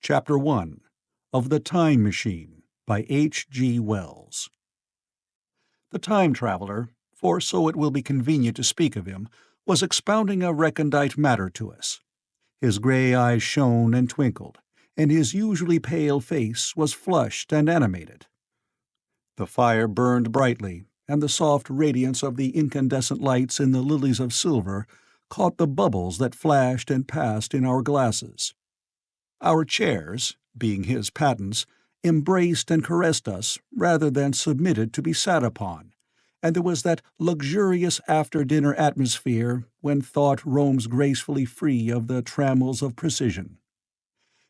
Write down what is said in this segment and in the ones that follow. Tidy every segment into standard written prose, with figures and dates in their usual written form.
Chapter 1 of The Time Machine by H. G. Wells. The time traveler, for so it will be convenient to speak of him, was expounding a recondite matter to us. His grey eyes shone and twinkled, and his usually pale face was flushed and animated. The fire burned brightly, and the soft radiance of the incandescent lights in the lilies of silver caught the bubbles that flashed and passed in our glasses. Our chairs, being his patents, embraced and caressed us rather than submitted to be sat upon, and there was that luxurious after-dinner atmosphere when thought roams gracefully free of the trammels of precision.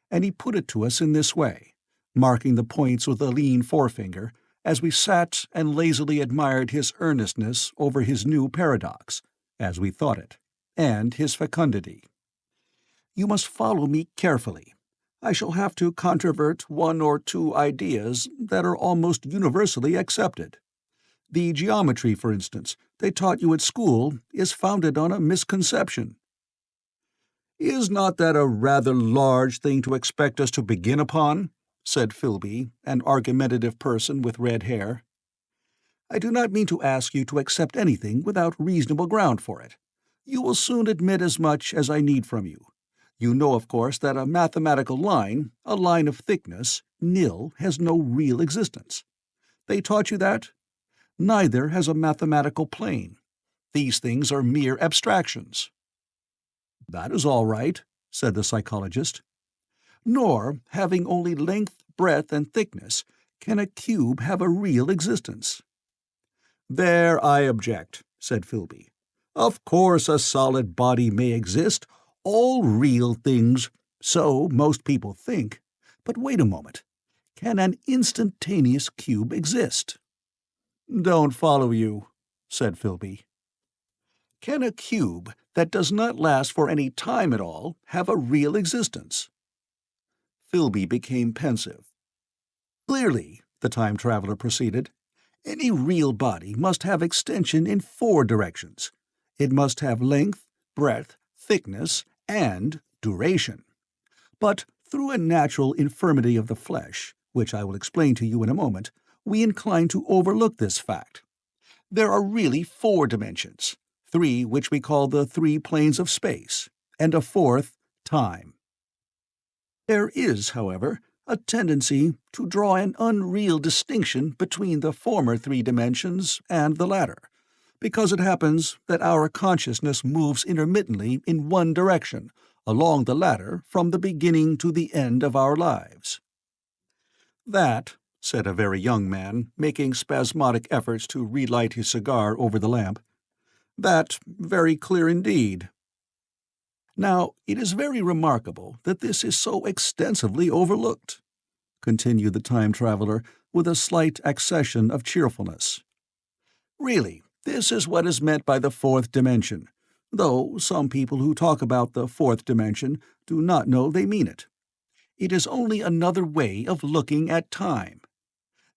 And he put it to us in this way, marking the points with a lean forefinger, as we sat and lazily admired his earnestness over his new paradox, as we thought it, and his fecundity. "You must follow me carefully. I shall have to controvert one or two ideas that are almost universally accepted. The geometry, for instance, they taught you at school is founded on a misconception." "Is not that a rather large thing to expect us to begin upon?" said Philby, an argumentative person with red hair. "I do not mean to ask you to accept anything without reasonable ground for it. You will soon admit as much as I need from you. You know, of course, that a mathematical line, a line of thickness, nil, has no real existence. They taught you that? Neither has a mathematical plane. These things are mere abstractions." "That is all right," said the psychologist. "Nor, having only length, breadth, and thickness, can a cube have a real existence." "There I object," said Philby. "Of course a solid body may exist, all real things, so most people think. But wait a moment. Can an instantaneous cube exist?" "Don't follow you," said Philby. "Can a cube that does not last for any time at all have a real existence?" Philby became pensive. "Clearly," the time traveler proceeded, "any real body must have extension in 4 directions. It must have length, breadth, thickness, and duration. But through a natural infirmity of the flesh, which I will explain to you in a moment, we incline to overlook this fact. There are really 4 dimensions, 3 which we call the 3 planes of space, and a 4th, time. There is, however, a tendency to draw an unreal distinction between the former 3 dimensions and the latter, because it happens that our consciousness moves intermittently in one direction, along the latter from the beginning to the end of our lives." "That," said a very young man, making spasmodic efforts to relight his cigar over the lamp, "that very clear indeed." "Now, it is very remarkable that this is so extensively overlooked," continued the time traveler with a slight accession of cheerfulness. "Really, this is what is meant by the 4th dimension, though some people who talk about the 4th dimension do not know they mean it. It is only another way of looking at time.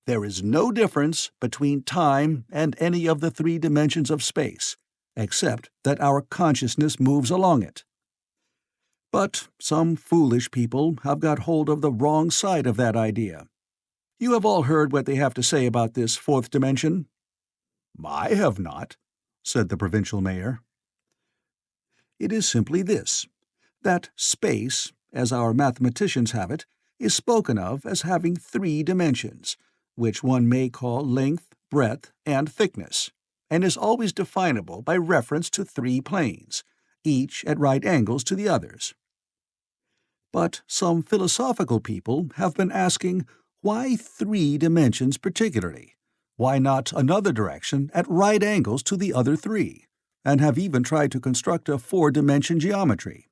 There is no difference between time and any of the 3 dimensions of space, except that our consciousness moves along it. But some foolish people have got hold of the wrong side of that idea. You have all heard what they have to say about this 4th dimension?" "I have not," said the provincial mayor. "It is simply this, that space, as our mathematicians have it, is spoken of as having 3 dimensions, which one may call length, breadth, and thickness, and is always definable by reference to 3 planes, each at right angles to the others. But some philosophical people have been asking, why 3 dimensions particularly? Why not another direction at right angles to the other 3, and have even tried to construct a 4-dimension geometry.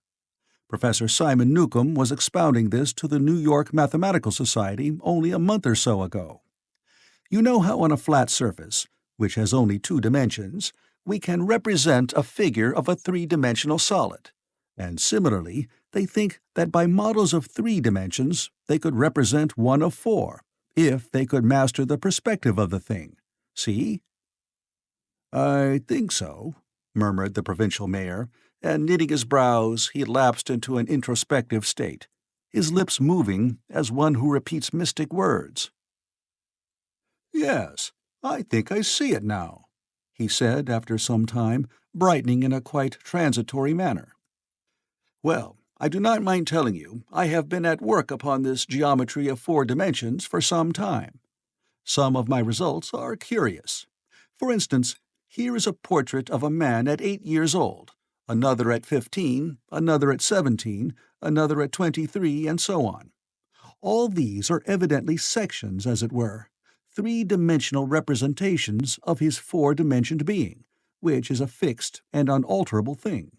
Professor Simon Newcomb was expounding this to the New York Mathematical Society only a month or so ago. You know how on a flat surface, which has only 2 dimensions, we can represent a figure of a 3-dimensional solid, and similarly they think that by models of 3 dimensions they could represent one of 4, if they could master the perspective of the thing. See?" "I think so," murmured the provincial mayor, and knitting his brows he lapsed into an introspective state. his lips moving as one who repeats mystic words. "Yes, I think I see it now," he said after some time, brightening in a quite transitory manner. "Well, I do not mind telling you I have been at work upon this geometry of 4 dimensions for some time. Some of my results are curious. For instance, here is a portrait of a man at 8 years old, another at 15, another at 17, another at 23, and so on. All these are evidently sections, as it were, 3-dimensional representations of his 4-dimensioned being, which is a fixed and unalterable thing.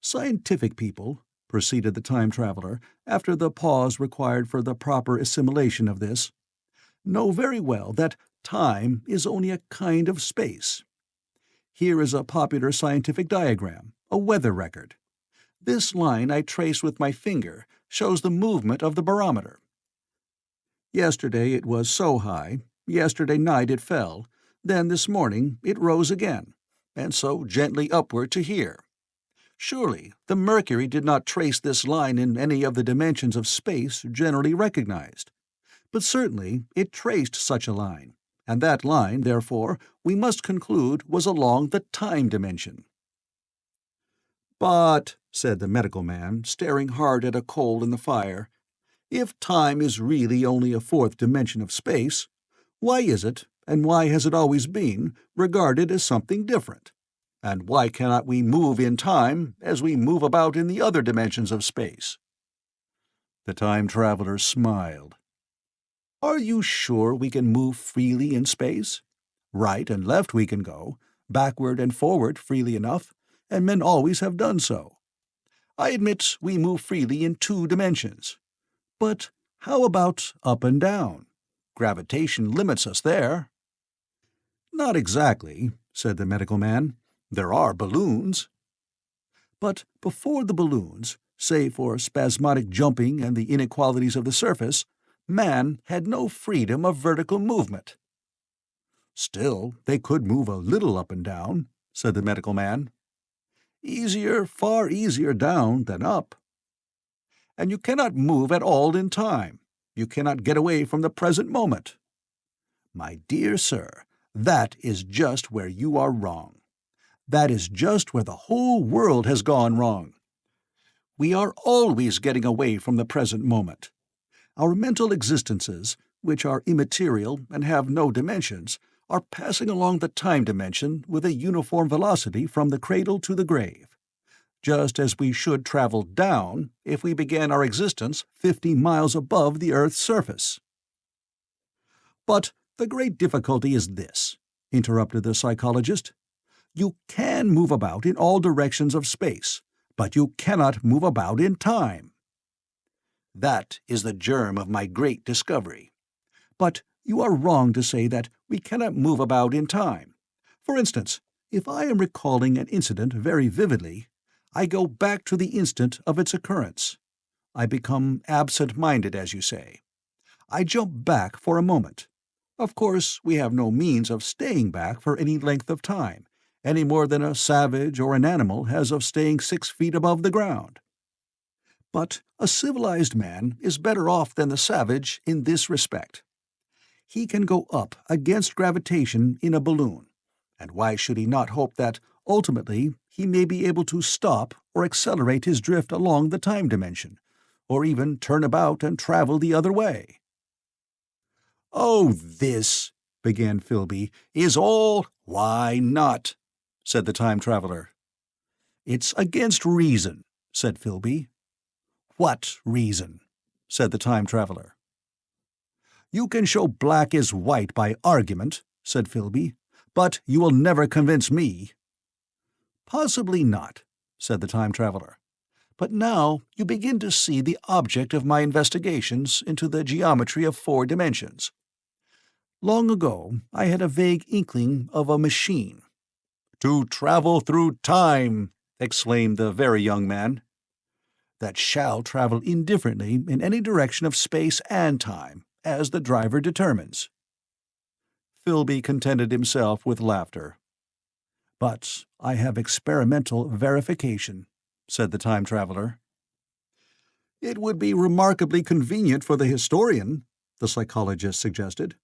Scientific people," proceeded the time traveler, after the pause required for the proper assimilation of this, "know very well that time is only a kind of space. Here is a popular scientific diagram, a weather record. This line I trace with my finger shows the movement of the barometer. Yesterday it was so high, yesterday night it fell, then this morning it rose again, and so gently upward to here. Surely the mercury did not trace this line in any of the dimensions of space generally recognized. But certainly it traced such a line, and that line, therefore, we must conclude was along the time dimension." "But," said the medical man, staring hard at a coal in the fire, "if time is really only a 4th dimension of space, why is it, and why has it always been, regarded as something different? And why cannot we move in time as we move about in the other dimensions of space?" The time traveler smiled. "Are you sure we can move freely in space? Right and left we can go, backward and forward freely enough, and men always have done so. I admit we move freely in 2 dimensions. But how about up and down? Gravitation limits us there." "Not exactly," said the medical man. "There are balloons." "But before the balloons, save for spasmodic jumping and the inequalities of the surface, man had no freedom of vertical movement." "Still, they could move a little up and down," said the medical man. "Easier, far easier down than up." "And you cannot move at all in time. You cannot get away from the present moment." "My dear sir, that is just where you are wrong. That is just where the whole world has gone wrong. We are always getting away from the present moment. Our mental existences, which are immaterial and have no dimensions, are passing along the time dimension with a uniform velocity from the cradle to the grave, just as we should travel down if we began our existence 50 miles above the Earth's surface." "But the great difficulty is this," interrupted the psychologist. "You can move about in all directions of space, but you cannot move about in time." "That is the germ of my great discovery. But you are wrong to say that we cannot move about in time. For instance, if I am recalling an incident very vividly, I go back to the instant of its occurrence. I become absent-minded, as you say. I jump back for a moment. Of course, we have no means of staying back for any length of time, any more than a savage or an animal has of staying 6 feet above the ground. But a civilized man is better off than the savage in this respect. He can go up against gravitation in a balloon, and why should he not hope that, ultimately, he may be able to stop or accelerate his drift along the time dimension, or even turn about and travel the other way?" "Oh, this," began Philby, "is all—" "Why not?" said the time traveler. "It's against reason," said Philby. "What reason?" said the time traveler. "You can show black is white by argument," said Philby, "but you will never convince me." "Possibly not," said the time traveler. "But now you begin to see the object of my investigations into the geometry of 4 dimensions. Long ago I had a vague inkling of a machine." "To travel through time!" exclaimed the very young man. "That shall travel indifferently in any direction of space and time, as the driver determines." Philby contented himself with laughter. "But I have experimental verification," said the time traveler. It would be remarkably convenient for the historian, the psychologist suggested.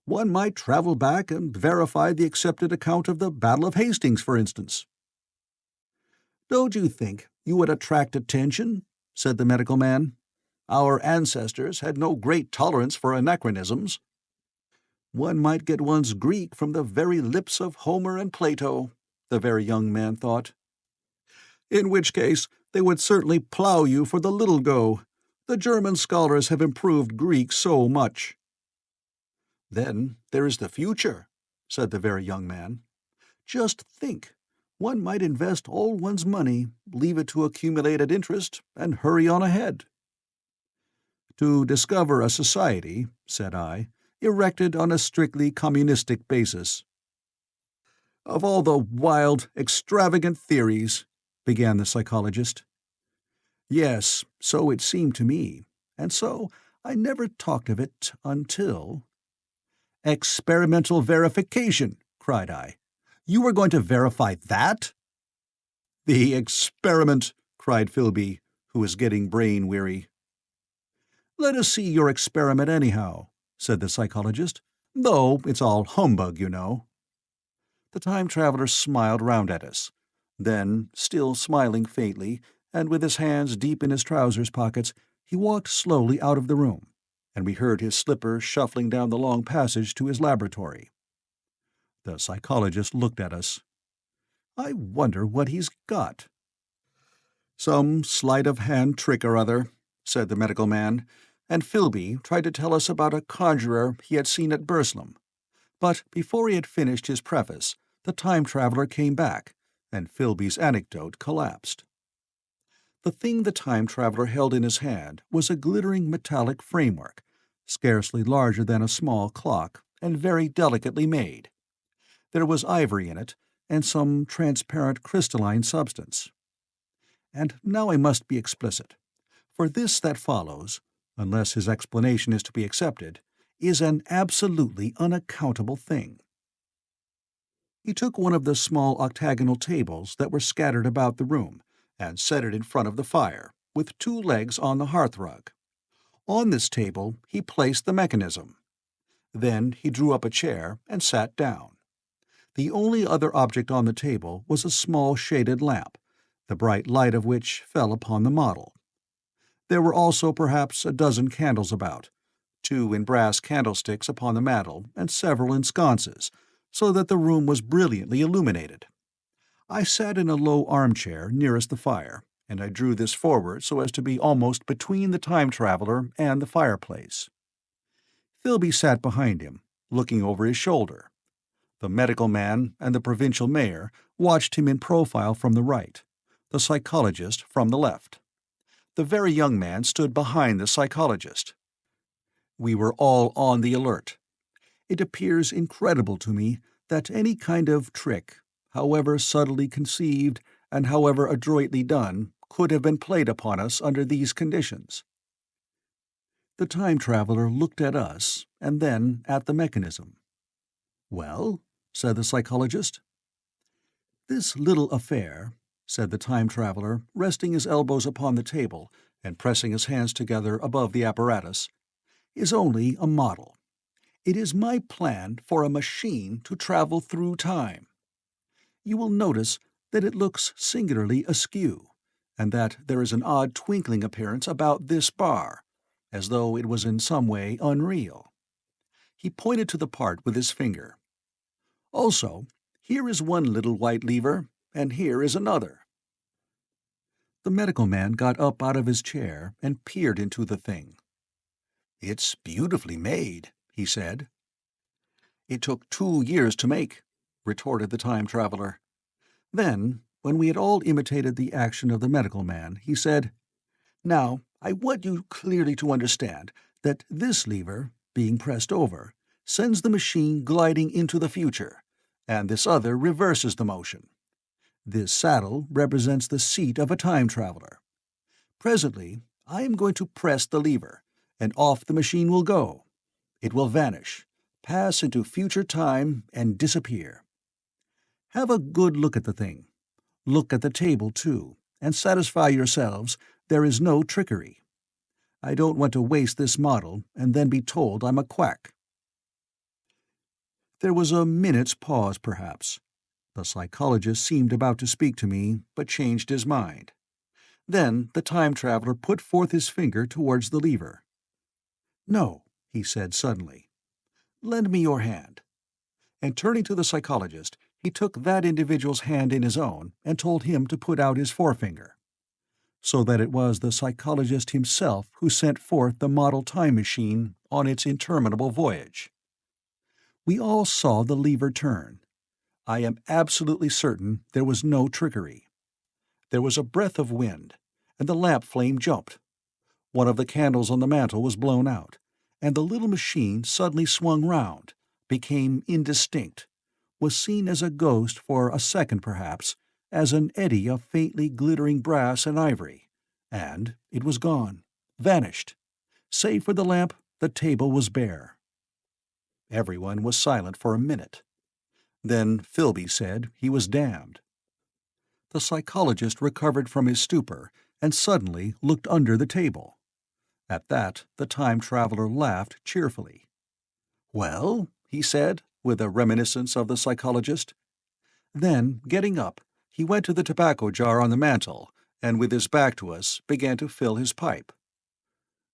One might travel back and verify the accepted account of the Battle of Hastings, for instance. "Don't you think you would attract attention?" said the medical man. "Our ancestors had no great tolerance for anachronisms." "One might get one's Greek from the very lips of Homer and Plato," the very young man thought. "In which case they would certainly plough you for the little go. The German scholars have improved Greek so much." "Then there is the future," said the very young man. "Just think, one might invest all one's money, leave it to accumulate at interest, and hurry on ahead." "To discover a society," said I, "erected on a strictly communistic basis." "Of all the wild, extravagant theories," began the psychologist. "Yes, so it seemed to me, and so I never talked of it until—" "Experimental verification!" cried I. "You were going to verify that?" "The experiment!" cried Philby, who was getting brain-weary. "Let us see your experiment, anyhow," said the psychologist, "though it's all humbug, you know." The time-traveler smiled round at us. Then, still smiling faintly, and with his hands deep in his trousers pockets, he walked slowly out of the room, and we heard his slippers shuffling down the long passage to his laboratory. The psychologist looked at us. "I wonder what he's got." "Some sleight-of-hand trick or other," said the medical man, and Philby tried to tell us about a conjurer he had seen at Burslem. But before he had finished his preface, the time-traveler came back, and Philby's anecdote collapsed. The thing the time-traveler held in his hand was a glittering metallic framework, scarcely larger than a small clock, and very delicately made. There was ivory in it, and some transparent crystalline substance. And now I must be explicit, for this that follows, unless his explanation is to be accepted, is an absolutely unaccountable thing. He took one of the small octagonal tables that were scattered about the room, and set it in front of the fire, with two legs on the hearthrug. On this table he placed the mechanism. Then he drew up a chair and sat down. The only other object on the table was a small shaded lamp, the bright light of which fell upon the model. There were also perhaps a dozen candles about, 2 in brass candlesticks upon the mantel, and several in sconces, so that the room was brilliantly illuminated. I sat in a low armchair nearest the fire, and I drew this forward so as to be almost between the time-traveler and the fireplace. Philby sat behind him, looking over his shoulder. The medical man and the provincial mayor watched him in profile from the right, the psychologist from the left. The very young man stood behind the psychologist. We were all on the alert. It appears incredible to me that any kind of trick, however subtly conceived and however adroitly done, could have been played upon us under these conditions. The time-traveler looked at us, and then at the mechanism. "Well?" said the psychologist. "This little affair," said the time-traveler, resting his elbows upon the table and pressing his hands together above the apparatus, "is only a model. It is my plan for a machine to travel through time. You will notice that it looks singularly askew, and that there is an odd twinkling appearance about this bar, as though it was in some way unreal." He pointed to the part with his finger. "Also, here is one little white lever, and here is another." The medical man got up out of his chair and peered into the thing. "It's beautifully made," he said. "It took 2 years to make," retorted the time-traveler. Then, when we had all imitated the action of the medical man, he said, "Now, I want you clearly to understand that this lever, being pressed over, sends the machine gliding into the future, and this other reverses the motion. This saddle represents the seat of a time-traveler. Presently, I am going to press the lever, and off the machine will go. It will vanish, pass into future time, and disappear. Have a good look at the thing. Look at the table, too, and satisfy yourselves there is no trickery. I don't want to waste this model and then be told I'm a quack." There was a minute's pause, perhaps. The psychologist seemed about to speak to me, but changed his mind. Then the time traveler put forth his finger towards the lever. "No," he said suddenly. "Lend me your hand." And turning to the psychologist, he took that individual's hand in his own and told him to put out his forefinger. So that it was the psychologist himself who sent forth the model time machine on its interminable voyage. We all saw the lever turn. I am absolutely certain there was no trickery. There was a breath of wind, and the lamp flame jumped. One of the candles on the mantel was blown out, and the little machine suddenly swung round, became indistinct, was seen as a ghost for a second perhaps, as an eddy of faintly glittering brass and ivory, and it was gone, vanished. Save for the lamp, the table was bare. Everyone was silent for a minute. Then Philby said he was damned. The psychologist recovered from his stupor and suddenly looked under the table. At that, the time traveler laughed cheerfully. "Well?" he said, with a reminiscence of the psychologist. Then, getting up, he went to the tobacco jar on the mantel, and with his back to us, began to fill his pipe.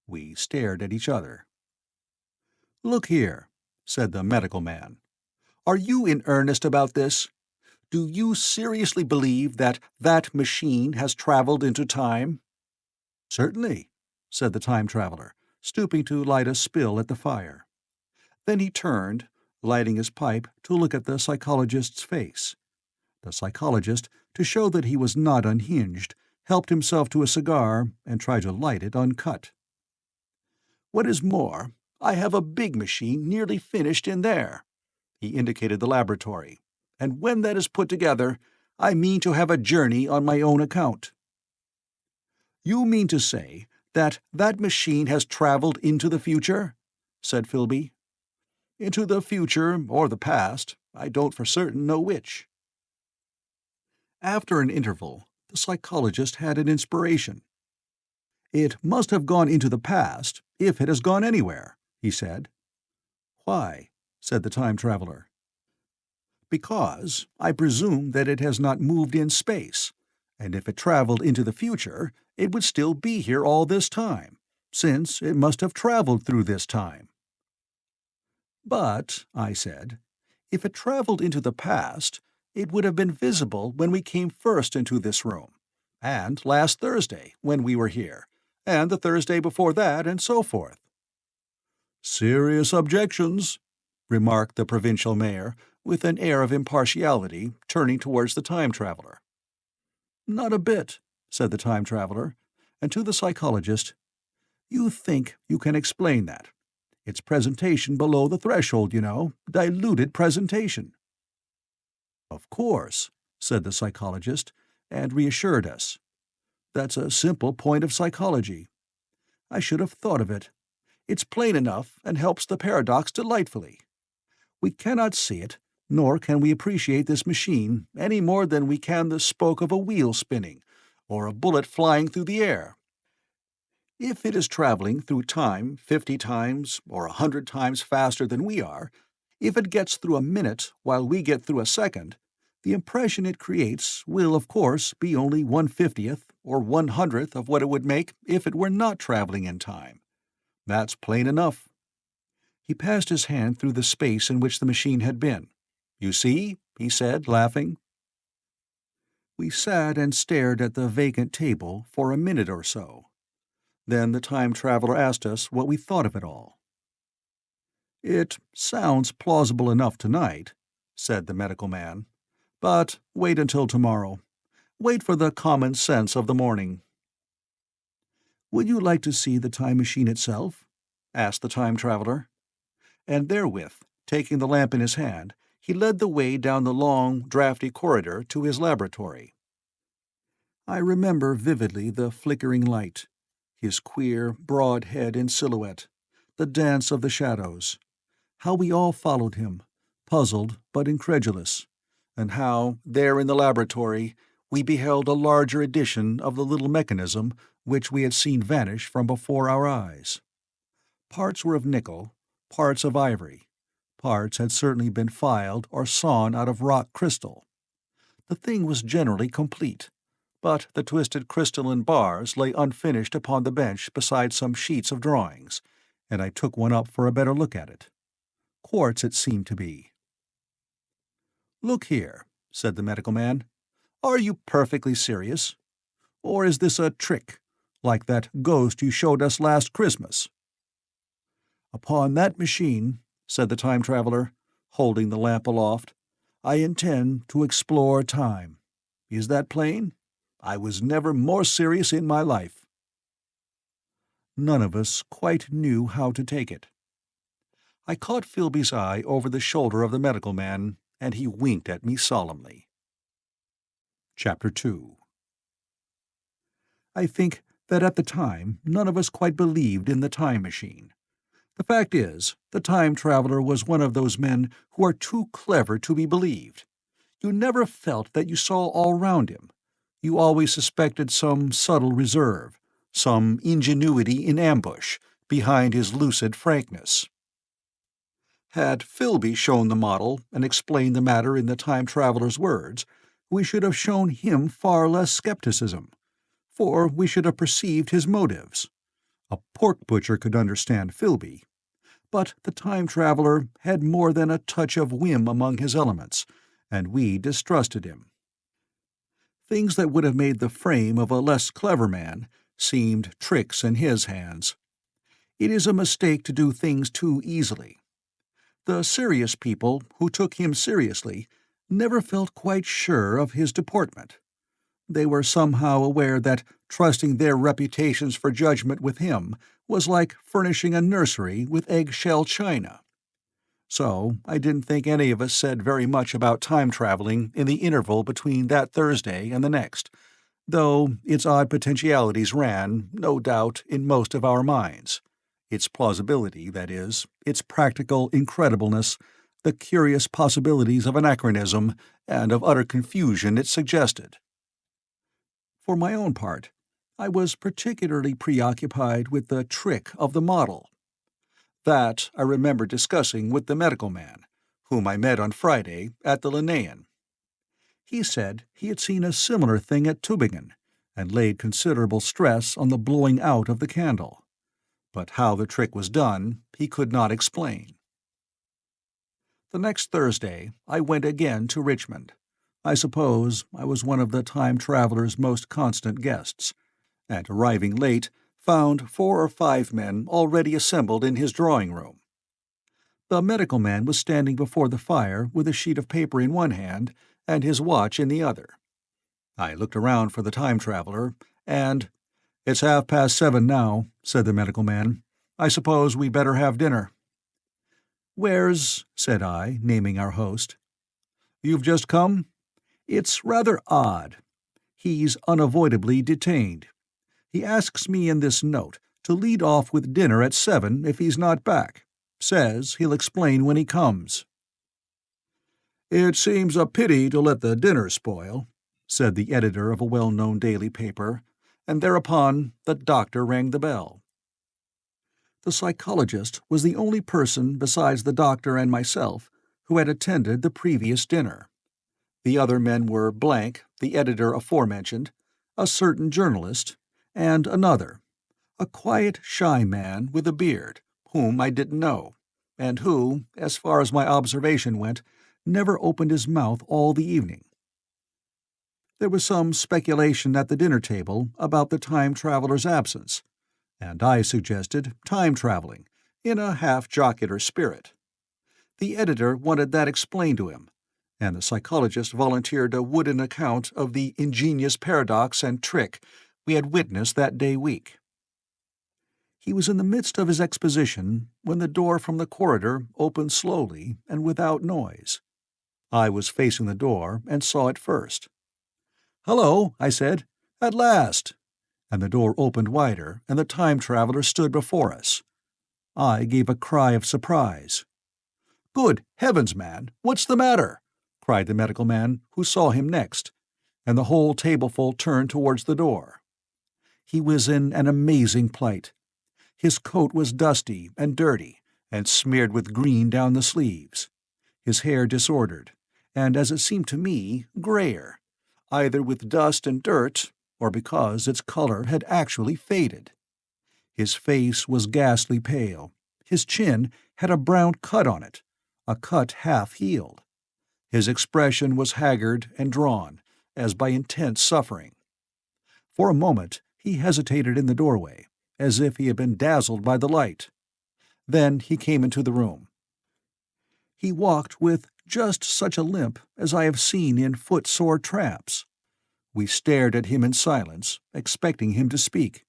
We stared at each other. "Look here," said the medical man. "Are you in earnest about this? Do you seriously believe that that machine has traveled into time?" "Certainly," said the time traveler, stooping to light a spill at the fire. Then he turned, lighting his pipe, to look at the psychologist's face. The psychologist, to show that he was not unhinged, helped himself to a cigar and tried to light it uncut. "What is more, I have a big machine nearly finished in there." He indicated the laboratory. "And when that is put together, I mean to have a journey on my own account." "You mean to say that that machine has traveled into the future?" said Philby. "Into the future or the past. I don't for certain know which." After an interval, the psychologist had an inspiration. "It must have gone into the past, if it has gone anywhere," he said. "Why?" said the time traveler. "Because I presume that it has not moved in space, and if it traveled into the future, it would still be here all this time, since it must have traveled through this time." "But," I said, "if it traveled into the past, it would have been visible when we came first into this room, and last Thursday, when we were here, and the Thursday before that, and so forth." "Serious objections," remarked the provincial mayor, with an air of impartiality, turning towards the time traveler. "Not a bit," said the time traveler, and to the psychologist, "You think you can explain that. It's presentation below the threshold, you know, diluted presentation." "Of course," said the psychologist, and reassured us. "That's a simple point of psychology. I should have thought of it. It's plain enough and helps the paradox delightfully. We cannot see it, nor can we appreciate this machine any more than we can the spoke of a wheel spinning, or a bullet flying through the air. If it is traveling through time 50 times or 100 times faster than we are, if it gets through a minute while we get through a second, the impression it creates will, of course, be only 1/50th or 1/100th of what it would make if it were not traveling in time. That's plain enough." He passed his hand through the space in which the machine had been. "You see?" he said, laughing. We sat and stared at the vacant table for a minute or so. Then the time traveler asked us what we thought of it all. "It sounds plausible enough tonight," said the medical man. "But wait until tomorrow. Wait for the common sense of the morning." "Would you like to see the time machine itself?" asked the time traveler. And therewith, taking the lamp in his hand, he led the way down the long, draughty corridor to his laboratory. I remember vividly the flickering light, his queer, broad head in silhouette, the dance of the shadows, how we all followed him, puzzled but incredulous, and how, there in the laboratory, we beheld a larger edition of the little mechanism which we had seen vanish from before our eyes. Parts were of nickel, parts of ivory. Parts had certainly been filed or sawn out of rock crystal. The thing was generally complete, but the twisted crystalline bars lay unfinished upon the bench beside some sheets of drawings, and I took one up for a better look at it. Quartz it seemed to be. "Look here," said the medical man. "Are you perfectly serious? Or is this a trick, like that ghost you showed us last Christmas?" "Upon that machine," said the time traveler, holding the lamp aloft, "I intend to explore time. Is that plain? I was never more serious in my life." None of us quite knew how to take it. I caught Philby's eye over the shoulder of the medical man, and he winked at me solemnly. Chapter 2. I think that at the time none of us quite believed in the time machine. The fact is, the time traveler was one of those men who are too clever to be believed. You never felt that you saw all round him. You always suspected some subtle reserve, some ingenuity in ambush, behind his lucid frankness. Had Philby shown the model and explained the matter in the time traveler's words, we should have shown him far less skepticism, for we should have perceived his motives. A pork butcher could understand Philby, but the time traveler had more than a touch of whim among his elements, and we distrusted him. Things that would have made the frame of a less clever man seemed tricks in his hands. It is a mistake to do things too easily. The serious people who took him seriously never felt quite sure of his deportment. They were somehow aware that trusting their reputations for judgment with him was like furnishing a nursery with eggshell china. So I didn't think any of us said very much about time traveling in the interval between that Thursday and the next, though its odd potentialities ran, no doubt, in most of our minds. Its plausibility, that is, its practical incredibleness, the curious possibilities of anachronism and of utter confusion it suggested. For my own part, I was particularly preoccupied with the trick of the model. That I remember discussing with the medical man, whom I met on Friday at the Linnaean. He said he had seen a similar thing at Tübingen, and laid considerable stress on the blowing out of the candle. But how the trick was done, he could not explain. The next Thursday I went again to Richmond. I suppose I was one of the time traveler's most constant guests, and arriving late, found 4 or 5 men already assembled in his drawing-room. The medical man was standing before the fire with a sheet of paper in one hand and his watch in the other. I looked around for the time traveler, and "It's 7:30 now," said the medical man. "I suppose we better have dinner." "Where's—" said I, naming our host. "You've just come? It's rather odd. He's unavoidably detained. He asks me in this note to lead off with dinner at 7 if he's not back. Says he'll explain when he comes." "It seems a pity to let the dinner spoil," said the editor of a well-known daily paper, and thereupon the doctor rang the bell. The psychologist was the only person besides the doctor and myself who had attended the previous dinner. The other men were Blank, the editor aforementioned, a certain journalist, and another, a quiet, shy man with a beard, whom I didn't know, and who, as far as my observation went, never opened his mouth all the evening. There was some speculation at the dinner table about the time traveler's absence, and I suggested time traveling, in a half-jocular spirit. The editor wanted that explained to him, and the psychologist volunteered a wooden account of the ingenious paradox and trick we had witnessed that day week. He was in the midst of his exposition when the door from the corridor opened slowly and without noise. I was facing the door and saw it first. "Hello," I said. "At last!" And the door opened wider, and the time traveler stood before us. I gave a cry of surprise. "Good heavens, man, what's the matter?" cried the medical man, who saw him next, and the whole tableful turned towards the door. He was in an amazing plight. His coat was dusty and dirty, and smeared with green down the sleeves. His hair disordered, and as it seemed to me, grayer, either with dust and dirt, or because its color had actually faded. His face was ghastly pale. His chin had a brown cut on it, a cut half healed. His expression was haggard and drawn, as by intense suffering. For a moment he hesitated in the doorway, as if he had been dazzled by the light. Then he came into the room. He walked with just such a limp as I have seen in foot-sore tramps. We stared at him in silence, expecting him to speak.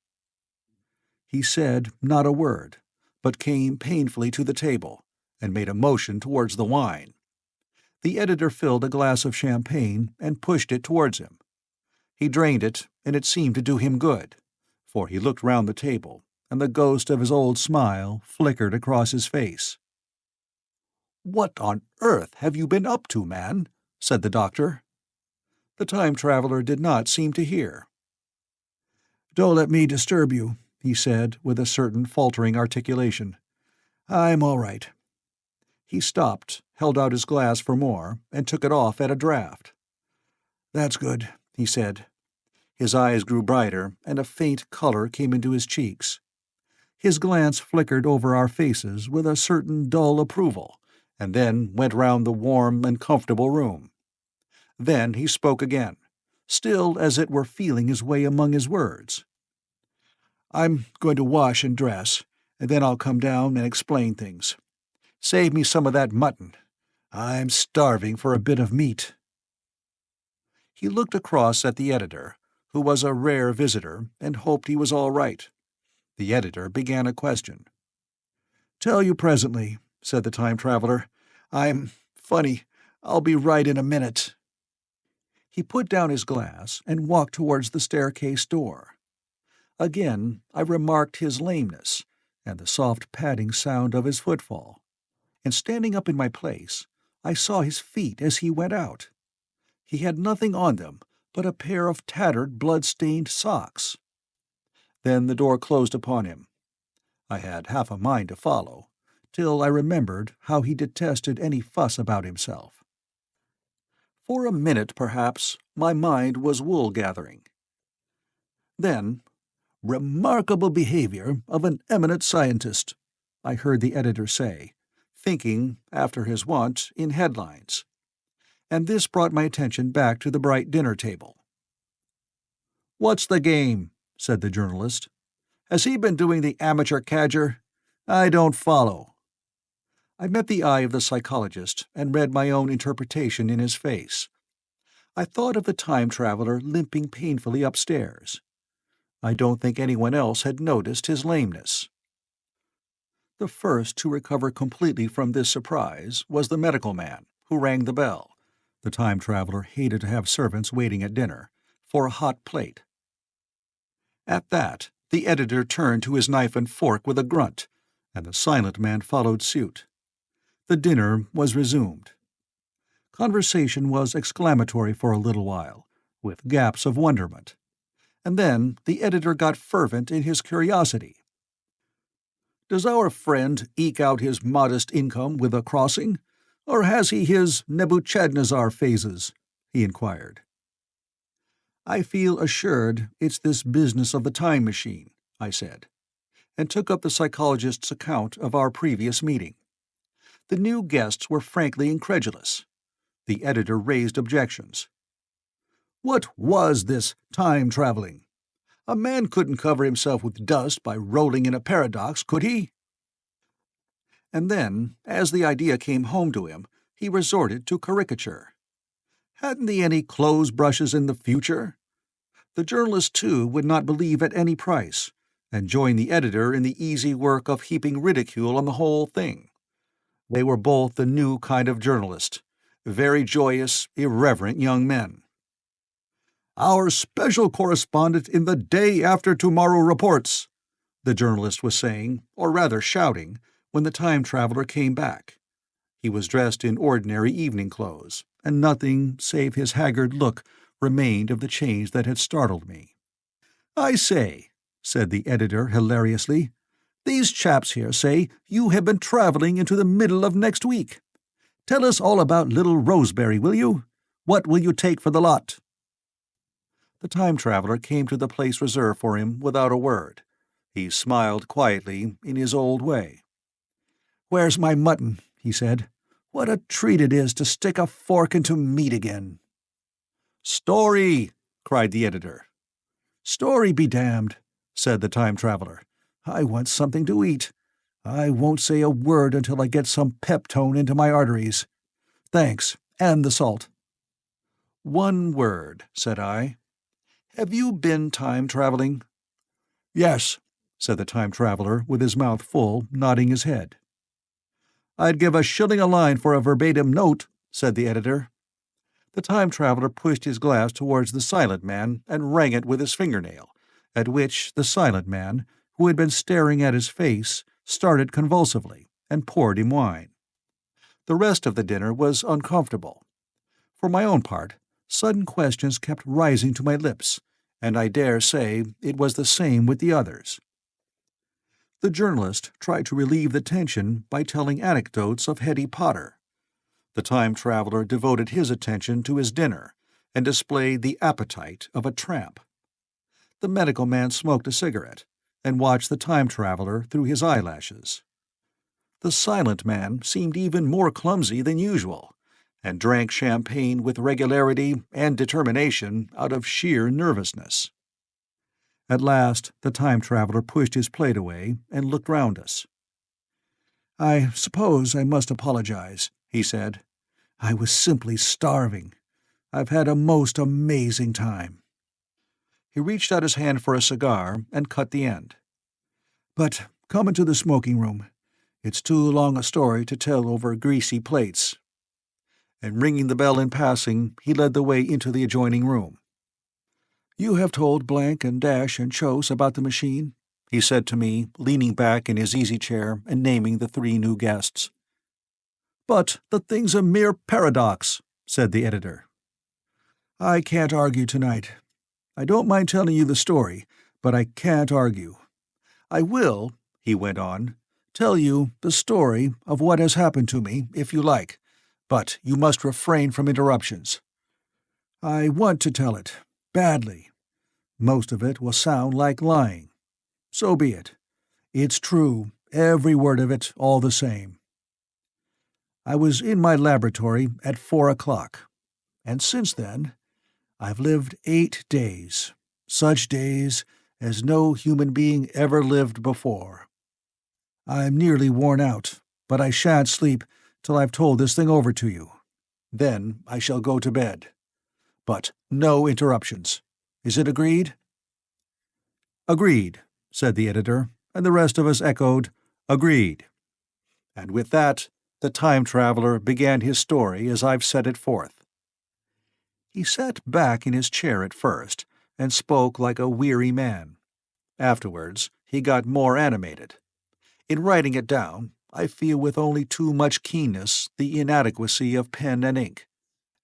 He said not a word, but came painfully to the table, and made a motion towards the wine. The editor filled a glass of champagne and pushed it towards him. He drained it, and it seemed to do him good, for he looked round the table, and the ghost of his old smile flickered across his face. "What on earth have you been up to, man?" said the doctor. The time-traveler did not seem to hear. "Don't let me disturb you," he said, with a certain faltering articulation. "I'm all right." He stopped, held out his glass for more, and took it off at a draught. "That's good," he said. His eyes grew brighter, and a faint color came into his cheeks. His glance flickered over our faces with a certain dull approval, and then went round the warm and comfortable room. Then he spoke again, still as it were feeling his way among his words. "I'm going to wash and dress, and then I'll come down and explain things. Save me some of that mutton. I'm starving for a bit of meat." He looked across at the editor, who was a rare visitor, and hoped he was all right. The editor began a question. "Tell you presently," said the time-traveler. Funny, I'll be right in a minute." He put down his glass and walked towards the staircase door. Again I remarked his lameness, and the soft padding sound of his footfall, and standing up in my place, I saw his feet as he went out. He had nothing on them but a pair of tattered, blood-stained socks. Then the door closed upon him. I had half a mind to follow, till I remembered how he detested any fuss about himself. For a minute, perhaps, my mind was wool-gathering. Then, "Remarkable behavior of an eminent scientist," I heard the editor say, thinking, after his wont, in headlines. And this brought my attention back to the bright dinner table. "What's the game?" said the journalist. "Has he been doing the amateur cadger? I don't follow." I met the eye of the psychologist and read my own interpretation in his face. I thought of the time-traveler limping painfully upstairs. I don't think anyone else had noticed his lameness. The first to recover completely from this surprise was the medical man, who rang the bell. The time-traveler hated to have servants waiting at dinner, for a hot plate. At that, the editor turned to his knife and fork with a grunt, and the silent man followed suit. The dinner was resumed. Conversation was exclamatory for a little while, with gaps of wonderment. And then the editor got fervent in his curiosity. "Does our friend eke out his modest income with a crossing, or has he his Nebuchadnezzar phases?" he inquired. "I feel assured it's this business of the time machine," I said, and took up the psychologist's account of our previous meeting. The new guests were frankly incredulous. The editor raised objections. "What was this time-traveling? A man couldn't cover himself with dust by rolling in a paradox, could he?" And then, as the idea came home to him, he resorted to caricature. Hadn't he any clothes-brushes in the future? The journalist, too, would not believe at any price, and joined the editor in the easy work of heaping ridicule on the whole thing. They were both the new kind of journalist, very joyous, irreverent young men. "Our special correspondent in the Day After Tomorrow reports," the journalist was saying, or rather shouting, when the time-traveler came back. He was dressed in ordinary evening clothes, and nothing save his haggard look remained of the change that had startled me. "I say," said the editor hilariously, "these chaps here say you have been travelling into the middle of next week. Tell us all about little Roseberry, will you? What will you take for the lot?" The time traveler came to the place reserved for him without a word. He smiled quietly in his old way. "Where's my mutton?" he said. "What a treat it is to stick a fork into meat again." "Story!" cried the editor. "Story be damned," said the time traveler. "I want something to eat. I won't say a word until I get some peptone into my arteries. Thanks, and the salt." "One word," said I. "Have you been time-traveling?" "Yes," said the time-traveler, with his mouth full, nodding his head. "I'd give a shilling a line for a verbatim note," said the editor. The time-traveler pushed his glass towards the silent man and rang it with his fingernail, at which the silent man, who had been staring at his face, started convulsively, and poured him wine. The rest of the dinner was uncomfortable. For my own part, sudden questions kept rising to my lips, and I dare say it was the same with the others. The journalist tried to relieve the tension by telling anecdotes of Hetty Potter. The time-traveler devoted his attention to his dinner, and displayed the appetite of a tramp. The medical man smoked a cigarette, and watched the time-traveler through his eyelashes. The silent man seemed even more clumsy than usual, and drank champagne with regularity and determination out of sheer nervousness. At last the time-traveler pushed his plate away and looked round us. "I suppose I must apologize," he said. "I was simply starving. I've had a most amazing time." He reached out his hand for a cigar and cut the end. "But come into the smoking room. It's too long a story to tell over greasy plates." And ringing the bell in passing, he led the way into the adjoining room. "You have told Blank and Dash and Chose about the machine?" he said to me, leaning back in his easy-chair and naming the 3 new guests. "But the thing's a mere paradox," said the editor. "I can't argue tonight. I don't mind telling you the story, but I can't argue. I will," he went on, "tell you the story of what has happened to me, if you like, but you must refrain from interruptions. I want to tell it, badly. Most of it will sound like lying. So be it. It's true, every word of it, all the same. I was in my laboratory at 4 o'clock, and since then I've lived 8 days, such days as no human being ever lived before. I'm nearly worn out, but I shan't sleep till I've told this thing over to you. Then I shall go to bed. But no interruptions. Is it agreed?" "Agreed," said the editor, and the rest of us echoed, "Agreed." And with that, the time-traveler began his story as I've set it forth. He sat back in his chair at first, and spoke like a weary man. Afterwards, he got more animated. In writing it down, I feel with only too much keenness the inadequacy of pen and ink,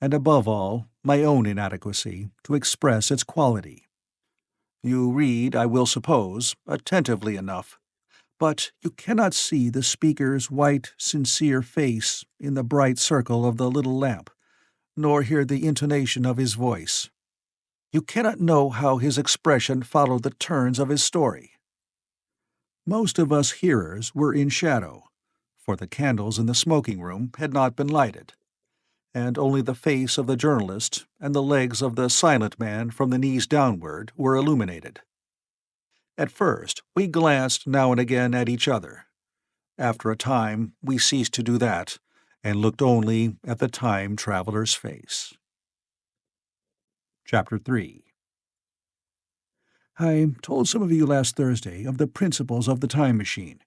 and above all, my own inadequacy to express its quality. You read, I will suppose, attentively enough, but you cannot see the speaker's white, sincere face in the bright circle of the little lamp, nor hear the intonation of his voice. You cannot know how his expression followed the turns of his story. Most of us hearers were in shadow, for the candles in the smoking room had not been lighted, and only the face of the journalist and the legs of the silent man from the knees downward were illuminated. At first we glanced now and again at each other. After a time we ceased to do that, and looked only at the time-traveler's face. Chapter 3. I told some of you last Thursday of the principles of the time machine,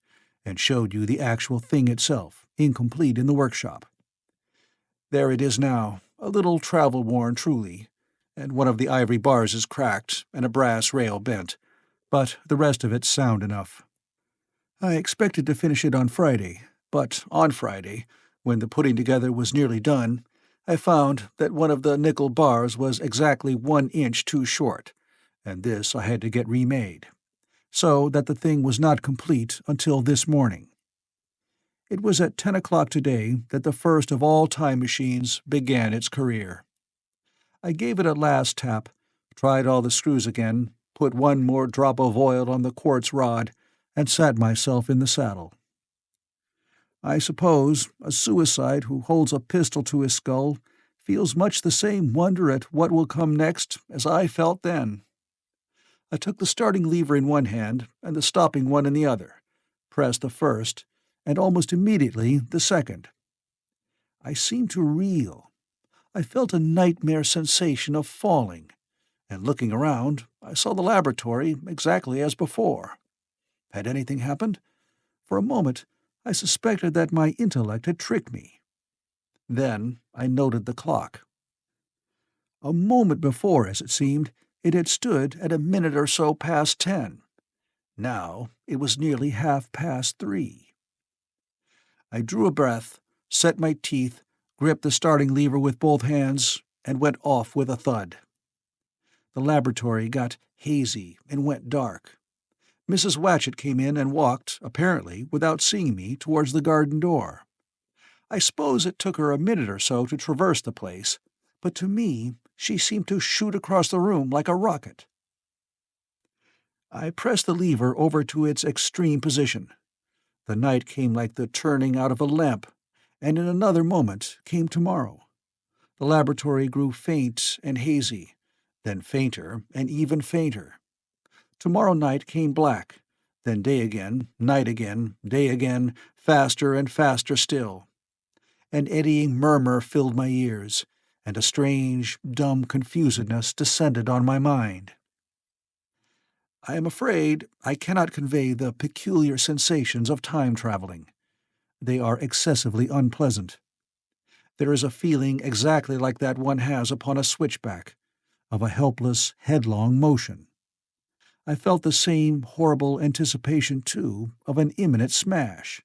and showed you the actual thing itself, incomplete in the workshop. There it is now, a little travel-worn truly, and one of the ivory bars is cracked and a brass rail bent, but the rest of it's sound enough. I expected to finish it on Friday, but on Friday, when the putting together was nearly done, I found that one of the nickel bars was exactly 1 inch too short, and this I had to get remade, so that the thing was not complete until this morning. It was at 10 o'clock today that the first of all time machines began its career. I gave it a last tap, tried all the screws again, put one more drop of oil on the quartz rod, and sat myself in the saddle. I suppose a suicide who holds a pistol to his skull feels much the same wonder at what will come next as I felt then. I took the starting lever in one hand and the stopping one in the other, pressed the first, and almost immediately the second. I seemed to reel. I felt a nightmare sensation of falling, and looking around, I saw the laboratory exactly as before. Had anything happened? For a moment, I suspected that my intellect had tricked me. Then I noted the clock. A moment before, as it seemed, it had stood at a minute or so past 10. Now it was nearly 3:30. I drew a breath, set my teeth, gripped the starting lever with both hands, and went off with a thud. The laboratory got hazy and went dark. Mrs. Watchett came in and walked, apparently without seeing me, towards the garden door. I suppose it took her a minute or so to traverse the place, but to me she seemed to shoot across the room like a rocket. I pressed the lever over to its extreme position. The night came like the turning out of a lamp, and in another moment came tomorrow. The laboratory grew faint and hazy, then fainter and even fainter. Tomorrow night came black, then day again, night again, day again, faster and faster still. An eddying murmur filled my ears, and a strange, dumb confusedness descended on my mind. I am afraid I cannot convey the peculiar sensations of time traveling. They are excessively unpleasant. There is a feeling exactly like that one has upon a switchback, of a helpless, headlong motion. I felt the same horrible anticipation, too, of an imminent smash.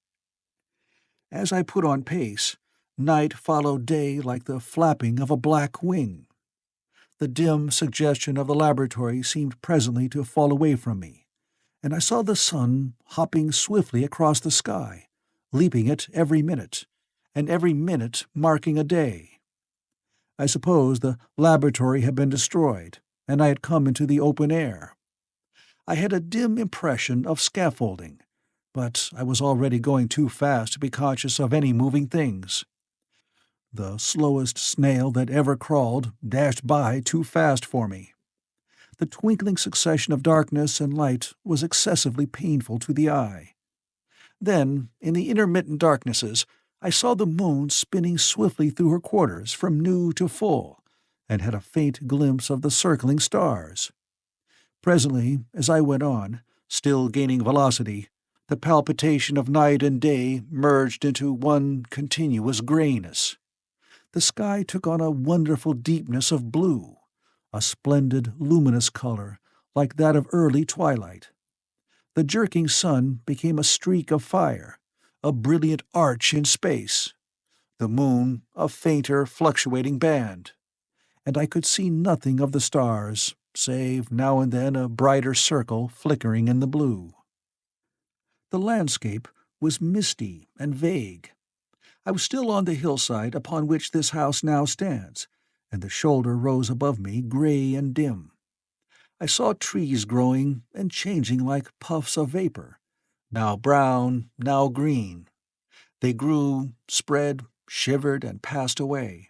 As I put on pace, night followed day like the flapping of a black wing. The dim suggestion of the laboratory seemed presently to fall away from me, and I saw the sun hopping swiftly across the sky, leaping it every minute, and every minute marking a day. I suppose the laboratory had been destroyed, and I had come into the open air. I had a dim impression of scaffolding, but I was already going too fast to be conscious of any moving things. The slowest snail that ever crawled dashed by too fast for me. The twinkling succession of darkness and light was excessively painful to the eye. Then, in the intermittent darknesses, I saw the moon spinning swiftly through her quarters from new to full, and had a faint glimpse of the circling stars. Presently, as I went on, still gaining velocity, the palpitation of night and day merged into one continuous grayness. The sky took on a wonderful deepness of blue, a splendid, luminous color, like that of early twilight. The jerking sun became a streak of fire, a brilliant arch in space, the moon a fainter, fluctuating band, and I could see nothing of the stars, save now and then a brighter circle flickering in the blue. The landscape was misty and vague. I was still on the hillside upon which this house now stands, and the shoulder rose above me gray and dim. I saw trees growing and changing like puffs of vapor, now brown, now green. They grew, spread, shivered, and passed away.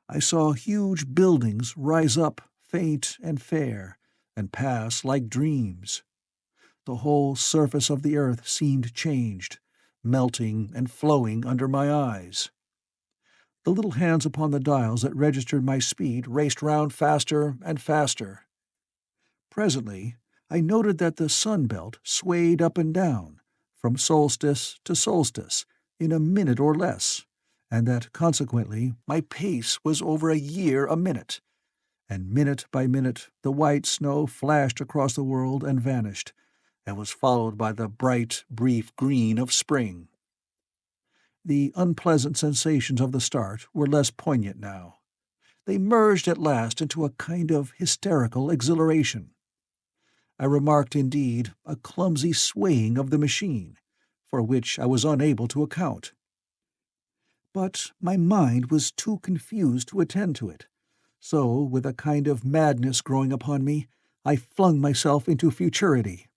I saw huge buildings rise up, faint and fair, and pass like dreams. The whole surface of the earth seemed changed, melting and flowing under my eyes. The little hands upon the dials that registered my speed raced round faster and faster. Presently, I noted that the sun-belt swayed up and down, from solstice to solstice, in a minute or less, and that consequently my pace was over a year a minute, and minute by minute the white snow flashed across the world and vanished, and was followed by the bright, brief green of spring. The unpleasant sensations of the start were less poignant now. They merged at last into a kind of hysterical exhilaration. I remarked, indeed, a clumsy swaying of the machine, for which I was unable to account. But my mind was too confused to attend to it, so, with a kind of madness growing upon me, I flung myself into futurity.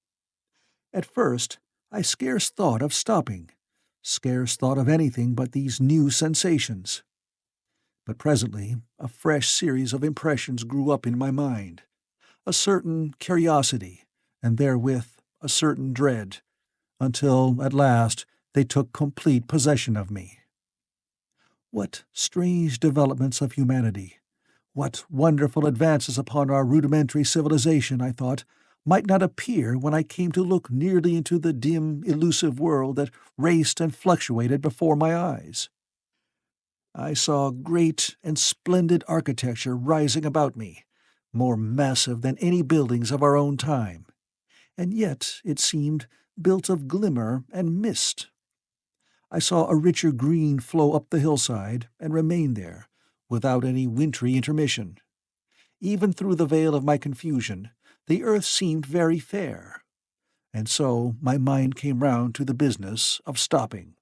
At first, I scarce thought of stopping, scarce thought of anything but these new sensations. But presently a fresh series of impressions grew up in my mind, a certain curiosity, and therewith a certain dread, until at last they took complete possession of me. What strange developments of humanity, what wonderful advances upon our rudimentary civilization, I thought, might not appear when I came to look nearly into the dim, elusive world that raced and fluctuated before my eyes. I saw great and splendid architecture rising about me, more massive than any buildings of our own time, and yet, it seemed, built of glimmer and mist. I saw a richer green flow up the hillside and remain there, without any wintry intermission. Even through the veil of my confusion, the earth seemed very fair, and so my mind came round to the business of stopping.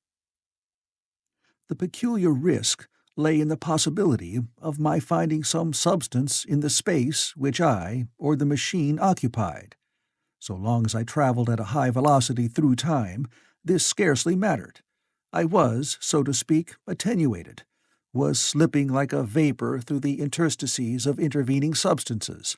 The peculiar risk lay in the possibility of my finding some substance in the space which I, or the machine, occupied. So long as I travelled at a high velocity through time, this scarcely mattered. I was, so to speak, attenuated, was slipping like a vapour through the interstices of intervening substances.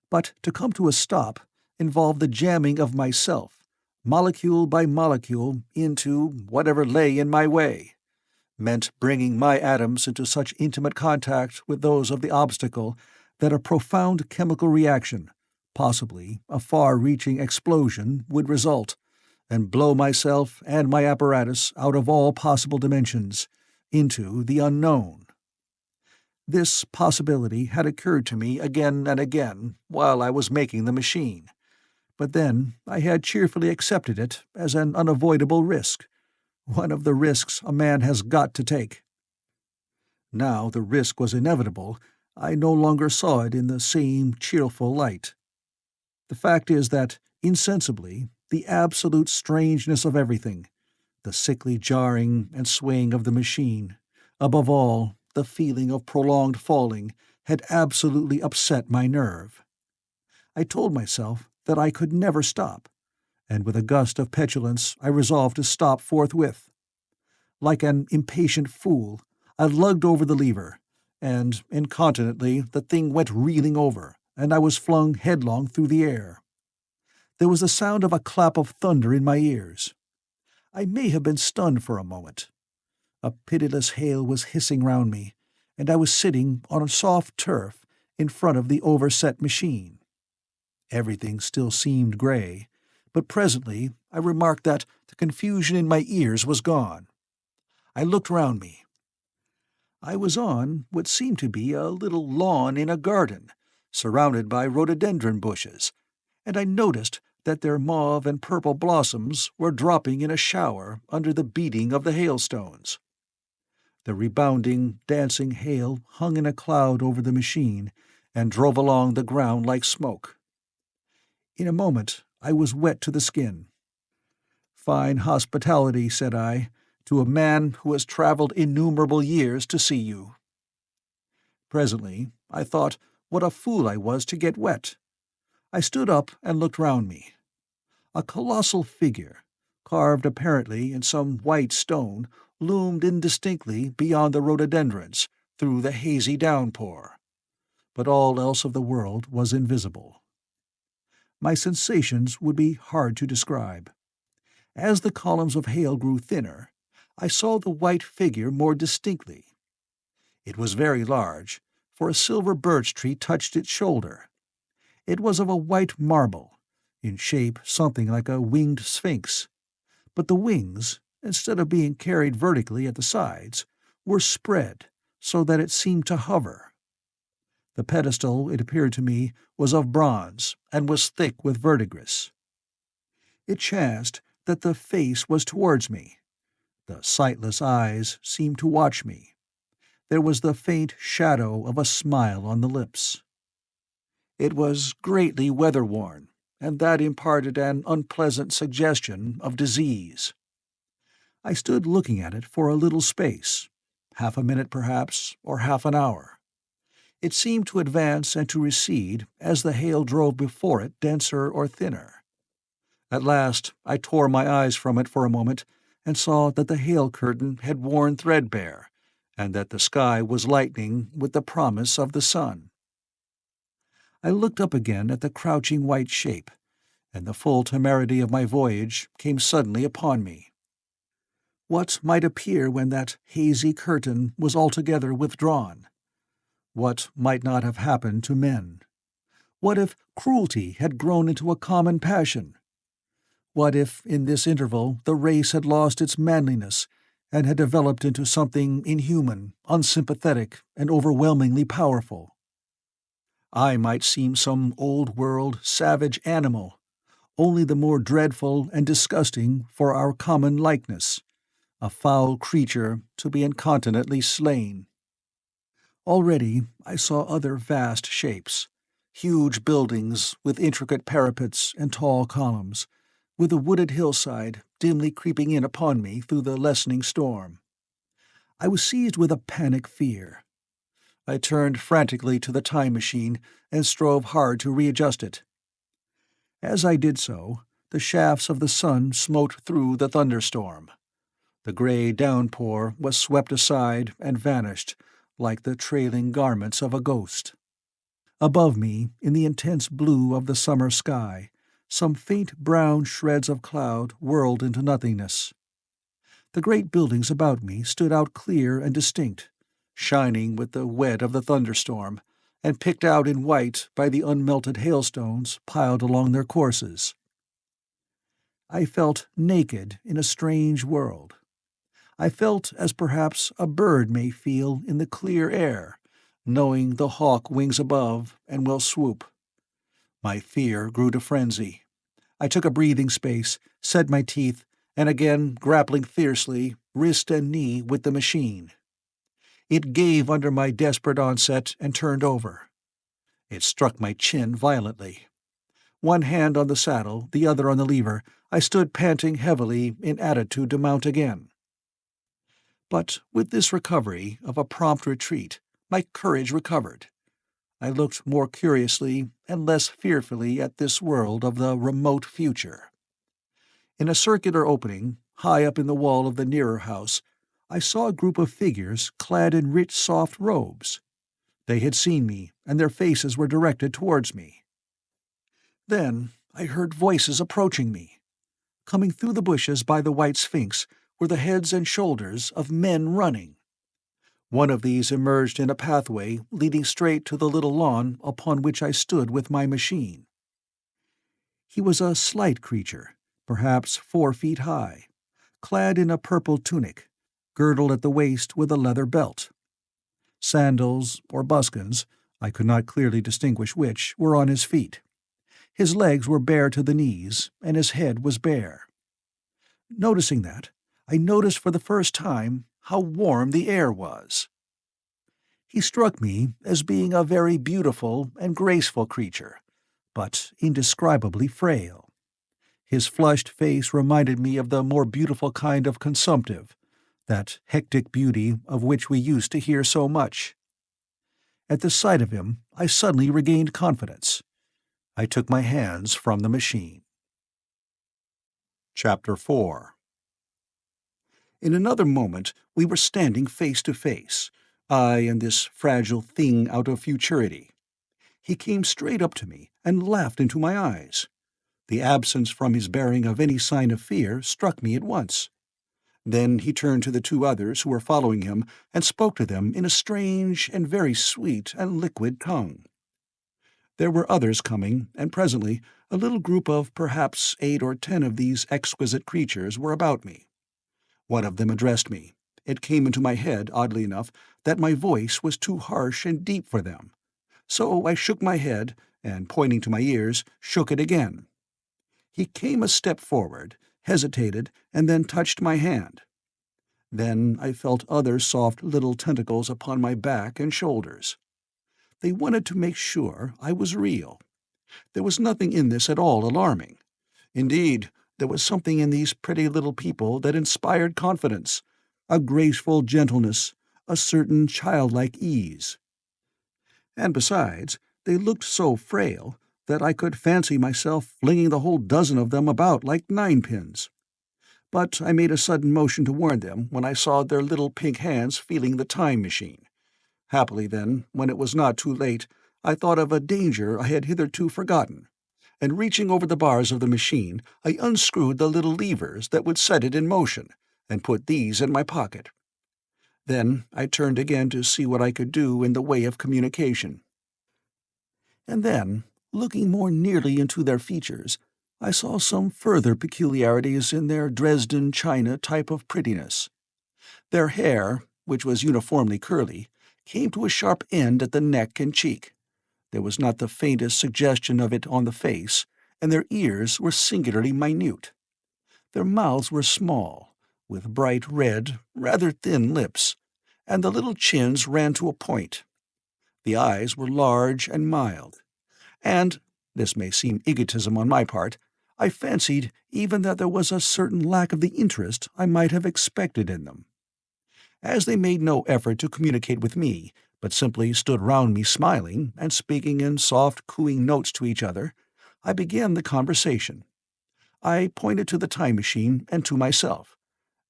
But to come to a stop involved the jamming of myself, molecule by molecule, into whatever lay in my way, meant bringing my atoms into such intimate contact with those of the obstacle that a profound chemical reaction, possibly a far-reaching explosion, would result, and blow myself and my apparatus out of all possible dimensions, into the unknown. This possibility had occurred to me again and again while I was making the machine, but then I had cheerfully accepted it as an unavoidable risk, one of the risks a man has got to take. Now the risk was inevitable. I no longer saw it in the same cheerful light. The fact is that, insensibly, the absolute strangeness of everything, the sickly jarring and swaying of the machine, above all, the feeling of prolonged falling, had absolutely upset my nerve. I told myself that I could never stop, and with a gust of petulance I resolved to stop forthwith. Like an impatient fool, I lugged over the lever, and incontinently the thing went reeling over, and I was flung headlong through the air. There was the sound of a clap of thunder in my ears. I may have been stunned for a moment. A pitiless hail was hissing round me, and I was sitting on a soft turf in front of the overset machine. Everything still seemed grey, but presently I remarked that the confusion in my ears was gone. I looked round me. I was on what seemed to be a little lawn in a garden, surrounded by rhododendron bushes, and I noticed that their mauve and purple blossoms were dropping in a shower under the beating of the hailstones. The rebounding, dancing hail hung in a cloud over the machine and drove along the ground like smoke. In a moment I was wet to the skin. "Fine hospitality," said I, "to a man who has travelled innumerable years to see you." Presently I thought what a fool I was to get wet. I stood up and looked round me. A colossal figure, carved apparently in some white stone, loomed indistinctly beyond the rhododendrons, through the hazy downpour. But all else of the world was invisible. My sensations would be hard to describe. As the columns of hail grew thinner, I saw the white figure more distinctly. It was very large, for a silver birch tree touched its shoulder. It was of a white marble, in shape something like a winged sphinx, but the wings, instead of being carried vertically at the sides, were spread so that it seemed to hover. The pedestal, it appeared to me, was of bronze, and was thick with verdigris. It chanced that the face was towards me. The sightless eyes seemed to watch me. there was the faint shadow of a smile on the lips. It was greatly weather-worn, and that imparted an unpleasant suggestion of disease. I stood looking at it for a little space, half a minute perhaps, or half an hour. It seemed to advance and to recede as the hail drove before it denser or thinner. At last I tore my eyes from it for a moment and saw that the hail curtain had worn threadbare, and that the sky was lightening with the promise of the sun. I looked up again at the crouching white shape, and the full temerity of my voyage came suddenly upon me. What might appear when that hazy curtain was altogether withdrawn? What might not have happened to men? What if cruelty had grown into a common passion? What if, in this interval, the race had lost its manliness and had developed into something inhuman, unsympathetic, and overwhelmingly powerful? I might seem some old-world, savage animal, only the more dreadful and disgusting for our common likeness, a foul creature to be incontinently slain. Already I saw other vast shapes, huge buildings with intricate parapets and tall columns, with a wooded hillside dimly creeping in upon me through the lessening storm. I was seized with a panic fear. I turned frantically to the time machine and strove hard to readjust it. As I did so, the shafts of the sun smote through the thunderstorm. The grey downpour was swept aside and vanished, like the trailing garments of a ghost. Above me, in the intense blue of the summer sky, some faint brown shreds of cloud whirled into nothingness. The great buildings about me stood out clear and distinct, shining with the wet of the thunderstorm, and picked out in white by the unmelted hailstones piled along their courses. I felt naked in a strange world. I felt as perhaps a bird may feel in the clear air, knowing the hawk wings above and will swoop. My fear grew to frenzy. I took a breathing space, set my teeth, and again, grappling fiercely, wrist and knee with the machine. It gave under my desperate onset and turned over. It struck my chin violently. One hand on the saddle, the other on the lever, I stood panting heavily in attitude to mount again. But with this recovery of a prompt retreat, my courage recovered. I looked more curiously and less fearfully at this world of the remote future. In a circular opening, high up in the wall of the nearer house, I saw a group of figures clad in rich soft robes. They had seen me, and their faces were directed towards me. Then I heard voices approaching me. Coming through the bushes by the white sphinx were the heads and shoulders of men running. One of these emerged in a pathway leading straight to the little lawn upon which I stood with my machine. He was a slight creature, perhaps 4 feet high, clad in a purple tunic, girdled at the waist with a leather belt. Sandals, or buskins, I could not clearly distinguish which, were on his feet. His legs were bare to the knees, and his head was bare. Noticing that, I noticed for the first time how warm the air was. He struck me as being a very beautiful and graceful creature, but indescribably frail. His flushed face reminded me of the more beautiful kind of consumptive, that hectic beauty of which we used to hear so much. At the sight of him, I suddenly regained confidence. I took my hands from the machine. Chapter 4. In another moment we were standing face to face, I and this fragile thing out of futurity. He came straight up to me and laughed into my eyes. The absence from his bearing of any sign of fear struck me at once. Then he turned to the 2 others who were following him and spoke to them in a strange and very sweet and liquid tongue. There were others coming, and presently a little group of perhaps 8 or 10 of these exquisite creatures were about me. One of them addressed me. It came into my head, oddly enough, that my voice was too harsh and deep for them. So I shook my head, and pointing to my ears, shook it again. He came a step forward, hesitated, and then touched my hand. Then I felt other soft little tentacles upon my back and shoulders. They wanted to make sure I was real. There was nothing in this at all alarming. Indeed, there was something in these pretty little people that inspired confidence, a graceful gentleness, a certain childlike ease. And besides, they looked so frail that I could fancy myself flinging the whole dozen of them about like ninepins. But I made a sudden motion to warn them when I saw their little pink hands feeling the time machine. Happily then, when it was not too late, I thought of a danger I had hitherto forgotten, and reaching over the bars of the machine, I unscrewed the little levers that would set it in motion, and put these in my pocket. Then I turned again to see what I could do in the way of communication. And then, looking more nearly into their features, I saw some further peculiarities in their Dresden china type of prettiness. Their hair, which was uniformly curly, came to a sharp end at the neck and cheek. There was not the faintest suggestion of it on the face, and their ears were singularly minute. Their mouths were small, with bright red, rather thin lips, and the little chins ran to a point. The eyes were large and mild, and, this may seem egotism on my part, I fancied even that there was a certain lack of the interest I might have expected in them. As they made no effort to communicate with me, but simply stood round me smiling and speaking in soft cooing notes to each other, I began the conversation. I pointed to the time machine and to myself.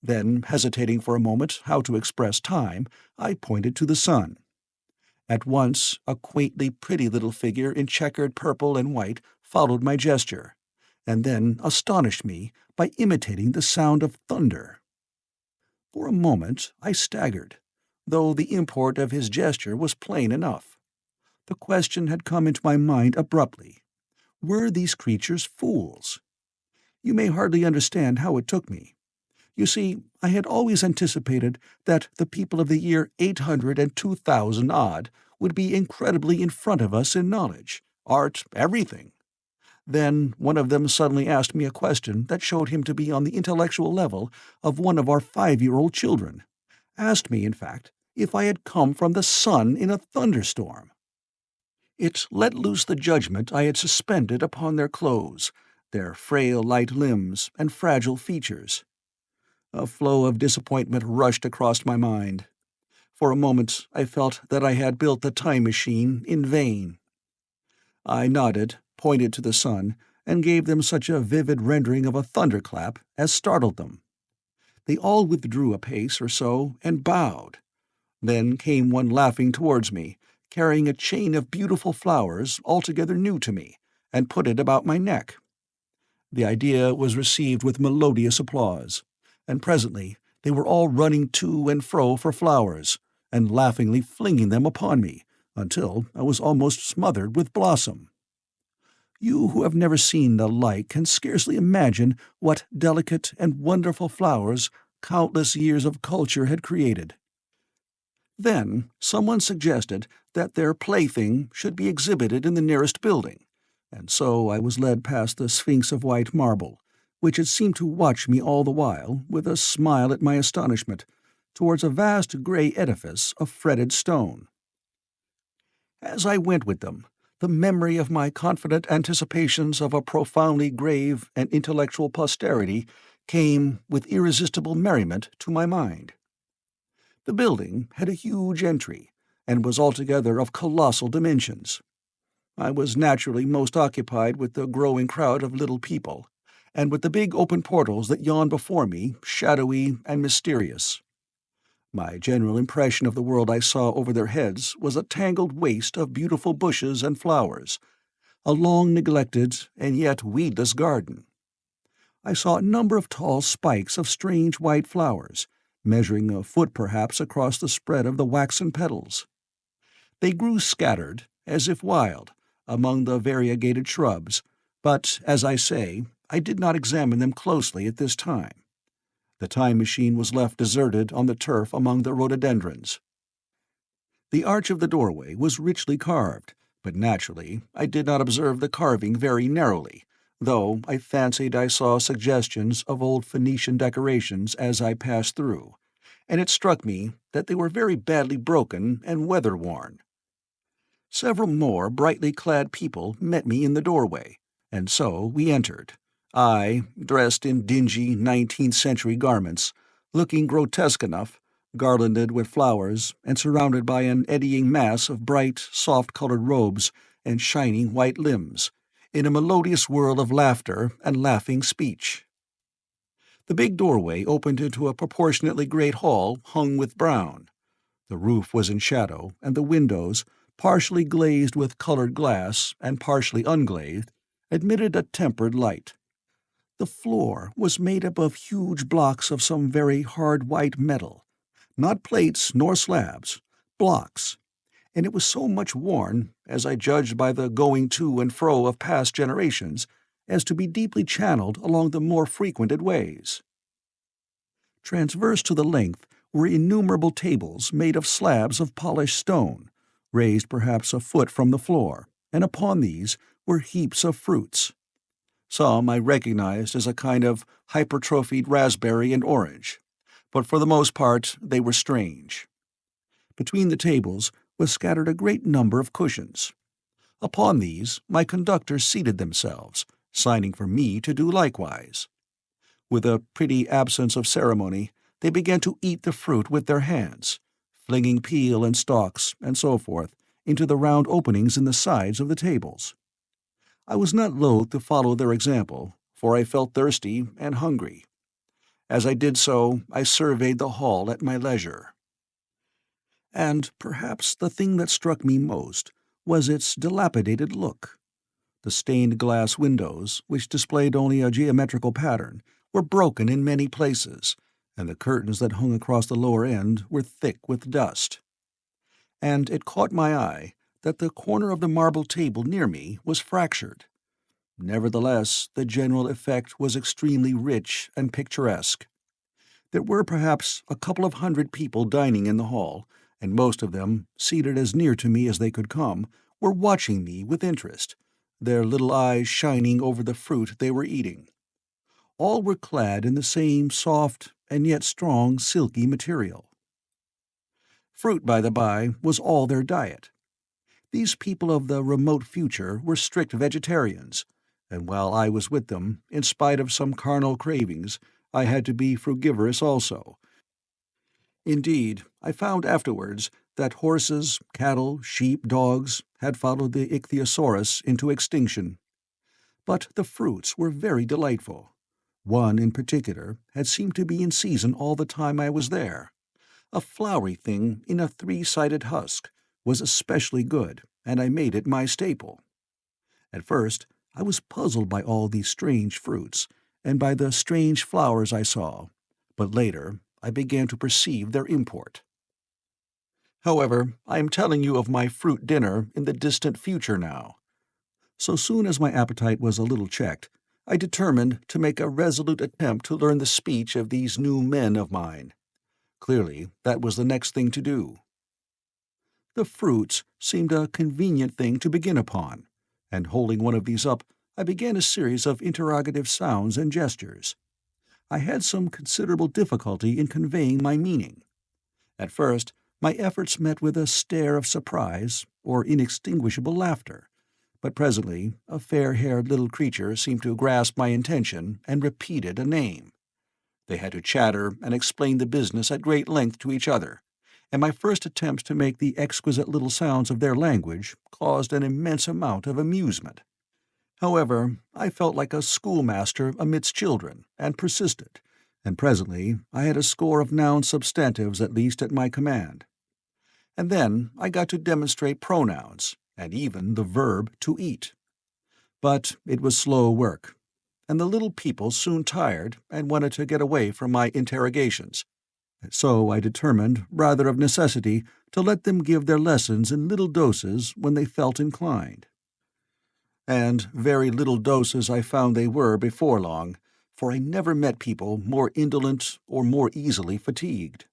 Then, hesitating for a moment how to express time, I pointed to the sun. At once a quaintly pretty little figure in checkered purple and white followed my gesture, and then astonished me by imitating the sound of thunder. For a moment I staggered, though the import of his gesture was plain enough. The question had come into my mind abruptly. Were these creatures fools? You may hardly understand how it took me. You see, I had always anticipated that the people of the year 800 and 2000 odd would be incredibly in front of us in knowledge, art, everything. Then one of them suddenly asked me a question that showed him to be on the intellectual level of one of our 5-year-old children. Asked me, in fact, if I had come from the sun in a thunderstorm. It let loose the judgment I had suspended upon their clothes, their frail light limbs and fragile features. A flow of disappointment rushed across my mind. For a moment I felt that I had built the time machine in vain. I nodded, pointed to the sun, and gave them such a vivid rendering of a thunderclap as startled them. They all withdrew a pace or so and bowed. Then came one laughing towards me, carrying a chain of beautiful flowers altogether new to me, and put it about my neck. The idea was received with melodious applause, and presently they were all running to and fro for flowers, and laughingly flinging them upon me, until I was almost smothered with blossom. You who have never seen the like can scarcely imagine what delicate and wonderful flowers countless years of culture had created. Then someone suggested that their plaything should be exhibited in the nearest building, and so I was led past the Sphinx of white marble, which had seemed to watch me all the while with a smile at my astonishment, towards a vast grey edifice of fretted stone. As I went with them, the memory of my confident anticipations of a profoundly grave and intellectual posterity came with irresistible merriment to my mind. The building had a huge entry, and was altogether of colossal dimensions. I was naturally most occupied with the growing crowd of little people, and with the big open portals that yawned before me, shadowy and mysterious. My general impression of the world I saw over their heads was a tangled waste of beautiful bushes and flowers, a long-neglected and yet weedless garden. I saw a number of tall spikes of strange white flowers, measuring a foot perhaps across the spread of the waxen petals. They grew scattered, as if wild, among the variegated shrubs, but, as I say, I did not examine them closely at this time. The time machine was left deserted on the turf among the rhododendrons. The arch of the doorway was richly carved, but naturally I did not observe the carving very narrowly, though I fancied I saw suggestions of old Phoenician decorations as I passed through, and it struck me that they were very badly broken and weather-worn. Several more brightly clad people met me in the doorway, and so we entered, I dressed in dingy 19th-century garments, looking grotesque enough, garlanded with flowers and surrounded by an eddying mass of bright, soft-colored robes and shining white limbs, in a melodious whirl of laughter and laughing speech. The big doorway opened into a proportionately great hall hung with brown. The roof was in shadow, and the windows, partially glazed with colored glass and partially unglazed, admitted a tempered light. The floor was made up of huge blocks of some very hard white metal, not plates nor slabs, blocks, and it was so much worn, as I judged by the going to and fro of past generations, as to be deeply channeled along the more frequented ways. Transverse to the length were innumerable tables made of slabs of polished stone, raised perhaps a foot from the floor, and upon these were heaps of fruits. Some I recognized as a kind of hypertrophied raspberry and orange, but for the most part they were strange. Between the tables was scattered a great number of cushions. Upon these my conductors seated themselves, signing for me to do likewise. With a pretty absence of ceremony, they began to eat the fruit with their hands, flinging peel and stalks, and so forth, into the round openings in the sides of the tables. I was not loath to follow their example, for I felt thirsty and hungry. As I did so, I surveyed the hall at my leisure. And perhaps the thing that struck me most was its dilapidated look. The stained glass windows, which displayed only a geometrical pattern, were broken in many places, and the curtains that hung across the lower end were thick with dust. And it caught my eye that the corner of the marble table near me was fractured. Nevertheless, the general effect was extremely rich and picturesque. There were perhaps a couple of hundred people dining in the hall, and most of them, seated as near to me as they could come, were watching me with interest, their little eyes shining over the fruit they were eating. All were clad in the same soft and yet strong silky material. Fruit, by the by, was all their diet. These people of the remote future were strict vegetarians, and while I was with them, in spite of some carnal cravings, I had to be frugivorous also. Indeed, I found afterwards that horses, cattle, sheep, dogs had followed the ichthyosaurus into extinction. But the fruits were very delightful. One in particular had seemed to be in season all the time I was there. A floury thing in a three-sided husk was especially good, and I made it my staple. At first, I was puzzled by all these strange fruits, and by the strange flowers I saw, but later I began to perceive their import. However, I am telling you of my fruit dinner in the distant future now. So soon as my appetite was a little checked, I determined to make a resolute attempt to learn the speech of these new men of mine. Clearly, that was the next thing to do. The fruits seemed a convenient thing to begin upon, and holding one of these up, I began a series of interrogative sounds and gestures. I had some considerable difficulty in conveying my meaning. At first, my efforts met with a stare of surprise or inextinguishable laughter, but presently a fair-haired little creature seemed to grasp my intention and repeated a name. They had to chatter and explain the business at great length to each other, and my first attempts to make the exquisite little sounds of their language caused an immense amount of amusement. However, I felt like a schoolmaster amidst children, and persisted, and presently I had a score of noun substantives at least at my command. And then I got to demonstrate pronouns, and even the verb to eat. But it was slow work, and the little people soon tired and wanted to get away from my interrogations. So I determined, rather of necessity, to let them give their lessons in little doses when they felt inclined. And very little doses I found they were before long, for I never met people more indolent or more easily fatigued.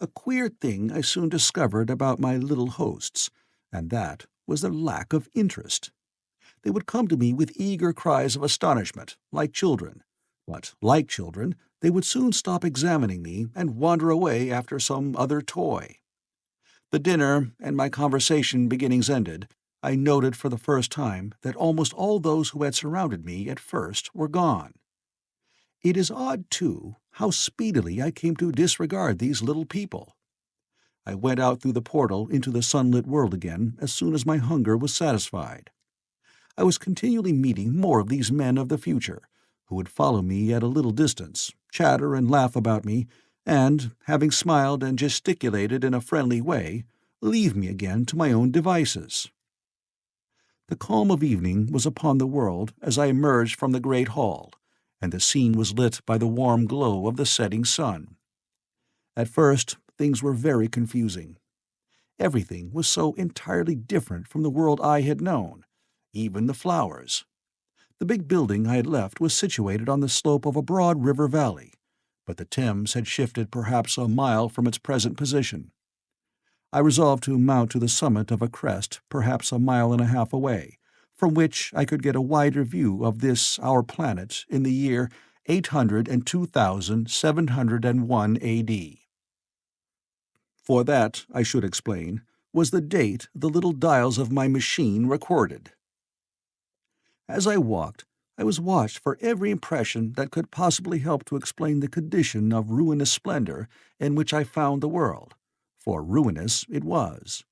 A queer thing I soon discovered about my little hosts, and that was their lack of interest. They would come to me with eager cries of astonishment, like children, but, like children, they would soon stop examining me and wander away after some other toy. The dinner and my conversation beginnings ended, I noted for the first time that almost all those who had surrounded me at first were gone. It is odd, too, how speedily I came to disregard these little people. I went out through the portal into the sunlit world again as soon as my hunger was satisfied. I was continually meeting more of these men of the future, who would follow me at a little distance, chatter and laugh about me, and, having smiled and gesticulated in a friendly way, leave me again to my own devices. The calm of evening was upon the world as I emerged from the great hall, and the scene was lit by the warm glow of the setting sun. At first, things were very confusing. Everything was so entirely different from the world I had known, even the flowers. The big building I had left was situated on the slope of a broad river valley, but the Thames had shifted perhaps a mile from its present position. I resolved to mount to the summit of a crest perhaps a mile and a half away, from which I could get a wider view of this our planet in the year 802,701 A.D. For that, I should explain, was the date the little dials of my machine recorded. As I walked, I was watched for every impression that could possibly help to explain the condition of ruinous splendor in which I found the world, for ruinous it was.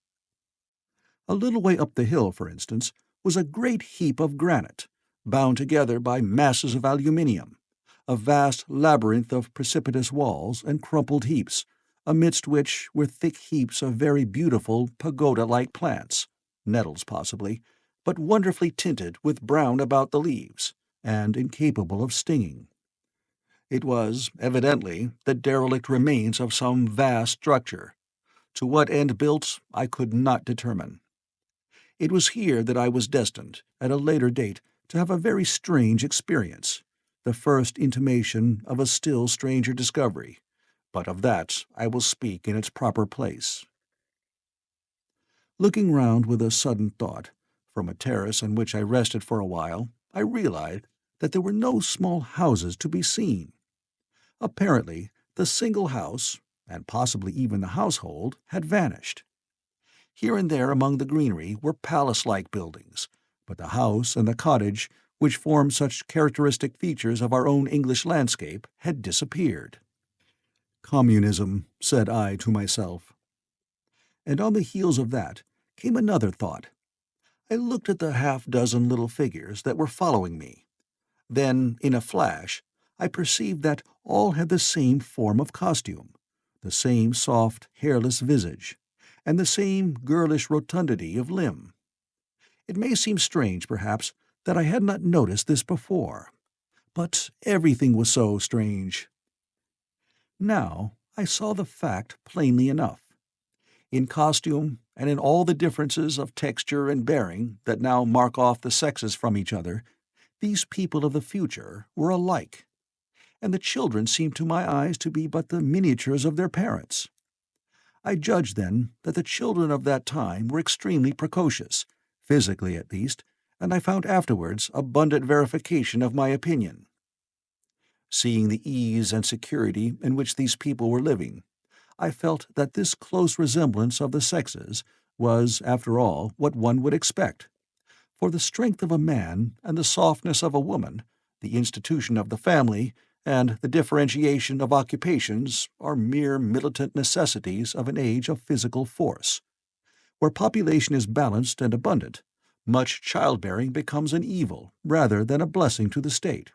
A little way up the hill, for instance, was a great heap of granite, bound together by masses of aluminium, a vast labyrinth of precipitous walls and crumpled heaps, amidst which were thick heaps of very beautiful pagoda-like plants, nettles possibly, but wonderfully tinted with brown about the leaves, and incapable of stinging. It was, evidently, the derelict remains of some vast structure. To what end built, I could not determine. It was here that I was destined, at a later date, to have a very strange experience, the first intimation of a still stranger discovery, but of that I will speak in its proper place. Looking round with a sudden thought, from a terrace on which I rested for a while, I realized that there were no small houses to be seen. Apparently, the single house, and possibly even the household, had vanished. Here and there among the greenery were palace-like buildings, but the house and the cottage, which form such characteristic features of our own English landscape, had disappeared. Communism, said I to myself. And on the heels of that came another thought. I looked at the half-dozen little figures that were following me. Then, in a flash, I perceived that all had the same form of costume, the same soft, hairless visage, and the same girlish rotundity of limb. It may seem strange, perhaps, that I had not noticed this before, but everything was so strange. Now I saw the fact plainly enough. In costume, and in all the differences of texture and bearing that now mark off the sexes from each other, these people of the future were alike, and the children seemed to my eyes to be but the miniatures of their parents. I judged then that the children of that time were extremely precocious, physically at least, and I found afterwards abundant verification of my opinion. Seeing the ease and security in which these people were living, I felt that this close resemblance of the sexes was, after all, what one would expect, for the strength of a man and the softness of a woman, the institution of the family, and the differentiation of occupations are mere militant necessities of an age of physical force. Where population is balanced and abundant, much childbearing becomes an evil rather than a blessing to the state.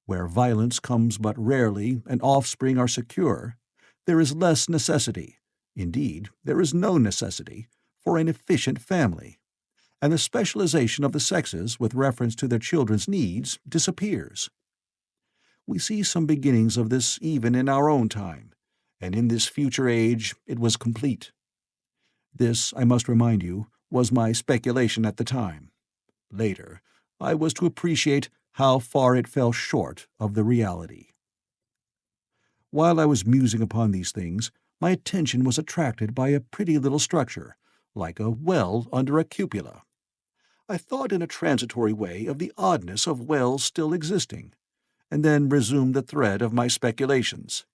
Where violence comes but rarely and offspring are secure, there is less necessity, indeed there is no necessity, for an efficient family, and the specialization of the sexes with reference to their children's needs disappears. We see some beginnings of this even in our own time, and in this future age it was complete. This, I must remind you, was my speculation at the time. Later, I was to appreciate how far it fell short of the reality. While I was musing upon these things, my attention was attracted by a pretty little structure, like a well under a cupola. I thought in a transitory way of the oddness of wells still existing, and then resumed the thread of my speculations.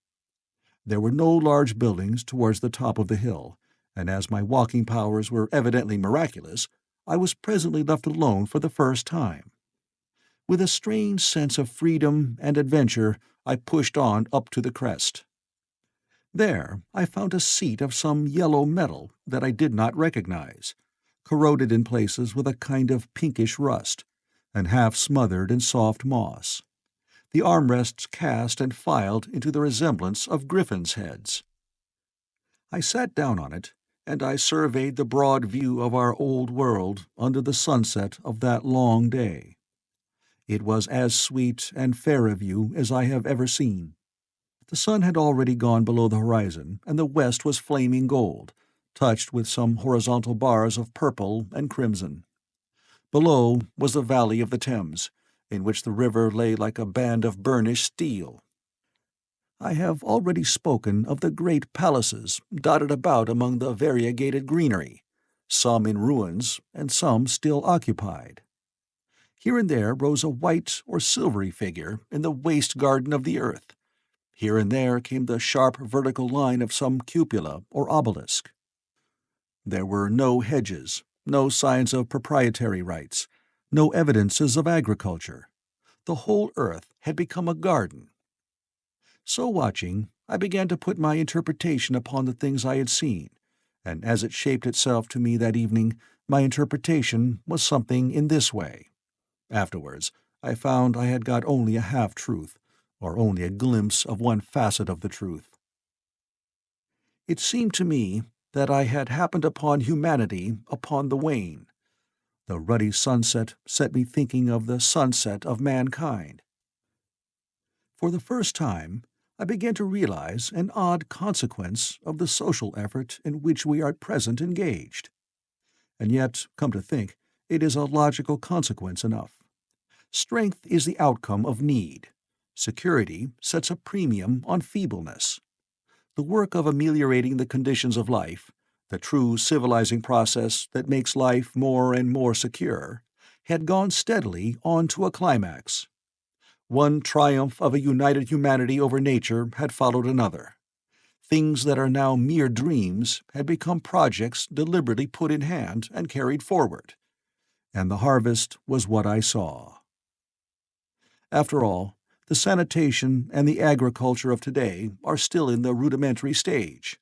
There were no large buildings towards the top of the hill, and as my walking powers were evidently miraculous, I was presently left alone for the first time. With a strange sense of freedom and adventure, I pushed on up to the crest. There I found a seat of some yellow metal that I did not recognize, corroded in places with a kind of pinkish rust, and half smothered in soft moss. The armrests cast and filed into the resemblance of griffins' heads. I sat down on it, and I surveyed the broad view of our old world under the sunset of that long day. It was as sweet and fair a view as I have ever seen. The sun had already gone below the horizon, and the west was flaming gold, touched with some horizontal bars of purple and crimson. Below was the valley of the Thames, in which the river lay like a band of burnished steel. I have already spoken of the great palaces dotted about among the variegated greenery, some in ruins and some still occupied. Here and there rose a white or silvery figure in the waste garden of the earth. Here and there came the sharp vertical line of some cupola or obelisk. There were no hedges, no signs of proprietary rights, no evidences of agriculture. The whole earth had become a garden. So watching, I began to put my interpretation upon the things I had seen, and as it shaped itself to me that evening, my interpretation was something in this way. Afterwards, I found I had got only a half-truth, or only a glimpse of one facet of the truth. It seemed to me that I had happened upon humanity upon the wane. The ruddy sunset set me thinking of the sunset of mankind. For the first time, I began to realize an odd consequence of the social effort in which we are at present engaged. And yet, come to think, it is a logical consequence enough. Strength is the outcome of need. Security sets a premium on feebleness. The work of ameliorating the conditions of life, the true civilizing process that makes life more and more secure, had gone steadily on to a climax. One triumph of a united humanity over nature had followed another. Things that are now mere dreams had become projects deliberately put in hand and carried forward. And the harvest was what I saw. After all, the sanitation and the agriculture of today are still in the rudimentary stage.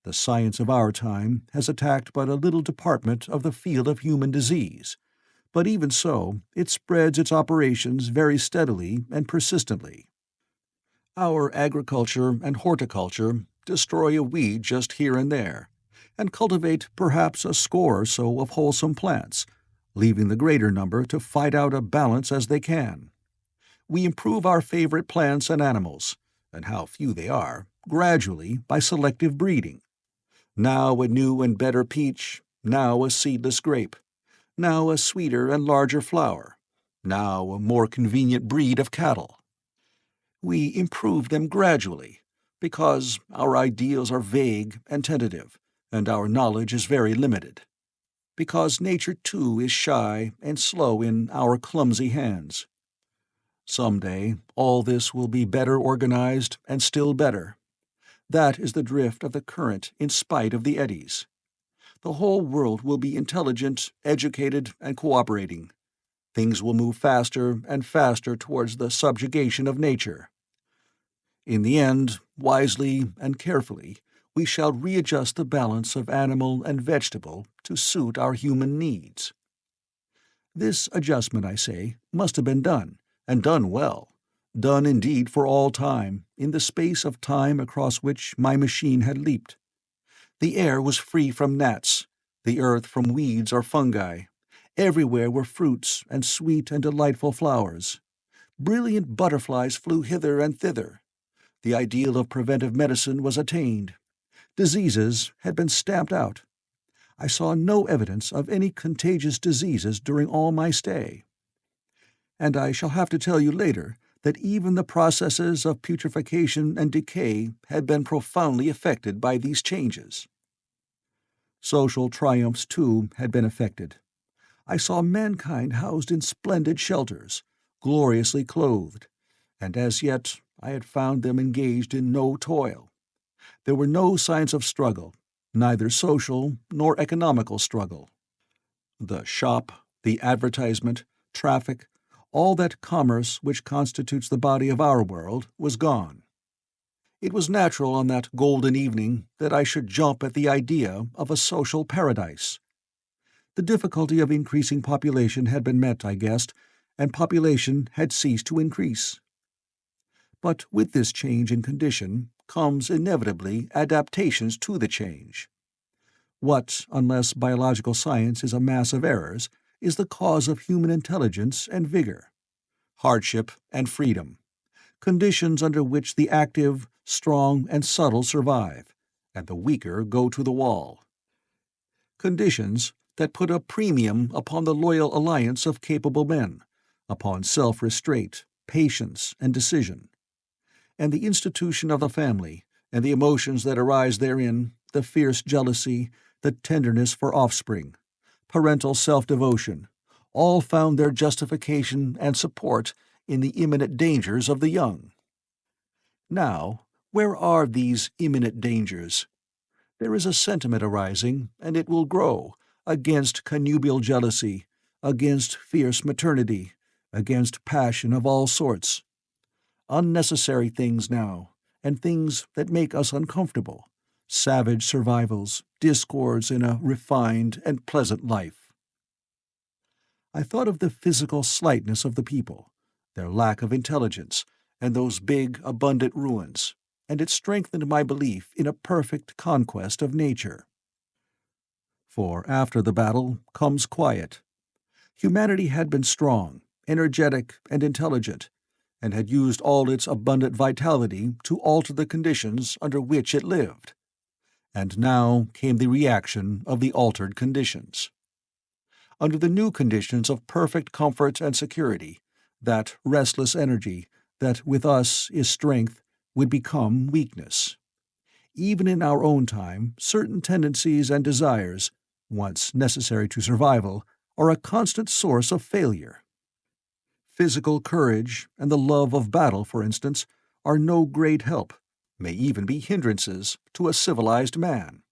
The science of our time has attacked but a little department of the field of human disease, but even so, it spreads its operations very steadily and persistently. Our agriculture and horticulture destroy a weed just here and there, and cultivate perhaps a score or so of wholesome plants, leaving the greater number to fight out a balance as they can. We improve our favorite plants and animals, and how few they are, gradually by selective breeding. Now a new and better peach, now a seedless grape, now a sweeter and larger flower, now a more convenient breed of cattle. We improve them gradually, because our ideals are vague and tentative, and our knowledge is very limited. Because nature too is shy and slow in our clumsy hands. Some day all this will be better organized and still better. That is the drift of the current in spite of the eddies. The whole world will be intelligent, educated, and cooperating. Things will move faster and faster towards the subjugation of nature. In the end, wisely and carefully, we shall readjust the balance of animal and vegetable to suit our human needs. This adjustment, I say, must have been done, and done well, done indeed for all time, in the space of time across which my machine had leaped. The air was free from gnats, the earth from weeds or fungi. Everywhere were fruits and sweet and delightful flowers. Brilliant butterflies flew hither and thither. The ideal of preventive medicine was attained. Diseases had been stamped out. I saw no evidence of any contagious diseases during all my stay. And I shall have to tell you later that even the processes of putrefaction and decay had been profoundly affected by these changes. Social triumphs, too, had been effected. I saw mankind housed in splendid shelters, gloriously clothed, and as yet I had found them engaged in no toil. There were no signs of struggle, neither social nor economical struggle. The shop, the advertisement, traffic, all that commerce which constitutes the body of our world, was gone. It was natural on that golden evening that I should jump at the idea of a social paradise. The difficulty of increasing population had been met, I guessed, and population had ceased to increase. But with this change in condition comes inevitably adaptations to the change. What, unless biological science is a mass of errors, is the cause of human intelligence and vigor? Hardship and freedom. Conditions under which the active, strong, and subtle survive, and the weaker go to the wall. Conditions that put a premium upon the loyal alliance of capable men, upon self-restraint, patience, and decision. And the institution of the family, and the emotions that arise therein, the fierce jealousy, the tenderness for offspring, parental self-devotion, all found their justification and support in the imminent dangers of the young. Now, where are these imminent dangers? There is a sentiment arising, and it will grow, against connubial jealousy, against fierce maternity, against passion of all sorts. Unnecessary things now, and things that make us uncomfortable, savage survivals, discords in a refined and pleasant life. I thought of the physical slightness of the people, their lack of intelligence, and those big, abundant ruins, and it strengthened my belief in a perfect conquest of nature. For after the battle comes quiet. Humanity had been strong, energetic, and intelligent, and had used all its abundant vitality to alter the conditions under which it lived. And now came the reaction of the altered conditions. Under the new conditions of perfect comfort and security, that restless energy, that with us is strength, would become weakness. Even in our own time, certain tendencies and desires, once necessary to survival, are a constant source of failure. Physical courage and the love of battle, for instance, are no great help, may even be hindrances, to a civilized man.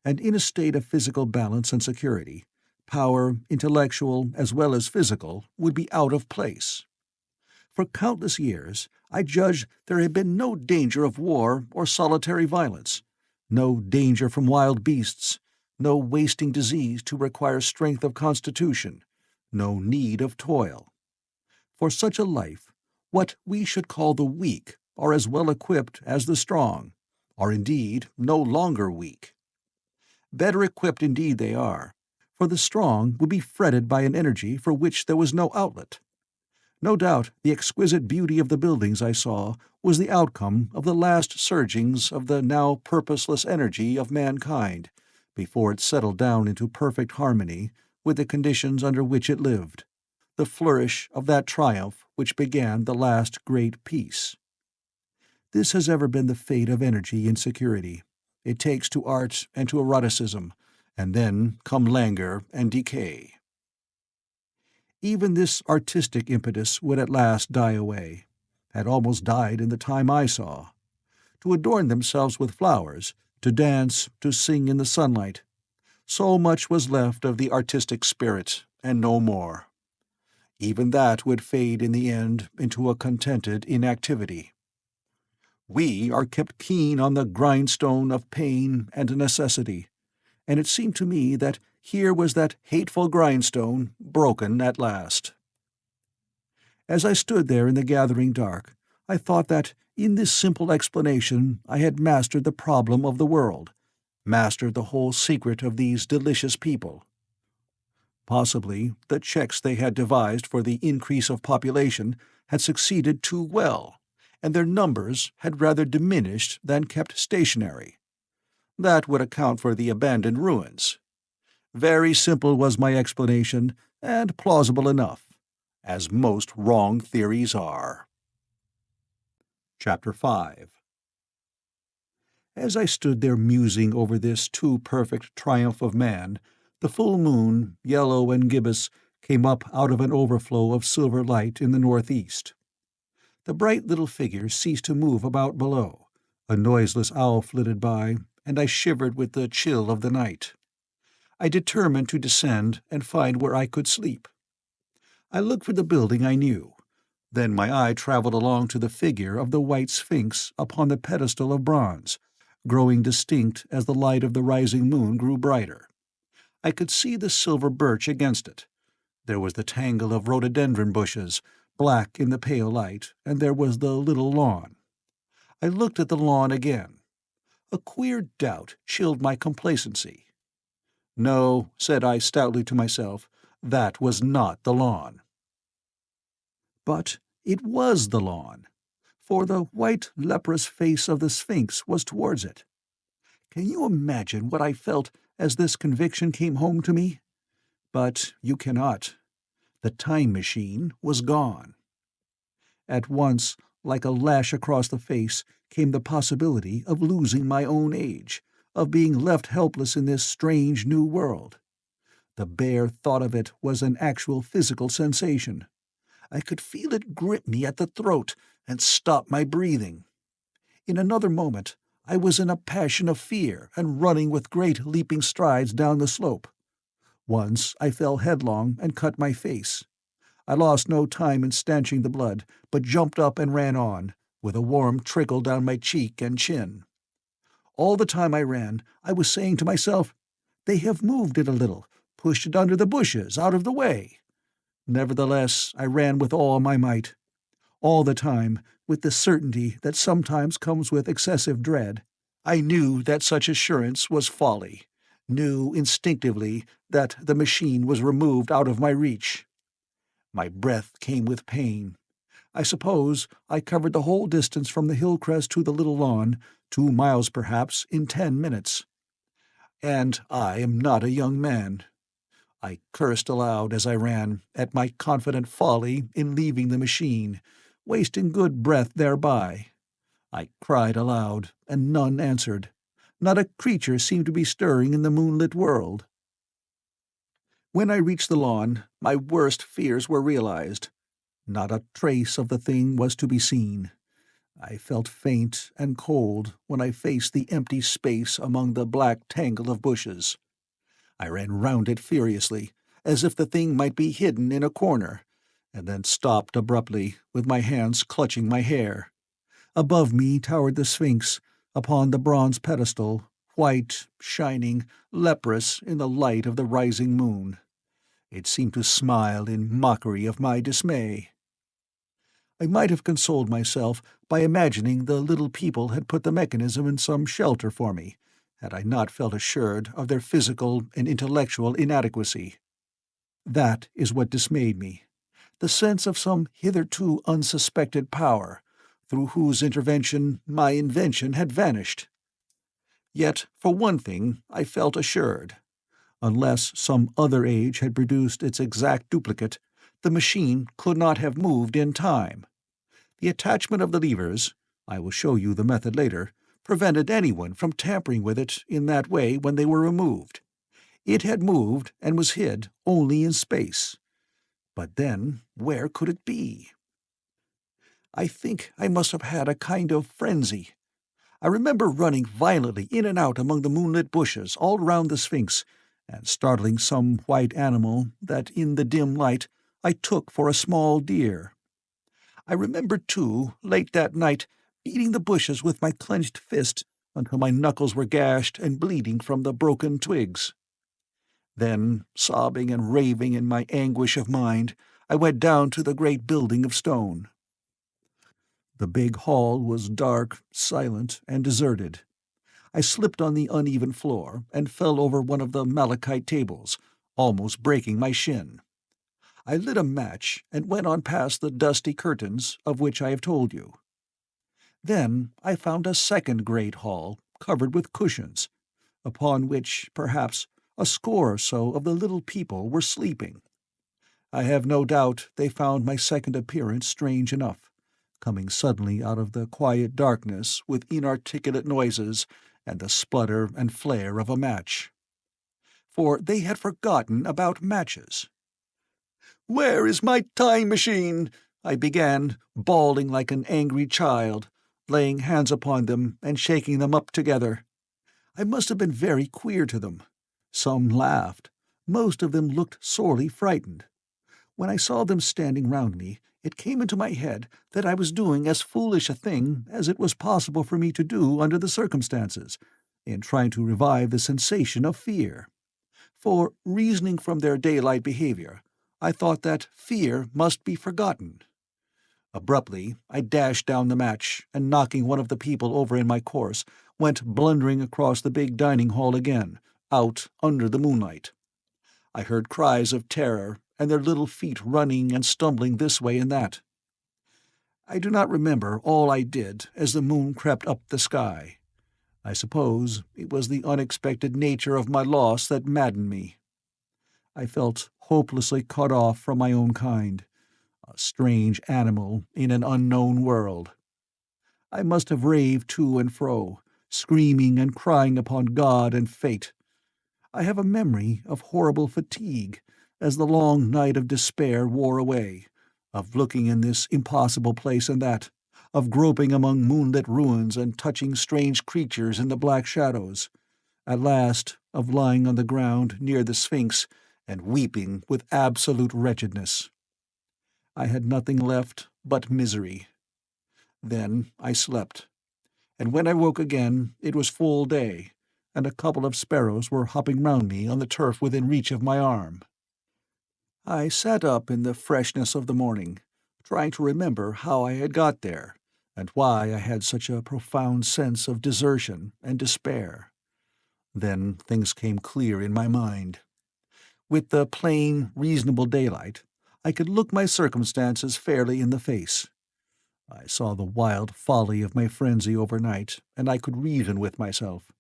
And in a state of physical balance and security, power, intellectual as well as physical, would be out of place. For countless years, I judged there had been no danger of war or solitary violence, no danger from wild beasts, no wasting disease to require strength of constitution, no need of toil. For such a life, what we should call the weak are as well equipped as the strong, are indeed no longer weak. Better equipped indeed they are, for the strong would be fretted by an energy for which there was no outlet. No doubt the exquisite beauty of the buildings I saw was the outcome of the last surgings of the now purposeless energy of mankind, before it settled down into perfect harmony with the conditions under which it lived, the flourish of that triumph which began the last great peace. This has ever been the fate of energy in security. It takes to art and to eroticism, and then come languor and decay. Even this artistic impetus would at last die away, had almost died in the time I saw. To adorn themselves with flowers, to dance, to sing in the sunlight, so much was left of the artistic spirit, and no more. Even that would fade in the end into a contented inactivity. We are kept keen on the grindstone of pain and necessity, and it seemed to me that here was that hateful grindstone broken at last. As I stood there in the gathering dark, I thought that in this simple explanation I had mastered the problem of the world, mastered the whole secret of these delicious people. Possibly the checks they had devised for the increase of population had succeeded too well, and their numbers had rather diminished than kept stationary. That would account for the abandoned ruins. Very simple was my explanation, and plausible enough, as most wrong theories are. Chapter 5. As I stood there musing over this too perfect triumph of man, the full moon, yellow and gibbous, came up out of an overflow of silver light in the northeast. The bright little figures ceased to move about below. A noiseless owl flitted by, and I shivered with the chill of the night. I determined to descend and find where I could sleep. I looked for the building I knew. Then my eye traveled along to the figure of the white sphinx upon the pedestal of bronze, growing distinct as the light of the rising moon grew brighter. I could see the silver birch against it. There was the tangle of rhododendron bushes, black in the pale light, and there was the little lawn. I looked at the lawn again. A queer doubt chilled my complacency. No, said I stoutly to myself, that was not the lawn. But it was the lawn, for the white leprous face of the Sphinx was towards it. Can you imagine what I felt as this conviction came home to me? But you cannot. The time machine was gone. At once, like a lash across the face, came the possibility of losing my own age, of being left helpless in this strange new world. The bare thought of it was an actual physical sensation. I could feel it grip me at the throat and stop my breathing. In another moment, I was in a passion of fear and running with great leaping strides down the slope. Once I fell headlong and cut my face. I lost no time in stanching the blood, but jumped up and ran on, with a warm trickle down my cheek and chin. All the time I ran, I was saying to myself, "They have moved it a little, pushed it under the bushes, out of the way." Nevertheless, I ran with all my might. All the time, with the certainty that sometimes comes with excessive dread, I knew that such assurance was folly, knew instinctively that the machine was removed out of my reach. My breath came with pain. I suppose I covered the whole distance from the hill crest to the little lawn, 2 miles perhaps, in 10 minutes. And I am not a young man. I cursed aloud as I ran, at my confident folly in leaving the machine, wasting good breath thereby. I cried aloud, and none answered. Not a creature seemed to be stirring in the moonlit world. When I reached the lawn, my worst fears were realized. Not a trace of the thing was to be seen. I felt faint and cold when I faced the empty space among the black tangle of bushes. I ran round it furiously, as if the thing might be hidden in a corner, and then stopped abruptly, with my hands clutching my hair. Above me towered the Sphinx, upon the bronze pedestal, white, shining, leprous in the light of the rising moon. It seemed to smile in mockery of my dismay. I might have consoled myself by imagining the little people had put the mechanism in some shelter for me, had I not felt assured of their physical and intellectual inadequacy. That is what dismayed me, the sense of some hitherto unsuspected power, through whose intervention my invention had vanished. Yet, for one thing, I felt assured. Unless some other age had produced its exact duplicate, the machine could not have moved in time. The attachment of the levers, I will show you the method later, prevented anyone from tampering with it in that way when they were removed. It had moved and was hid only in space. But then, where could it be? I think I must have had a kind of frenzy. I remember running violently in and out among the moonlit bushes all round the Sphinx, and startling some white animal that in the dim light I took for a small deer. I remember, too, late that night, beating the bushes with my clenched fist until my knuckles were gashed and bleeding from the broken twigs. Then, sobbing and raving in my anguish of mind, I went down to the great building of stone. The big hall was dark, silent, and deserted. I slipped on the uneven floor and fell over one of the malachite tables, almost breaking my shin. I lit a match and went on past the dusty curtains of which I have told you. Then I found a second great hall covered with cushions, upon which, perhaps, a score or so of the little people were sleeping. I have no doubt they found my second appearance strange enough, coming suddenly out of the quiet darkness with inarticulate noises and the splutter and flare of a match. For they had forgotten about matches. "Where is my time machine?" I began, bawling like an angry child, laying hands upon them and shaking them up together. I must have been very queer to them. Some laughed. Most of them looked sorely frightened. When I saw them standing round me, it came into my head that I was doing as foolish a thing as it was possible for me to do under the circumstances, in trying to revive the sensation of fear. For, reasoning from their daylight behavior, I thought that fear must be forgotten. Abruptly, I dashed down the match, and knocking one of the people over in my course, went blundering across the big dining hall again, out under the moonlight. I heard cries of terror, and their little feet running and stumbling this way and that. I do not remember all I did as the moon crept up the sky. I suppose it was the unexpected nature of my loss that maddened me. I felt hopelessly cut off from my own kind, a strange animal in an unknown world. I must have raved to and fro, screaming and crying upon God and fate. I have a memory of horrible fatigue as the long night of despair wore away, of looking in this impossible place and that, of groping among moonlit ruins and touching strange creatures in the black shadows, at last of lying on the ground near the Sphinx and weeping with absolute wretchedness. I had nothing left but misery. Then I slept, and when I woke again it was full day, and a couple of sparrows were hopping round me on the turf within reach of my arm. I sat up in the freshness of the morning, trying to remember how I had got there, and why I had such a profound sense of desertion and despair. Then things came clear in my mind. With the plain, reasonable daylight, I could look my circumstances fairly in the face. I saw the wild folly of my frenzy overnight, and I could reason with myself.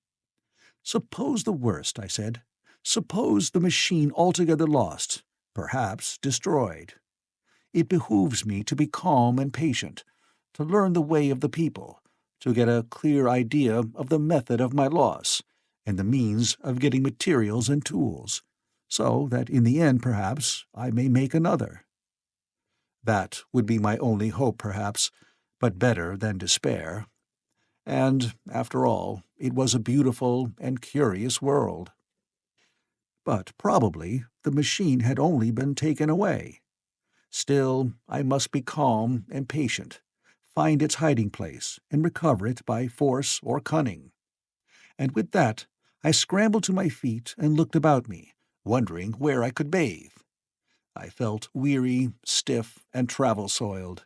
Suppose the worst, I said. Suppose the machine altogether lost, perhaps destroyed. It behooves me to be calm and patient, to learn the way of the people, to get a clear idea of the method of my loss, and the means of getting materials and tools, so that in the end, perhaps, I may make another. That would be my only hope, perhaps, but better than despair. And, after all, it was a beautiful and curious world. But probably the machine had only been taken away. Still, I must be calm and patient, find its hiding place, and recover it by force or cunning. And with that, I scrambled to my feet and looked about me, wondering where I could bathe. I felt weary, stiff, and travel-soiled.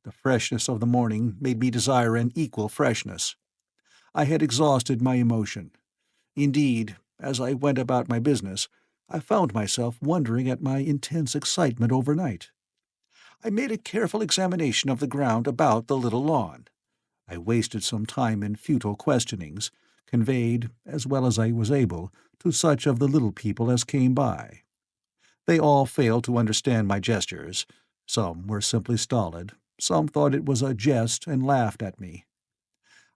The freshness of the morning made me desire an equal freshness. I had exhausted my emotion. Indeed, as I went about my business, I found myself wondering at my intense excitement overnight. I made a careful examination of the ground about the little lawn. I wasted some time in futile questionings, conveyed, as well as I was able, to such of the little people as came by. They all failed to understand my gestures. Some were simply stolid, some thought it was a jest and laughed at me.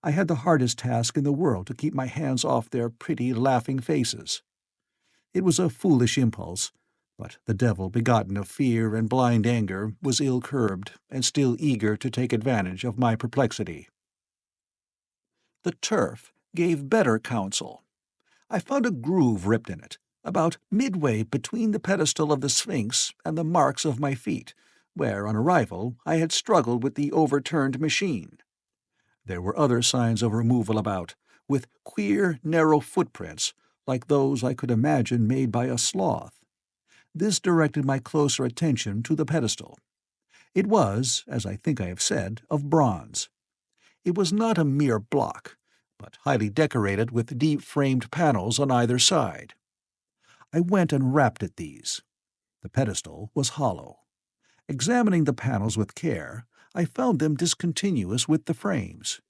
I had the hardest task in the world to keep my hands off their pretty, laughing faces. It was a foolish impulse, but the devil begotten of fear and blind anger was ill-curbed and still eager to take advantage of my perplexity. The turf gave better counsel. I found a groove ripped in it, about midway between the pedestal of the Sphinx and the marks of my feet, where on arrival I had struggled with the overturned machine. There were other signs of removal about, with queer, narrow footprints, like those I could imagine made by a sloth. This directed my closer attention to the pedestal. It was, as I think I have said, of bronze. It was not a mere block, but highly decorated with deep-framed panels on either side. I went and rapped at these. The pedestal was hollow. Examining the panels with care, I found them discontinuous with the frames.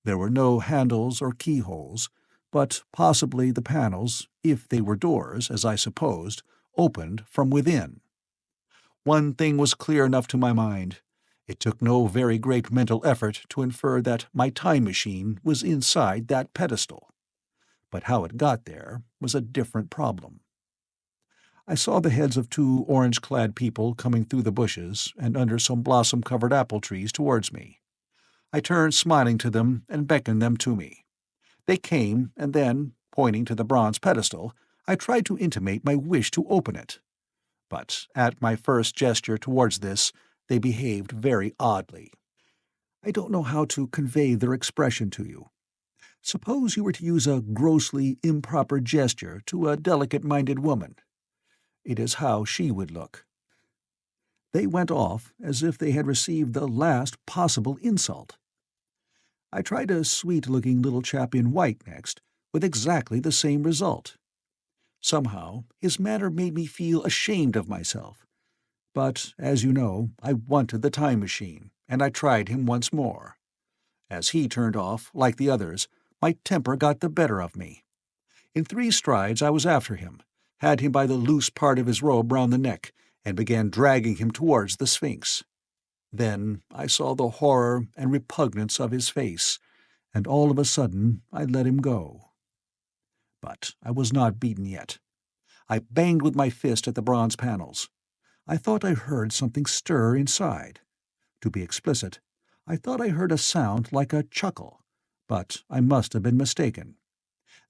There were no handles or keyholes, but possibly the panels, if they were doors, as I supposed, opened from within. One thing was clear enough to my mind. It took no very great mental effort to infer that my time machine was inside that pedestal. But how it got there was a different problem. I saw the heads of two orange-clad people coming through the bushes and under some blossom-covered apple trees towards me. I turned smiling to them and beckoned them to me. They came, and then, pointing to the bronze pedestal, I tried to intimate my wish to open it. But at my first gesture towards this, they behaved very oddly. I don't know how to convey their expression to you. Suppose you were to use a grossly improper gesture to a delicate-minded woman. It is how she would look. They went off as if they had received the last possible insult. I tried a sweet-looking little chap in white next, with exactly the same result. Somehow, his manner made me feel ashamed of myself. But, as you know, I wanted the time machine, and I tried him once more. As he turned off, like the others, my temper got the better of me. In 3 strides I was after him, had him by the loose part of his robe round the neck, and began dragging him towards the Sphinx. Then I saw the horror and repugnance of his face, and all of a sudden I let him go. But I was not beaten yet. I banged with my fist at the bronze panels. I thought I heard something stir inside. To be explicit, I thought I heard a sound like a chuckle, but I must have been mistaken.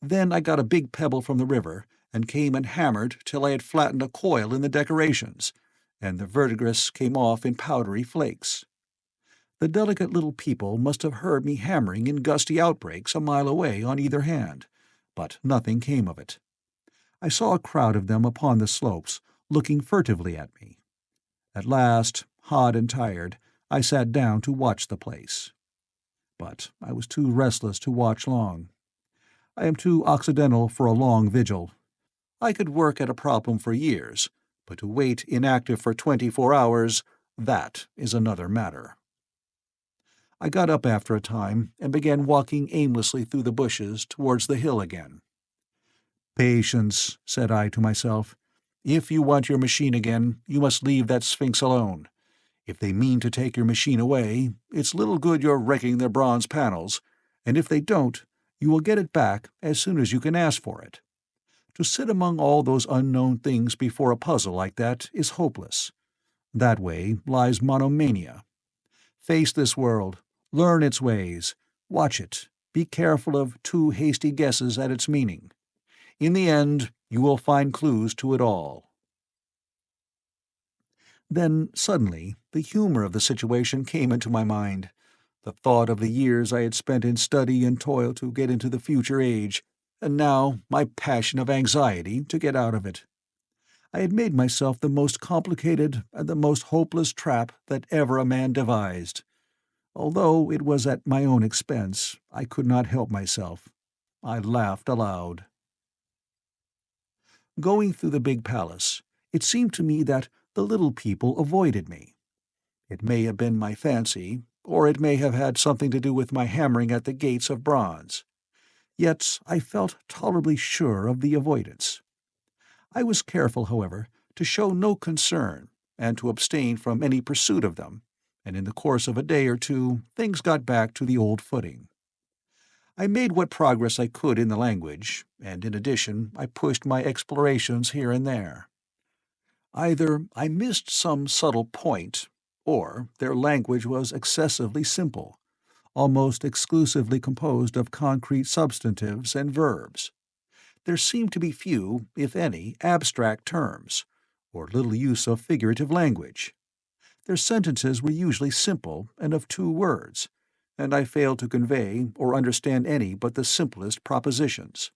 Then I got a big pebble from the river, and came and hammered till I had flattened a coil in the decorations, and the verdigris came off in powdery flakes. The delicate little people must have heard me hammering in gusty outbreaks a mile away on either hand, but nothing came of it. I saw a crowd of them upon the slopes, looking furtively at me. At last, hot and tired, I sat down to watch the place. But I was too restless to watch long. I am too occidental for a long vigil. I could work at a problem for years, but to wait inactive for 24 hours, that is another matter. I got up after a time and began walking aimlessly through the bushes towards the hill again. "Patience," said I to myself. "If you want your machine again, you must leave that Sphinx alone. If they mean to take your machine away, it's little good your wrecking their bronze panels, and if they don't, you will get it back as soon as you can ask for it. To sit among all those unknown things before a puzzle like that is hopeless. That way lies monomania. Face this world, learn its ways, watch it, be careful of too hasty guesses at its meaning. In the end, you will find clues to it all." Then, suddenly, the humor of the situation came into my mind. The thought of the years I had spent in study and toil to get into the future age, and now my passion of anxiety to get out of it. I had made myself the most complicated and the most hopeless trap that ever a man devised. Although it was at my own expense, I could not help myself. I laughed aloud. Going through the big palace, it seemed to me that the little people avoided me. It may have been my fancy, or it may have had something to do with my hammering at the gates of bronze. Yet I felt tolerably sure of the avoidance. I was careful, however, to show no concern, and to abstain from any pursuit of them, and in the course of a day or two things got back to the old footing. I made what progress I could in the language, and in addition I pushed my explorations here and there. Either I missed some subtle point, or their language was excessively simple, almost exclusively composed of concrete substantives and verbs. There seemed to be few, if any, abstract terms, or little use of figurative language. Their sentences were usually simple and of 2 words, and I failed to convey or understand any but the simplest propositions.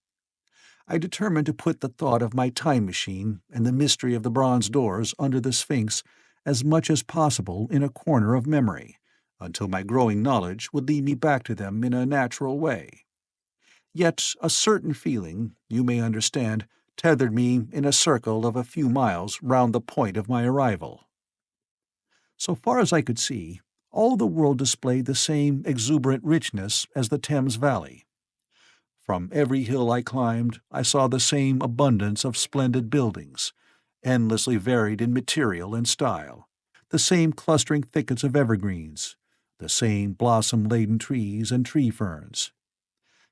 I determined to put the thought of my time machine and the mystery of the bronze doors under the Sphinx as much as possible in a corner of memory, until my growing knowledge would lead me back to them in a natural way. Yet a certain feeling, you may understand, tethered me in a circle of a few miles round the point of my arrival. So far as I could see, all the world displayed the same exuberant richness as the Thames Valley. From every hill I climbed, I saw the same abundance of splendid buildings, endlessly varied in material and style, the same clustering thickets of evergreens, the same blossom-laden trees and tree-ferns.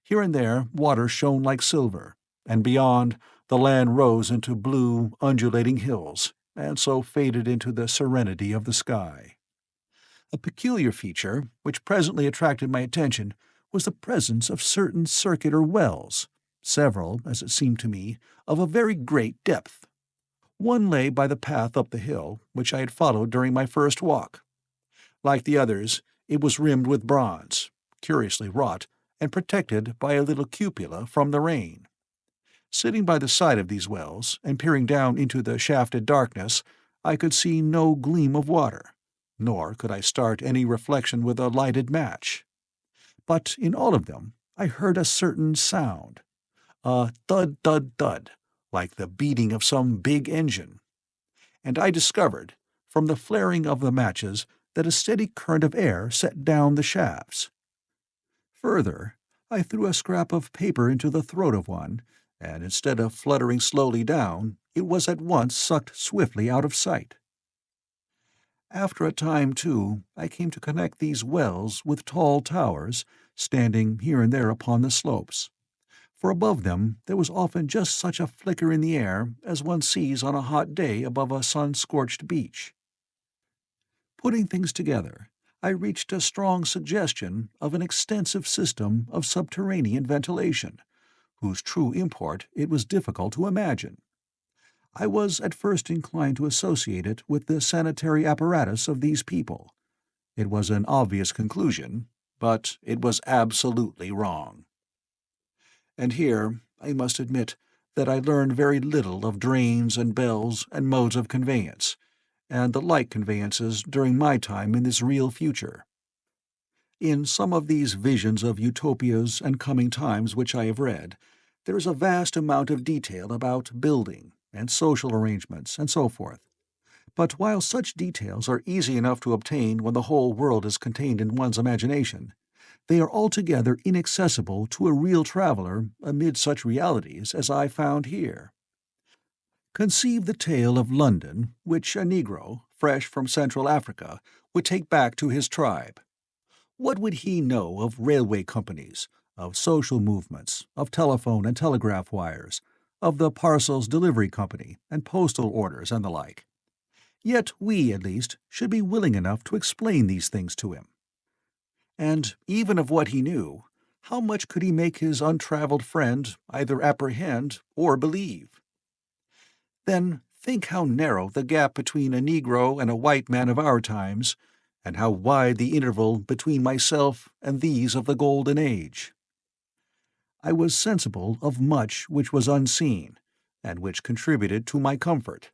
Here and there water shone like silver, and beyond, The land rose into blue, undulating hills, and so faded into the serenity of the sky. A peculiar feature, which presently attracted my attention, was the presence of certain circular wells, several, as it seemed to me, of a very great depth. One lay by the path up the hill, which I had followed during my first walk. Like the others, it was rimmed with bronze, curiously wrought, and protected by a little cupola from the rain. Sitting by the side of these wells, and peering down into the shafted darkness, I could see no gleam of water, nor could I start any reflection with a lighted match. But in all of them I heard a certain sound, a thud-thud-thud, like the beating of some big engine. And I discovered, from the flaring of the matches, that a steady current of air set down the shafts. Further, I threw a scrap of paper into the throat of one, and instead of fluttering slowly down, it was at once sucked swiftly out of sight. After a time, too, I came to connect these wells with tall towers, standing here and there upon the slopes, for above them there was often just such a flicker in the air as one sees on a hot day above a sun-scorched beach. Putting things together, I reached a strong suggestion of an extensive system of subterranean ventilation, whose true import it was difficult to imagine. I was at first inclined to associate it with the sanitary apparatus of these people. It was an obvious conclusion, but it was absolutely wrong. And here, I must admit, that I learned very little of drains and bells and modes of conveyance, and the like conveyances during my time in this real future. In some of these visions of utopias and coming times which I have read, there is a vast amount of detail about building, and social arrangements, and so forth. But while such details are easy enough to obtain when the whole world is contained in one's imagination, they are altogether inaccessible to a real traveler amid such realities as I found here. Conceive the tale of London which a Negro, fresh from Central Africa, would take back to his tribe. What would he know of railway companies, of social movements, of telephone and telegraph wires, of the parcels delivery company, and postal orders, and the like? Yet we, at least, should be willing enough to explain these things to him. And even of what he knew, how much could he make his untraveled friend either apprehend or believe? Then think how narrow the gap between a Negro and a white man of our times, and how wide the interval between myself and these of the Golden Age. I was sensible of much which was unseen, and which contributed to my comfort.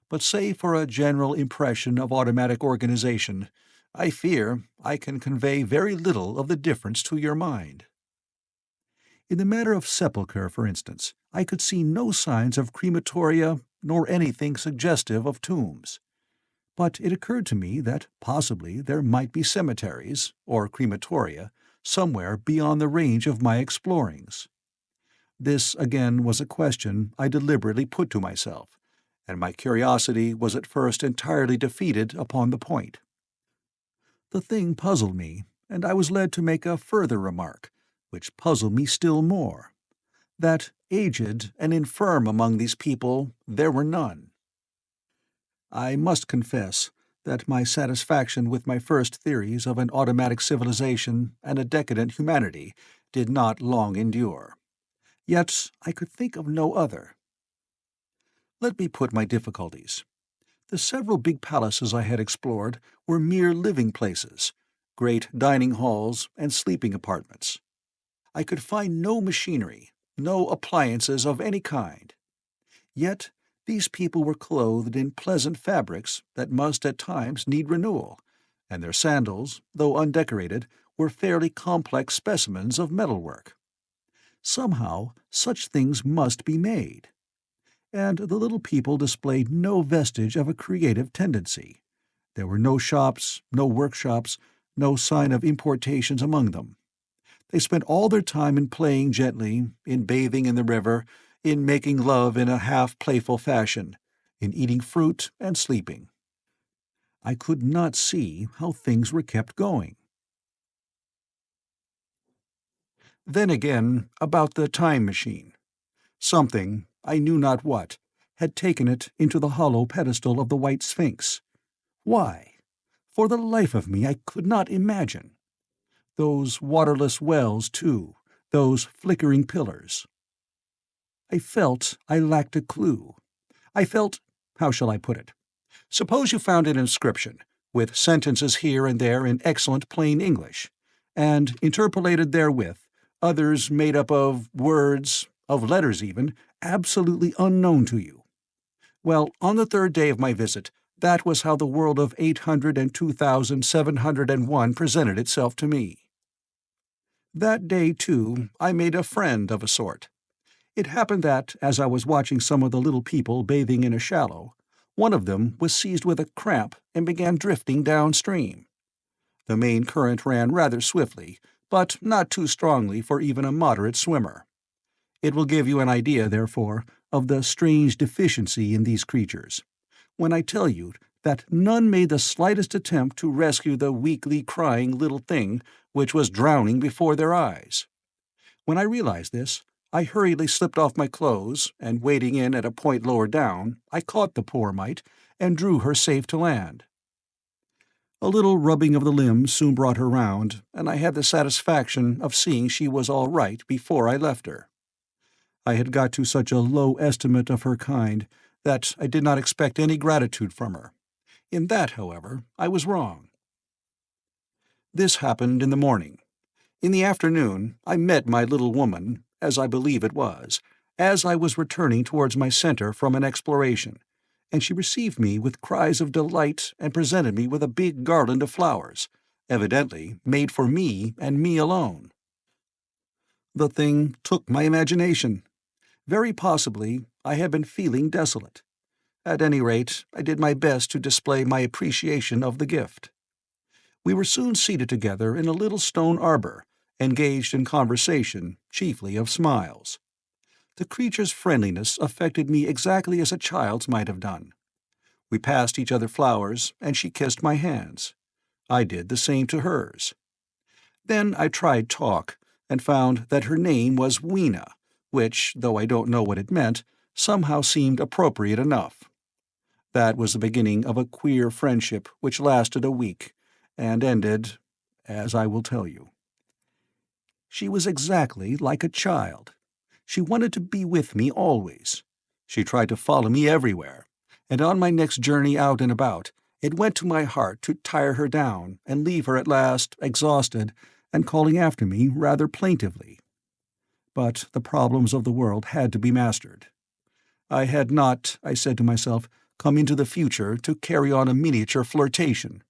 But save for a general impression of automatic organization, I fear I can convey very little of the difference to your mind. In the matter of sepulture, for instance, I could see no signs of crematoria nor anything suggestive of tombs. But it occurred to me that possibly there might be cemeteries, or crematoria, somewhere beyond the range of my explorings. This, again, was a question I deliberately put to myself, and my curiosity was at first entirely defeated upon the point. The thing puzzled me, and I was led to make a further remark, which puzzled me still more, that aged and infirm among these people there were none. I must confess that my satisfaction with my first theories of an automatic civilization and a decadent humanity did not long endure. Yet I could think of no other. Let me put my difficulties. The several big palaces I had explored were mere living places, great dining halls and sleeping apartments. I could find no machinery, no appliances of any kind. Yet these people were clothed in pleasant fabrics that must at times need renewal, and their sandals, though undecorated, were fairly complex specimens of metalwork. Somehow such things must be made. And the little people displayed no vestige of a creative tendency. There were no shops, no workshops, no sign of importations among them. They spent all their time in playing gently, in bathing in the river, in making love in a half-playful fashion, in eating fruit and sleeping. I could not see how things were kept going. Then again, about the time machine. Something, I knew not what, had taken it into the hollow pedestal of the White Sphinx. Why? For the life of me I could not imagine. Those waterless wells, too, those flickering pillars. I felt I lacked a clue. I felt— how shall I put it? Suppose you found an inscription, with sentences here and there in excellent plain English, and interpolated therewith others made up of words, of letters even, absolutely unknown to you. Well, on the third day of my visit, that was how the world of 802,701 presented itself to me. That day, too, I made a friend of a sort. It happened that, as I was watching some of the little people bathing in a shallow, one of them was seized with a cramp and began drifting downstream. The main current ran rather swiftly, but not too strongly for even a moderate swimmer. It will give you an idea, therefore, of the strange deficiency in these creatures, when I tell you that none made the slightest attempt to rescue the weakly crying little thing which was drowning before their eyes. When I realized this, I hurriedly slipped off my clothes, and wading in at a point lower down, I caught the poor mite and drew her safe to land. A little rubbing of the limbs soon brought her round, and I had the satisfaction of seeing she was all right before I left her. I had got to such a low estimate of her kind that I did not expect any gratitude from her. In that, however, I was wrong. This happened in the morning. In the afternoon I met my little woman, as I believe it was, as I was returning towards my center from an exploration, and she received me with cries of delight and presented me with a big garland of flowers, evidently made for me and me alone. The thing took my imagination. Very possibly I had been feeling desolate. At any rate, I did my best to display my appreciation of the gift. We were soon seated together in a little stone arbor, engaged in conversation, chiefly of smiles. The creature's friendliness affected me exactly as a child's might have done. We passed each other flowers, and she kissed my hands. I did the same to hers. Then I tried talk, and found that her name was Weena, which, though I don't know what it meant, somehow seemed appropriate enough. That was the beginning of a queer friendship which lasted a week, and ended, as I will tell you. She was exactly like a child. She wanted to be with me always. She tried to follow me everywhere, and on my next journey out and about, it went to my heart to tire her down and leave her at last, exhausted, and calling after me rather plaintively. But the problems of the world had to be mastered. I had not, I said to myself, come into the future to carry on a miniature flirtation.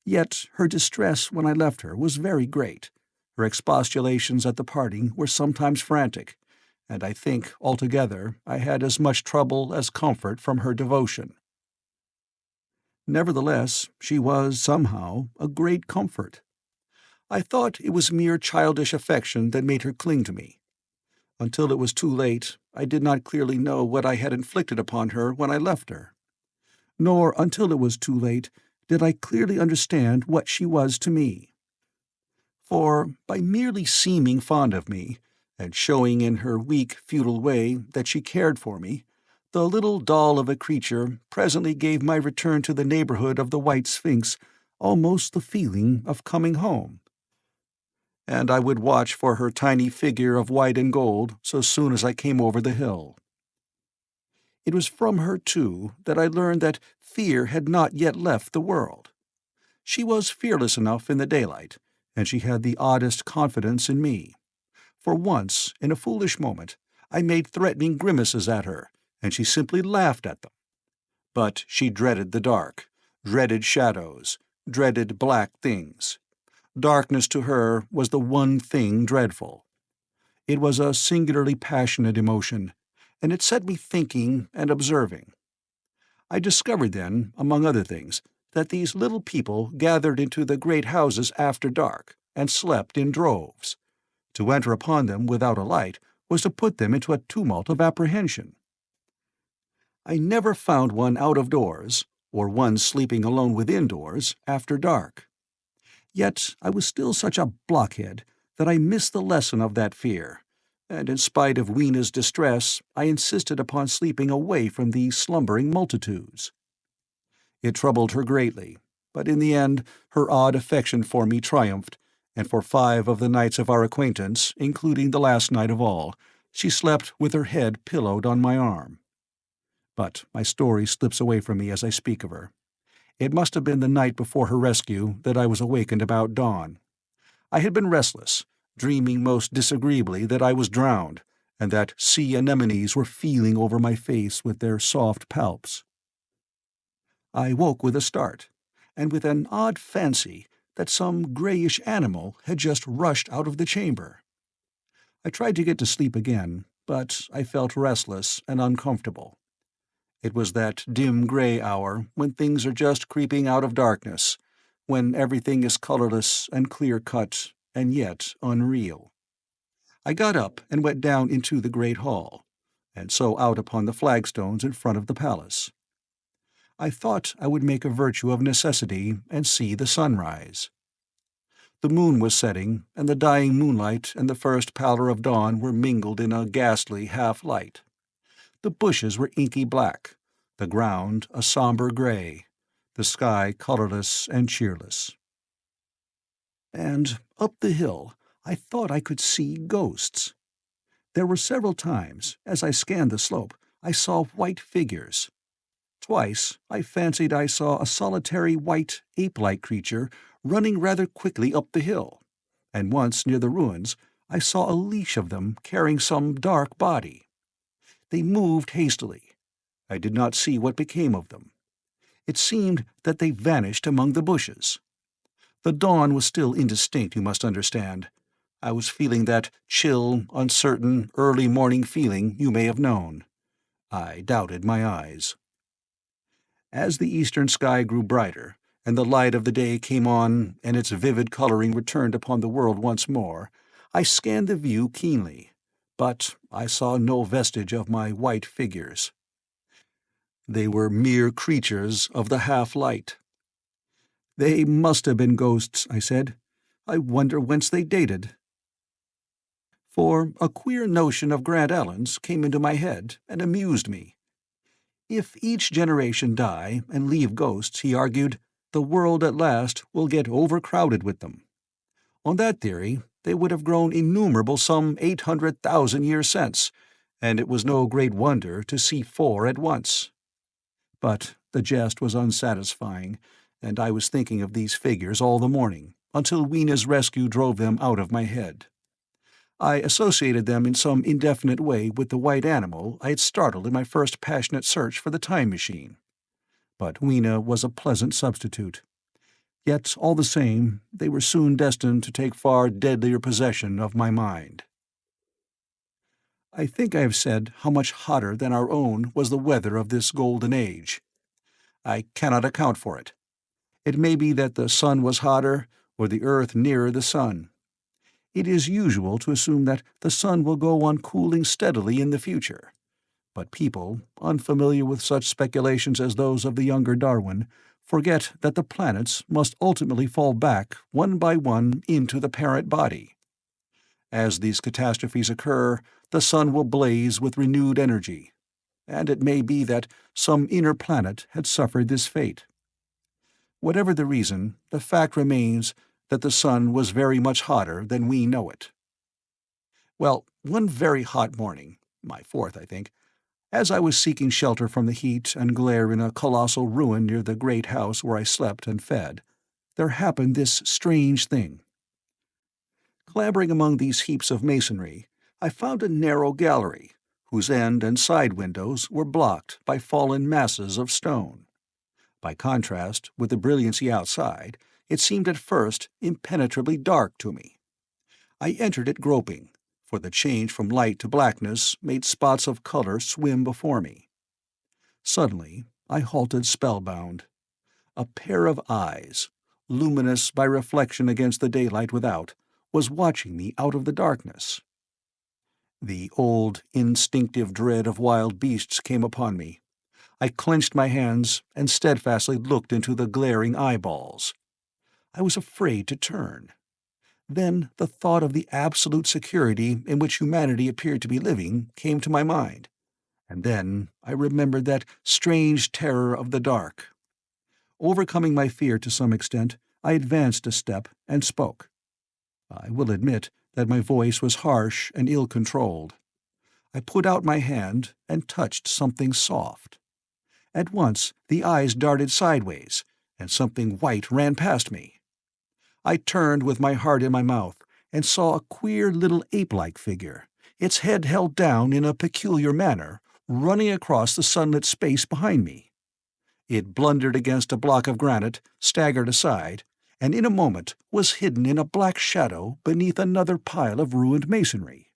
Yet her distress when I left her was very great. Her expostulations at the parting were sometimes frantic, and I think, altogether, I had as much trouble as comfort from her devotion. Nevertheless, she was, somehow, a great comfort. I thought it was mere childish affection that made her cling to me. Until it was too late, I did not clearly know what I had inflicted upon her when I left her. Nor until it was too late did I clearly understand what she was to me. For, by merely seeming fond of me, and showing in her weak, futile way that she cared for me, the little doll of a creature presently gave my return to the neighborhood of the White Sphinx almost the feeling of coming home. And I would watch for her tiny figure of white and gold so soon as I came over the hill. It was from her, too, that I learned that fear had not yet left the world. She was fearless enough in the daylight, and she had the oddest confidence in me. For once, in a foolish moment, I made threatening grimaces at her, and she simply laughed at them. But she dreaded the dark, dreaded shadows, dreaded black things. Darkness to her was the one thing dreadful. It was a singularly passionate emotion, and it set me thinking and observing. I discovered then, among other things, that these little people gathered into the great houses after dark, and slept in droves. To enter upon them without a light was to put them into a tumult of apprehension. I never found one out of doors, or one sleeping alone within doors, after dark. Yet I was still such a blockhead that I missed the lesson of that fear, and in spite of Weena's distress, I insisted upon sleeping away from these slumbering multitudes. It troubled her greatly, but in the end her odd affection for me triumphed, and for 5 of the nights of our acquaintance, including the last night of all, she slept with her head pillowed on my arm. But my story slips away from me as I speak of her. It must have been the night before her rescue that I was awakened about dawn. I had been restless, dreaming most disagreeably that I was drowned, and that sea anemones were feeling over my face with their soft palps. I woke with a start, and with an odd fancy that some greyish animal had just rushed out of the chamber. I tried to get to sleep again, but I felt restless and uncomfortable. It was that dim grey hour when things are just creeping out of darkness, when everything is colourless and clear-cut and yet unreal. I got up and went down into the great hall, and so out upon the flagstones in front of the palace. I thought I would make a virtue of necessity and see the sunrise. The moon was setting, and the dying moonlight and the first pallor of dawn were mingled in a ghastly half-light. The bushes were inky black, the ground a sombre grey, the sky colourless and cheerless. And up the hill I thought I could see ghosts. There were several times, as I scanned the slope, I saw white figures. Twice I fancied I saw a solitary white, ape-like creature running rather quickly up the hill, and once near the ruins I saw a leash of them carrying some dark body. They moved hastily. I did not see what became of them. It seemed that they vanished among the bushes. The dawn was still indistinct, you must understand. I was feeling that chill, uncertain, early morning feeling you may have known. I doubted my eyes. As the eastern sky grew brighter, and the light of the day came on and its vivid colouring returned upon the world once more, I scanned the view keenly, but I saw no vestige of my white figures. They were mere creatures of the half-light. "They must have been ghosts," I said. "I wonder whence they dated." For a queer notion of Grant Allen's came into my head and amused me. If each generation die and leave ghosts, he argued, the world at last will get overcrowded with them. On that theory, they would have grown innumerable some 800,000 years since, and it was no great wonder to see 4 at once. But the jest was unsatisfying, and I was thinking of these figures all the morning, until Weena's rescue drove them out of my head. I associated them in some indefinite way with the white animal I had startled in my first passionate search for the time machine. But Weena was a pleasant substitute. Yet, all the same, they were soon destined to take far deadlier possession of my mind. I think I have said how much hotter than our own was the weather of this golden age. I cannot account for it. It may be that the sun was hotter, or the earth nearer the sun. It is usual to assume that the sun will go on cooling steadily in the future, but people, unfamiliar with such speculations as those of the younger Darwin, forget that the planets must ultimately fall back one by one into the parent body. As these catastrophes occur, the sun will blaze with renewed energy, and it may be that some inner planet had suffered this fate. Whatever the reason, the fact remains that the sun was very much hotter than we know it. Well, one very hot morning, my 4th, I think, as I was seeking shelter from the heat and glare in a colossal ruin near the great house where I slept and fed, there happened this strange thing. Clambering among these heaps of masonry, I found a narrow gallery, whose end and side windows were blocked by fallen masses of stone. By contrast with the brilliancy outside, it seemed at first impenetrably dark to me. I entered it groping, for the change from light to blackness made spots of color swim before me. Suddenly I halted spellbound. A pair of eyes, luminous by reflection against the daylight without, was watching me out of the darkness. The old, instinctive dread of wild beasts came upon me. I clenched my hands and steadfastly looked into the glaring eyeballs. I was afraid to turn. Then the thought of the absolute security in which humanity appeared to be living came to my mind, and then I remembered that strange terror of the dark. Overcoming my fear to some extent, I advanced a step and spoke. I will admit that my voice was harsh and ill-controlled. I put out my hand and touched something soft. At once the eyes darted sideways, and something white ran past me. I turned with my heart in my mouth and saw a queer little ape-like figure, its head held down in a peculiar manner, running across the sunlit space behind me. It blundered against a block of granite, staggered aside, and in a moment was hidden in a black shadow beneath another pile of ruined masonry.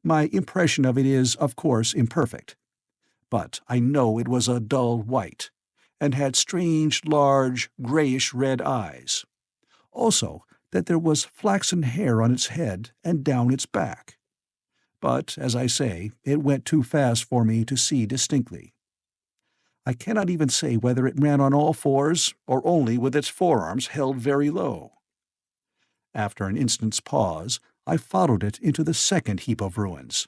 My impression of it is, of course, imperfect, but I know it was a dull white, and had strange, large, grayish-red eyes. Also, that there was flaxen hair on its head and down its back. But, as I say, it went too fast for me to see distinctly. I cannot even say whether it ran on all fours or only with its forearms held very low. After an instant's pause, I followed it into the second heap of ruins.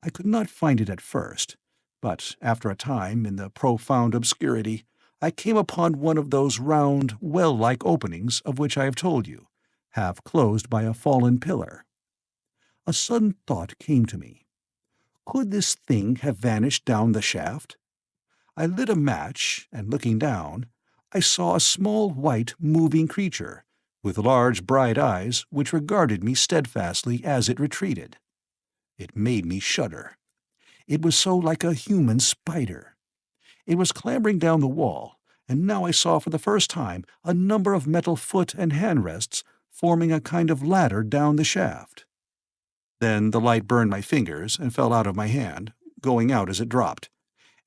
I could not find it at first, but after a time, in the profound obscurity, I came upon one of those round, well-like openings of which I have told you, half closed by a fallen pillar. A sudden thought came to me. Could this thing have vanished down the shaft? I lit a match, and looking down, I saw a small white moving creature, with large bright eyes which regarded me steadfastly as it retreated. It made me shudder. It was so like a human spider. It was clambering down the wall, and now I saw for the first time a number of metal foot and hand rests forming a kind of ladder down the shaft. Then the light burned my fingers and fell out of my hand, going out as it dropped,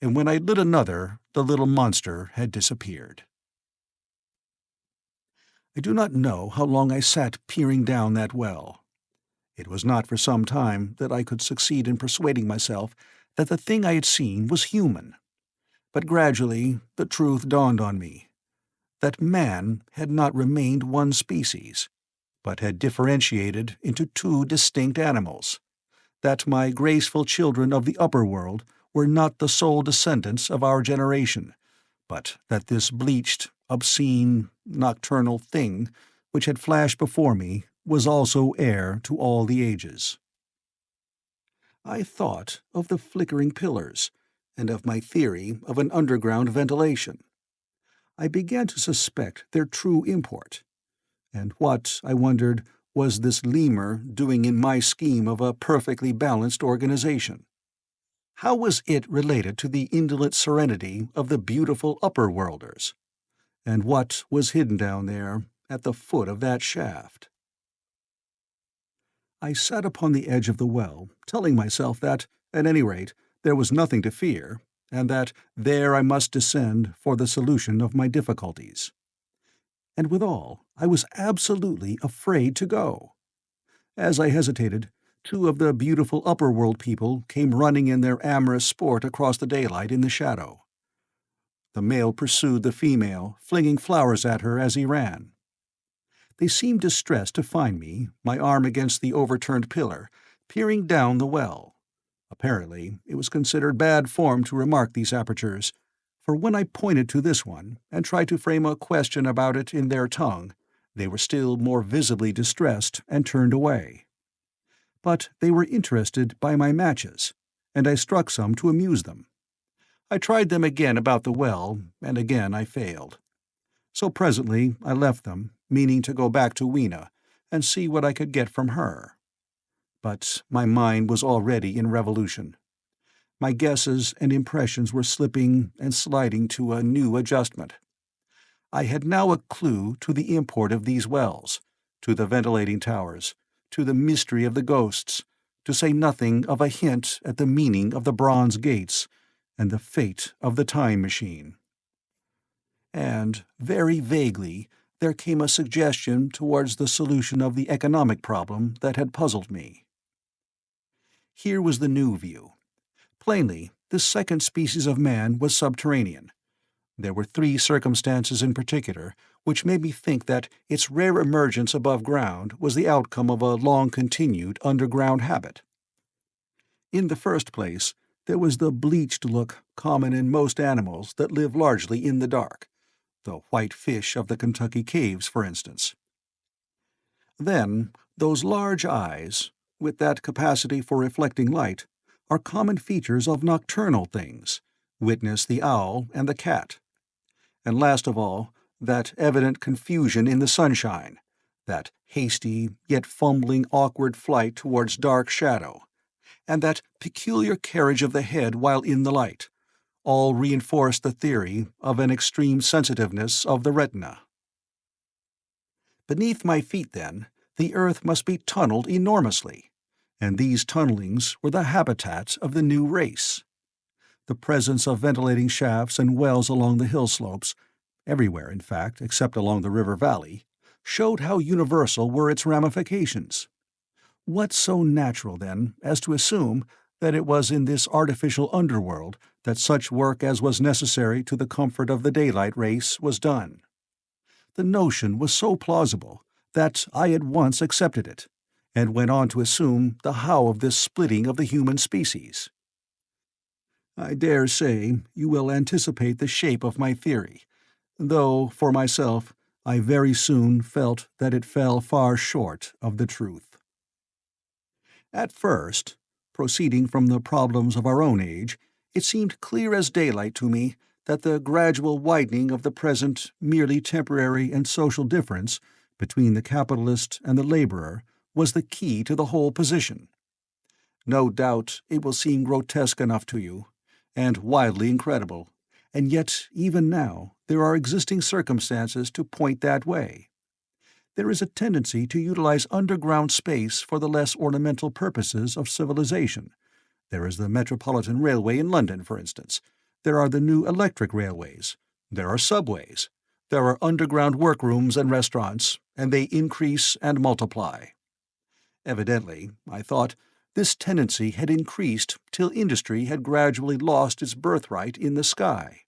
and when I lit another, the little monster had disappeared. I do not know how long I sat peering down that well. It was not for some time that I could succeed in persuading myself that the thing I had seen was human. But gradually the truth dawned on me, that man had not remained one species, but had differentiated into two distinct animals, that my graceful children of the upper world were not the sole descendants of our generation, but that this bleached, obscene, nocturnal thing which had flashed before me was also heir to all the ages. I thought of the flickering pillars, and of my theory of an underground ventilation. I began to suspect their true import. And what, I wondered, was this lemur doing in my scheme of a perfectly balanced organization? How was it related to the indolent serenity of the beautiful upper-worlders? And what was hidden down there at the foot of that shaft? I sat upon the edge of the well, telling myself that, at any rate, there was nothing to fear, and that there I must descend for the solution of my difficulties. And withal, I was absolutely afraid to go. As I hesitated, two of the beautiful upper-world people came running in their amorous sport across the daylight in the shadow. The male pursued the female, flinging flowers at her as he ran. They seemed distressed to find me, my arm against the overturned pillar, peering down the well. Apparently, it was considered bad form to remark these apertures, for when I pointed to this one and tried to frame a question about it in their tongue, they were still more visibly distressed and turned away. But they were interested by my matches, and I struck some to amuse them. I tried them again about the well, and again I failed. So presently I left them, meaning to go back to Weena and see what I could get from her. But my mind was already in revolution. My guesses and impressions were slipping and sliding to a new adjustment. I had now a clue to the import of these wells, to the ventilating towers, to the mystery of the ghosts, to say nothing of a hint at the meaning of the bronze gates and the fate of the time machine. And, very vaguely, there came a suggestion towards the solution of the economic problem that had puzzled me. Here was the new view. Plainly, this second species of man was subterranean. There were three circumstances in particular which made me think that its rare emergence above ground was the outcome of a long-continued underground habit. In the first place, there was the bleached look common in most animals that live largely in the dark, the white fish of the Kentucky caves, for instance. Then, those large eyes, with that capacity for reflecting light, are common features of nocturnal things, witness the owl and the cat. And last of all, that evident confusion in the sunshine, that hasty yet fumbling awkward flight towards dark shadow, and that peculiar carriage of the head while in the light, all reinforce the theory of an extreme sensitiveness of the retina. Beneath my feet, then, the earth must be tunneled enormously, and these tunnelings were the habitats of the new race. The presence of ventilating shafts and wells along the hill slopes, everywhere in fact except along the river valley, showed how universal were its ramifications. What so natural, then, as to assume that it was in this artificial underworld that such work as was necessary to the comfort of the daylight race was done? The notion was so plausible that I at once accepted it, and went on to assume the how of this splitting of the human species. I dare say you will anticipate the shape of my theory, though, for myself, I very soon felt that it fell far short of the truth. At first, proceeding from the problems of our own age, it seemed clear as daylight to me that the gradual widening of the present merely temporary and social difference between the capitalist and the laborer was the key to the whole position. No doubt it will seem grotesque enough to you, and wildly incredible, and yet even now there are existing circumstances to point that way. There is a tendency to utilize underground space for the less ornamental purposes of civilization. There is the Metropolitan Railway in London, for instance. There are the new electric railways. There are subways. There are underground workrooms and restaurants, and they increase and multiply. Evidently, I thought, this tendency had increased till industry had gradually lost its birthright in the sky.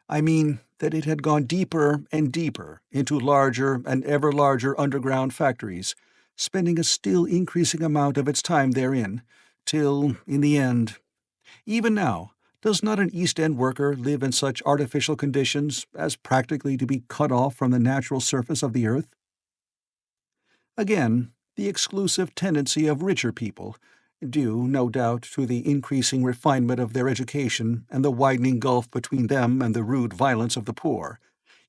I mean that it had gone deeper and deeper into larger and ever larger underground factories, spending a still increasing amount of its time therein, till, in the end— Even now, does not an East End worker live in such artificial conditions as practically to be cut off from the natural surface of the earth? Again, the exclusive tendency of richer people, due, no doubt, to the increasing refinement of their education and the widening gulf between them and the rude violence of the poor,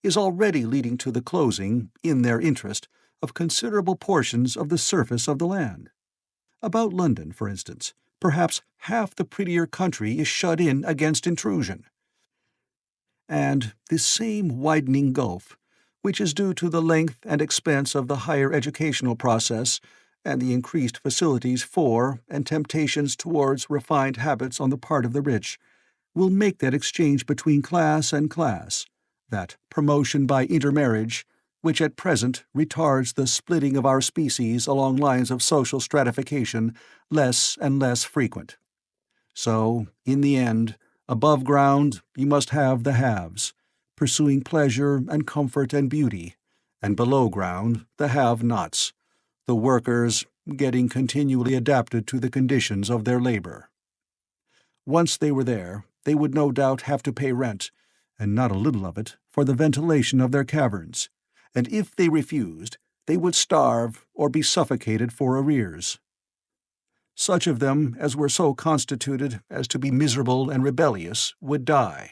is already leading to the closing, in their interest, of considerable portions of the surface of the land. About London, for instance, perhaps half the prettier country is shut in against intrusion. And this same widening gulf, which is due to the length and expense of the higher educational process, and the increased facilities for and temptations towards refined habits on the part of the rich, will make that exchange between class and class, that promotion by intermarriage, which at present retards the splitting of our species along lines of social stratification, less and less frequent. So, in the end, above ground you must have the haves, pursuing pleasure and comfort and beauty, and below ground the have-nots, the workers getting continually adapted to the conditions of their labor. Once they were there, they would no doubt have to pay rent, and not a little of it, for the ventilation of their caverns, and if they refused, they would starve or be suffocated for arrears. Such of them as were so constituted as to be miserable and rebellious would die,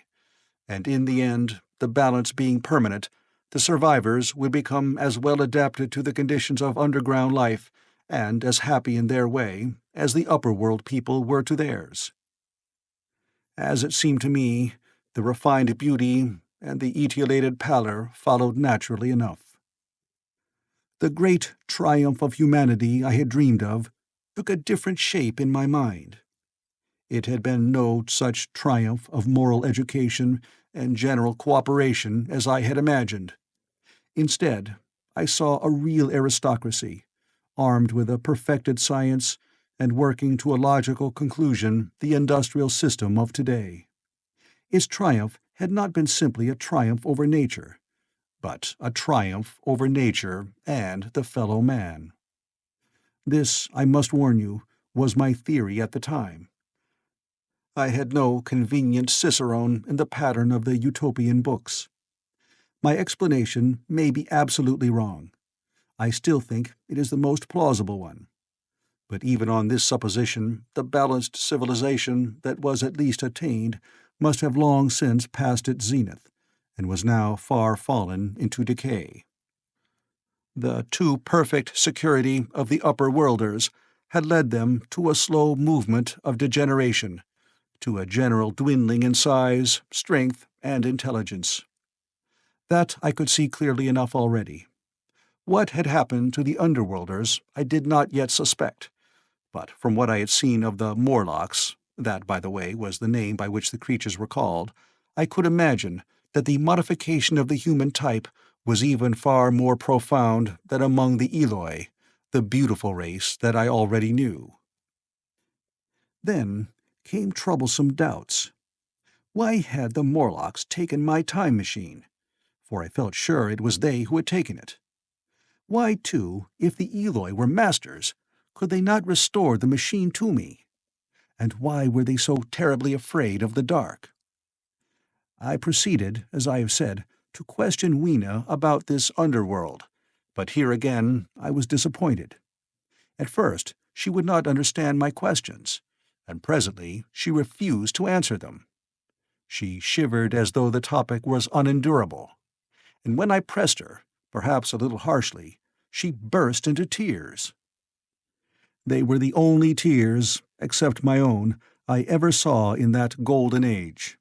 and in the end, the balance being permanent, the survivors would become as well adapted to the conditions of underground life, and as happy in their way, as the upper-world people were to theirs. As it seemed to me, the refined beauty and the etiolated pallor followed naturally enough. The great triumph of humanity I had dreamed of took a different shape in my mind. It had been no such triumph of moral education and general cooperation as I had imagined. Instead, I saw a real aristocracy, armed with a perfected science and working to a logical conclusion the industrial system of today. Its triumph had not been simply a triumph over nature, but a triumph over nature and the fellow man. This, I must warn you, was my theory at the time. I had no convenient cicerone in the pattern of the utopian books. My explanation may be absolutely wrong. I still think it is the most plausible one. But even on this supposition, the balanced civilization that was at least attained must have long since passed its zenith, and was now far fallen into decay. The too perfect security of the upper worlders had led them to a slow movement of degeneration, to a general dwindling in size, strength, and intelligence. That I could see clearly enough already. What had happened to the underworlders I did not yet suspect, but from what I had seen of the Morlocks, that, by the way, was the name by which the creatures were called, I could imagine that the modification of the human type was even far more profound than among the Eloi, the beautiful race that I already knew. Then came troublesome doubts. Why had the Morlocks taken my time machine? For I felt sure it was they who had taken it. Why, too, if the Eloi were masters, could they not restore the machine to me? And why were they so terribly afraid of the dark? I proceeded, as I have said, to question Weena about this underworld, but here again I was disappointed. At first she would not understand my questions, and presently she refused to answer them. She shivered as though the topic was unendurable, and when I pressed her, perhaps a little harshly, she burst into tears. They were the only tears, except my own, I ever saw in that golden age.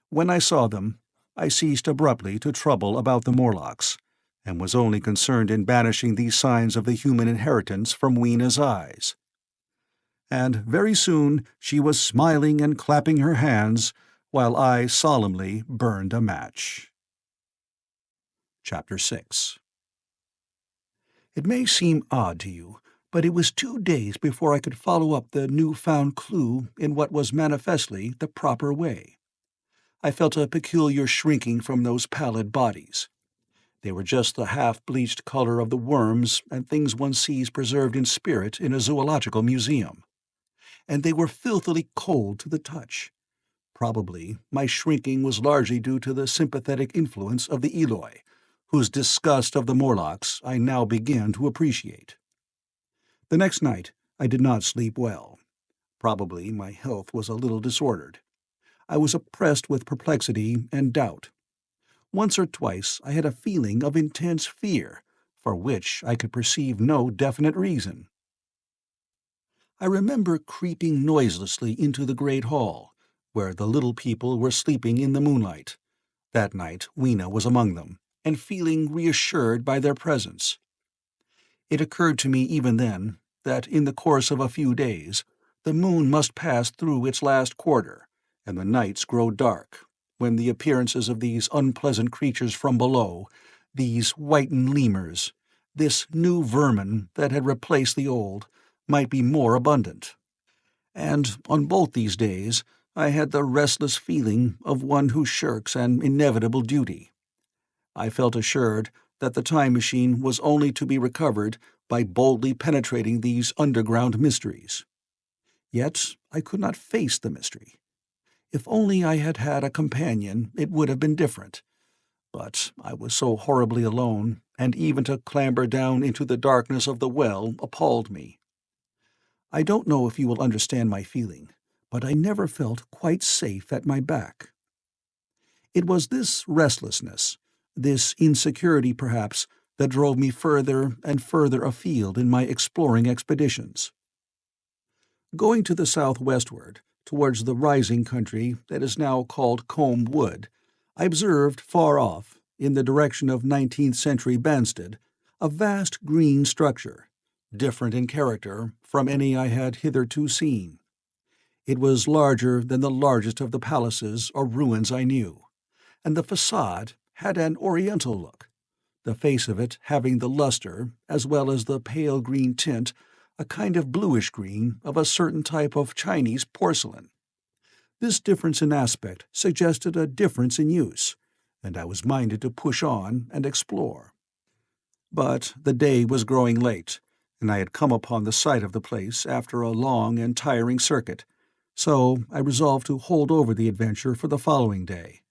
When I saw them, I ceased abruptly to trouble about the Morlocks, and was only concerned in banishing these signs of the human inheritance from Weena's eyes. And very soon she was smiling and clapping her hands, while I solemnly burned a match. Chapter 6. It may seem odd to you, but it was 2 days before I could follow up the new-found clue in what was manifestly the proper way. I felt a peculiar shrinking from those pallid bodies. They were just the half-bleached color of the worms and things one sees preserved in spirit in a zoological museum. And they were filthily cold to the touch. Probably my shrinking was largely due to the sympathetic influence of the Eloi, whose disgust of the Morlocks I now began to appreciate. The next night I did not sleep well. Probably my health was a little disordered. I was oppressed with perplexity and doubt. Once or twice I had a feeling of intense fear, for which I could perceive no definite reason. I remember creeping noiselessly into the great hall, where the little people were sleeping in the moonlight. That night Weena was among them, and feeling reassured by their presence. It occurred to me even then that in the course of a few days the moon must pass through its last quarter, and the nights grow dark, when the appearances of these unpleasant creatures from below, these whitened lemurs, this new vermin that had replaced the old, might be more abundant. And on both these days I had the restless feeling of one who shirks an inevitable duty. I felt assured that the time machine was only to be recovered by boldly penetrating these underground mysteries. Yet I could not face the mystery. If only I had had a companion, it would have been different. But I was so horribly alone, and even to clamber down into the darkness of the well appalled me. I don't know if you will understand my feeling, but I never felt quite safe at my back. It was this restlessness, this insecurity perhaps, that drove me further and further afield in my exploring expeditions. Going to the southwestward, towards the rising country that is now called Combe Wood, I observed far off, in the direction of 19th-century Banstead, a vast green structure, different in character from any I had hitherto seen. It was larger than the largest of the palaces or ruins I knew, and the facade had an oriental look, the face of it having the luster, as well as the pale green tint, a kind of bluish green of a certain type of Chinese porcelain. This difference in aspect suggested a difference in use, and I was minded to push on and explore. But the day was growing late, and I had come upon the site of the place after a long and tiring circuit, so I resolved to hold over the adventure for the following day,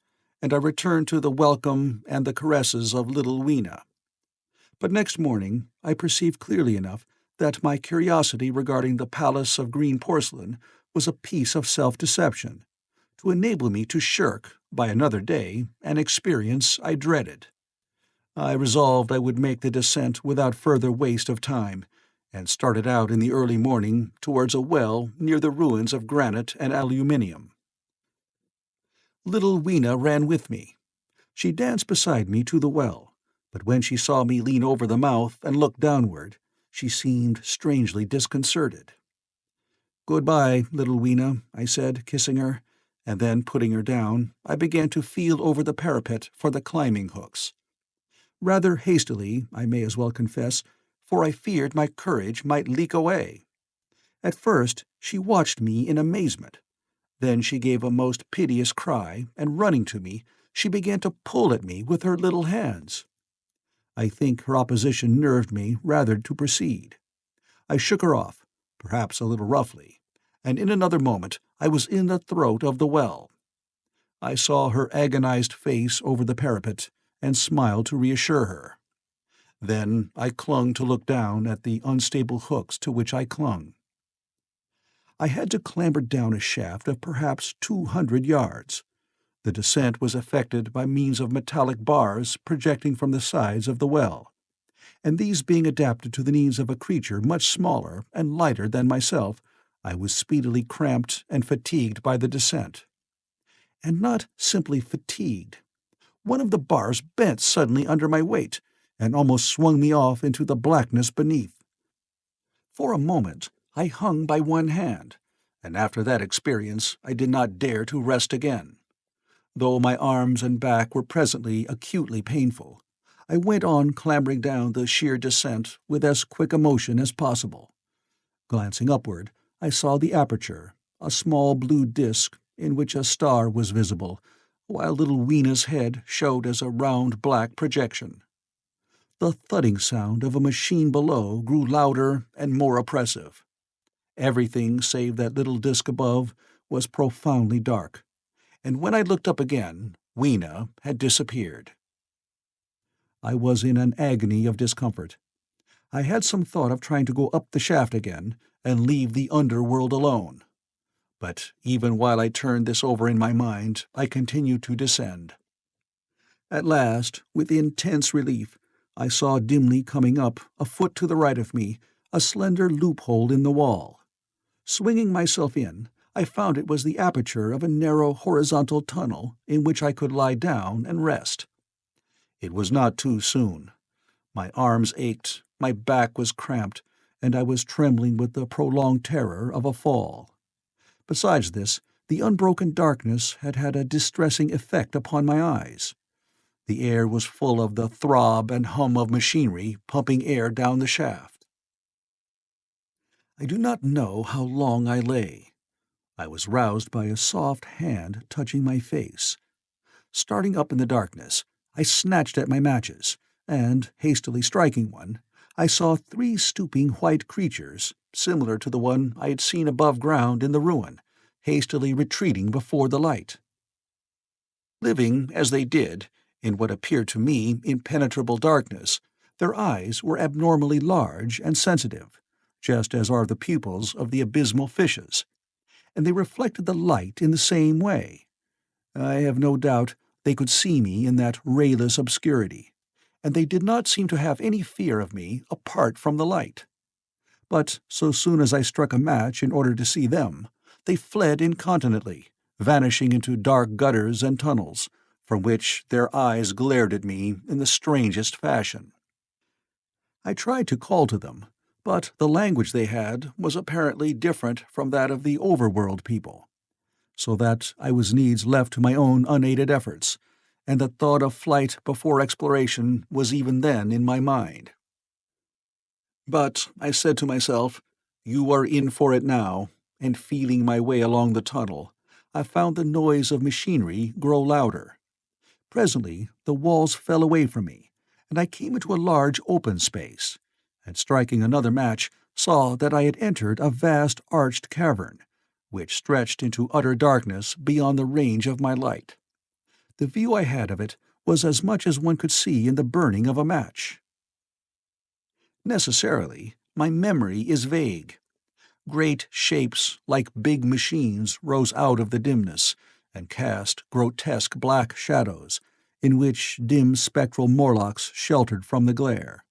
and I returned to the welcome and the caresses of little Weena. But next morning I perceived clearly enough that my curiosity regarding the palace of green porcelain was a piece of self-deception, to enable me to shirk, by another day, an experience I dreaded. I resolved I would make the descent without further waste of time, and started out in the early morning towards a well near the ruins of granite and aluminium. Little Weena ran with me. She danced beside me to the well, but when she saw me lean over the mouth and look downward, she seemed strangely disconcerted. "Good-bye, little Weena," I said, kissing her, and then, putting her down, I began to feel over the parapet for the climbing hooks. Rather hastily, I may as well confess, for I feared my courage might leak away. At first she watched me in amazement. Then she gave a most piteous cry, and running to me, she began to pull at me with her little hands. I think her opposition nerved me rather to proceed. I shook her off, perhaps a little roughly, and in another moment I was in the throat of the well. I saw her agonized face over the parapet, and smiled to reassure her. Then I clung to look down at the unstable hooks to which I clung. I had to clamber down a shaft of perhaps 200 yards. The descent was effected by means of metallic bars projecting from the sides of the well, and these being adapted to the needs of a creature much smaller and lighter than myself, I was speedily cramped and fatigued by the descent. And not simply fatigued. One of the bars bent suddenly under my weight, and almost swung me off into the blackness beneath. For a moment I hung by one hand, and after that experience I did not dare to rest again. Though my arms and back were presently acutely painful, I went on clambering down the sheer descent with as quick a motion as possible. Glancing upward, I saw the aperture, a small blue disk in which a star was visible, while little Weena's head showed as a round black projection. The thudding sound of a machine below grew louder and more oppressive. Everything save that little disk above was profoundly dark, and when I looked up again, Weena had disappeared. I was in an agony of discomfort. I had some thought of trying to go up the shaft again and leave the underworld alone. But even while I turned this over in my mind, I continued to descend. At last, with intense relief, I saw dimly coming up, a foot to the right of me, a slender loophole in the wall. Swinging myself in, I found it was the aperture of a narrow horizontal tunnel in which I could lie down and rest. It was not too soon. My arms ached, my back was cramped, and I was trembling with the prolonged terror of a fall. Besides this, the unbroken darkness had had a distressing effect upon my eyes. The air was full of the throb and hum of machinery pumping air down the shaft. I do not know how long I lay. I was roused by a soft hand touching my face. Starting up in the darkness, I snatched at my matches, and, hastily striking one, I saw 3 stooping white creatures, similar to the one I had seen above ground in the ruin, hastily retreating before the light. Living, as they did, in what appeared to me impenetrable darkness, their eyes were abnormally large and sensitive, just as are the pupils of the abysmal fishes, and they reflected the light in the same way. I have no doubt they could see me in that rayless obscurity, and they did not seem to have any fear of me apart from the light. But so soon as I struck a match in order to see them, they fled incontinently, vanishing into dark gutters and tunnels, from which their eyes glared at me in the strangest fashion. I tried to call to them, but the language they had was apparently different from that of the overworld people, so that I was needs left to my own unaided efforts, and the thought of flight before exploration was even then in my mind. But I said to myself, "You are in for it now," and feeling my way along the tunnel, I found the noise of machinery grow louder. Presently the walls fell away from me, and I came into a large open space, and striking another match, saw that I had entered a vast arched cavern, which stretched into utter darkness beyond the range of my light. The view I had of it was as much as one could see in the burning of a match. Necessarily, my memory is vague. Great shapes like big machines rose out of the dimness and cast grotesque black shadows, in which dim spectral Morlocks sheltered from the glare.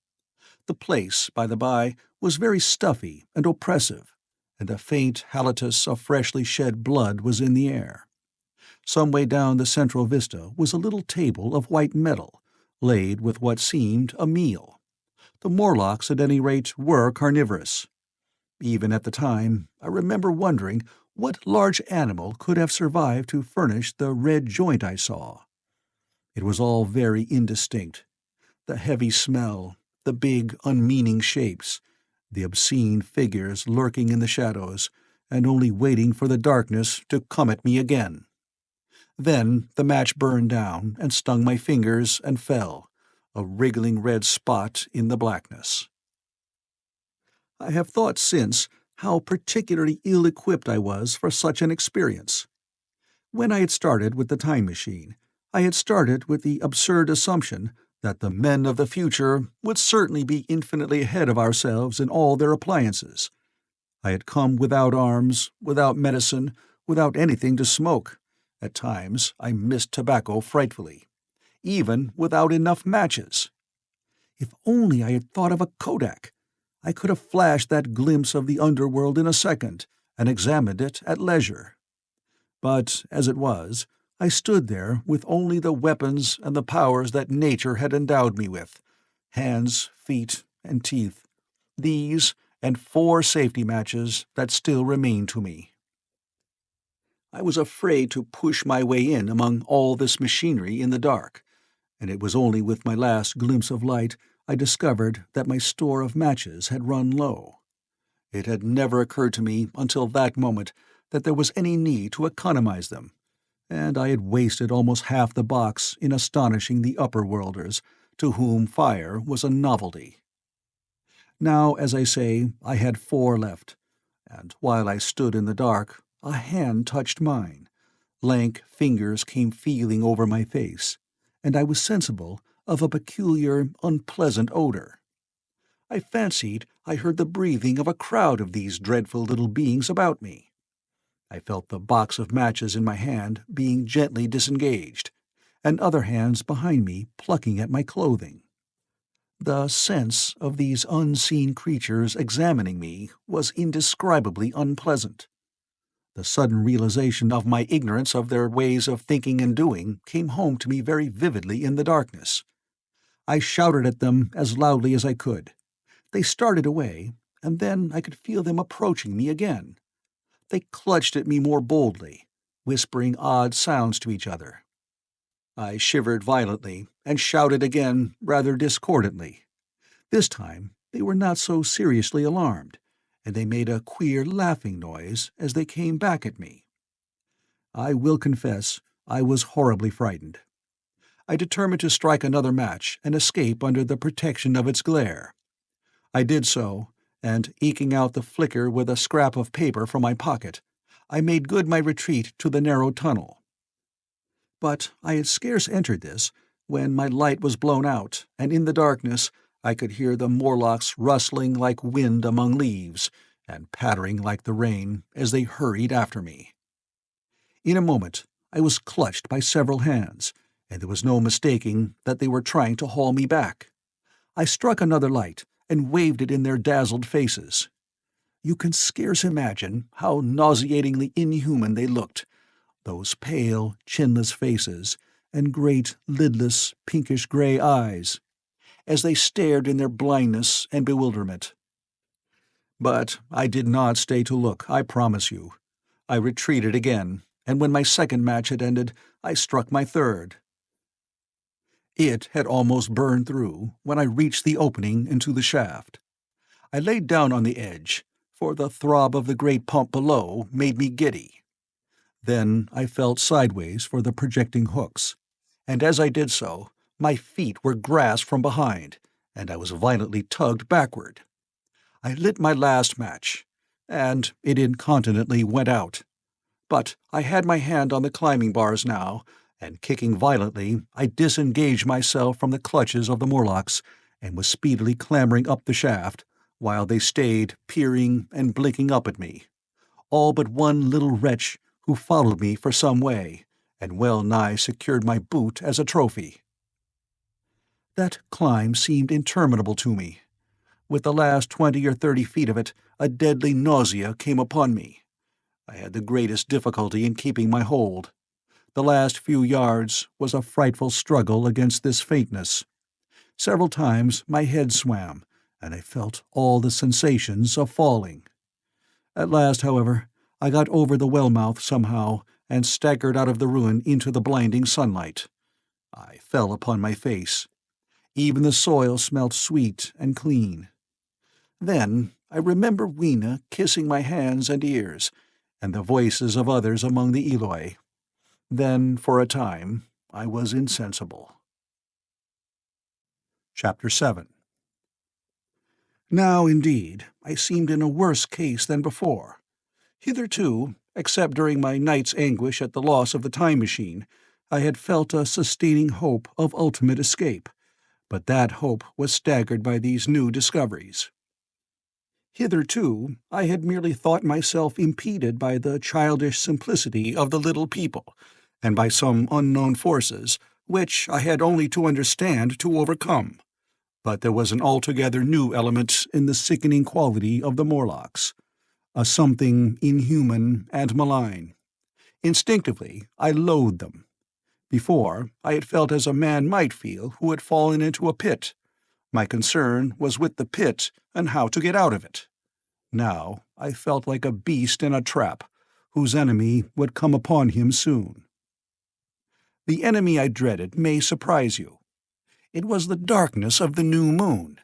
The place, by the by, was very stuffy and oppressive, and a faint halitus of freshly shed blood was in the air. Some way down the central vista was a little table of white metal, laid with what seemed a meal. The Morlocks, at any rate, were carnivorous. Even at the time, I remember wondering what large animal could have survived to furnish the red joint I saw. It was all very indistinct. The heavy smell, the big, unmeaning shapes, the obscene figures lurking in the shadows, and only waiting for the darkness to come at me again. Then the match burned down and stung my fingers and fell, a wriggling red spot in the blackness. I have thought since how particularly ill-equipped I was for such an experience. When I had started with the time machine, I had started with the absurd assumption that the men of the future would certainly be infinitely ahead of ourselves in all their appliances. I had come without arms, without medicine, without anything to smoke. At times I missed tobacco frightfully, even without enough matches. If only I had thought of a kodak! I could have flashed that glimpse of the underworld in a second, and examined it at leisure. But, as it was, I stood there with only the weapons and the powers that nature had endowed me with, hands, feet, and teeth, these, and 4 safety matches that still remained to me. I was afraid to push my way in among all this machinery in the dark, and it was only with my last glimpse of light I discovered that my store of matches had run low. It had never occurred to me until that moment that there was any need to economize them, and I had wasted almost half the box in astonishing the upper-worlders, to whom fire was a novelty. Now, as I say, I had 4 left, and while I stood in the dark, a hand touched mine. Lank fingers came feeling over my face, and I was sensible of a peculiar, unpleasant odor. I fancied I heard the breathing of a crowd of these dreadful little beings about me. I felt the box of matches in my hand being gently disengaged, and other hands behind me plucking at my clothing. The sense of these unseen creatures examining me was indescribably unpleasant. The sudden realization of my ignorance of their ways of thinking and doing came home to me very vividly in the darkness. I shouted at them as loudly as I could. They started away, and then I could feel them approaching me again. They clutched at me more boldly, whispering odd sounds to each other. I shivered violently and shouted again rather discordantly. This time they were not so seriously alarmed, and they made a queer laughing noise as they came back at me. I will confess I was horribly frightened. I determined to strike another match and escape under the protection of its glare. I did so, and, eking out the flicker with a scrap of paper from my pocket, I made good my retreat to the narrow tunnel. But I had scarce entered this when my light was blown out, and in the darkness I could hear the Morlocks rustling like wind among leaves, and pattering like the rain as they hurried after me. In a moment I was clutched by several hands, and there was no mistaking that they were trying to haul me back. I struck another light and waved it in their dazzled faces. You can scarce imagine how nauseatingly inhuman they looked, those pale, chinless faces, and great, lidless, pinkish-gray eyes, as they stared in their blindness and bewilderment. But I did not stay to look, I promise you. I retreated again, and when my second match had ended, I struck my third. It had almost burned through when I reached the opening into the shaft. I laid down on the edge, for the throb of the great pump below made me giddy. Then I felt sideways for the projecting hooks, and as I did so, my feet were grasped from behind, and I was violently tugged backward. I lit my last match, and it incontinently went out. But I had my hand on the climbing bars now, and kicking violently, I disengaged myself from the clutches of the Morlocks, and was speedily clambering up the shaft, while they stayed peering and blinking up at me, all but one little wretch who followed me for some way, and well nigh secured my boot as a trophy. That climb seemed interminable to me. With the last 20 or 30 feet of it, a deadly nausea came upon me. I had the greatest difficulty in keeping my hold. The last few yards was a frightful struggle against this faintness. Several times my head swam, and I felt all the sensations of falling. At last, however, I got over the well-mouth somehow, and staggered out of the ruin into the blinding sunlight. I fell upon my face. Even the soil smelt sweet and clean. Then I remember Weena kissing my hands and ears, and the voices of others among the Eloi. Then, for a time, I was insensible. Chapter 7. Now, indeed, I seemed in a worse case than before. Hitherto, except during my night's anguish at the loss of the time machine, I had felt a sustaining hope of ultimate escape, but that hope was staggered by these new discoveries. Hitherto, I had merely thought myself impeded by the childish simplicity of the little people, and by some unknown forces, which I had only to understand to overcome. But there was an altogether new element in the sickening quality of the Morlocks, a something inhuman and malign. Instinctively, I loathed them. Before, I had felt as a man might feel who had fallen into a pit. My concern was with the pit and how to get out of it. Now I felt like a beast in a trap, whose enemy would come upon him soon. The enemy I dreaded may surprise you. It was the darkness of the new moon.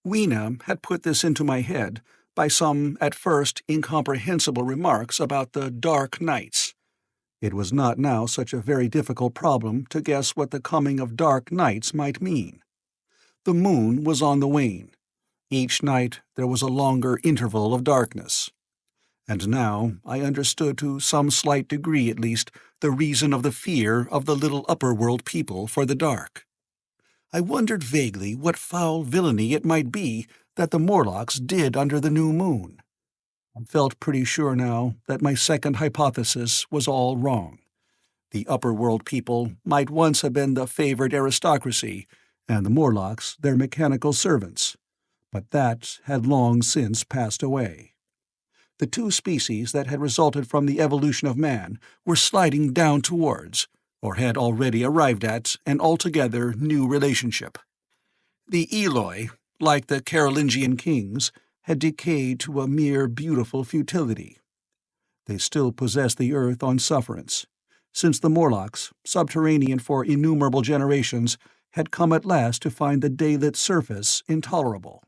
Weena had put this into my head by some at first incomprehensible remarks about the dark nights. It was not now such a very difficult problem to guess what the coming of dark nights might mean. The moon was on the wane. Each night there was a longer interval of darkness. And now I understood to some slight degree at least the reason of the fear of the little upper-world people for the dark. I wondered vaguely what foul villainy it might be that the Morlocks did under the new moon. I felt pretty sure now that my second hypothesis was all wrong. The upper-world people might once have been the favored aristocracy, and the Morlocks their mechanical servants, but that had long since passed away. The two species that had resulted from the evolution of man were sliding down towards, or had already arrived at, an altogether new relationship. The Eloi, like the Carolingian kings, had decayed to a mere beautiful futility. They still possessed the earth on sufferance, since the Morlocks, subterranean for innumerable generations, had come at last to find the daylit surface intolerable.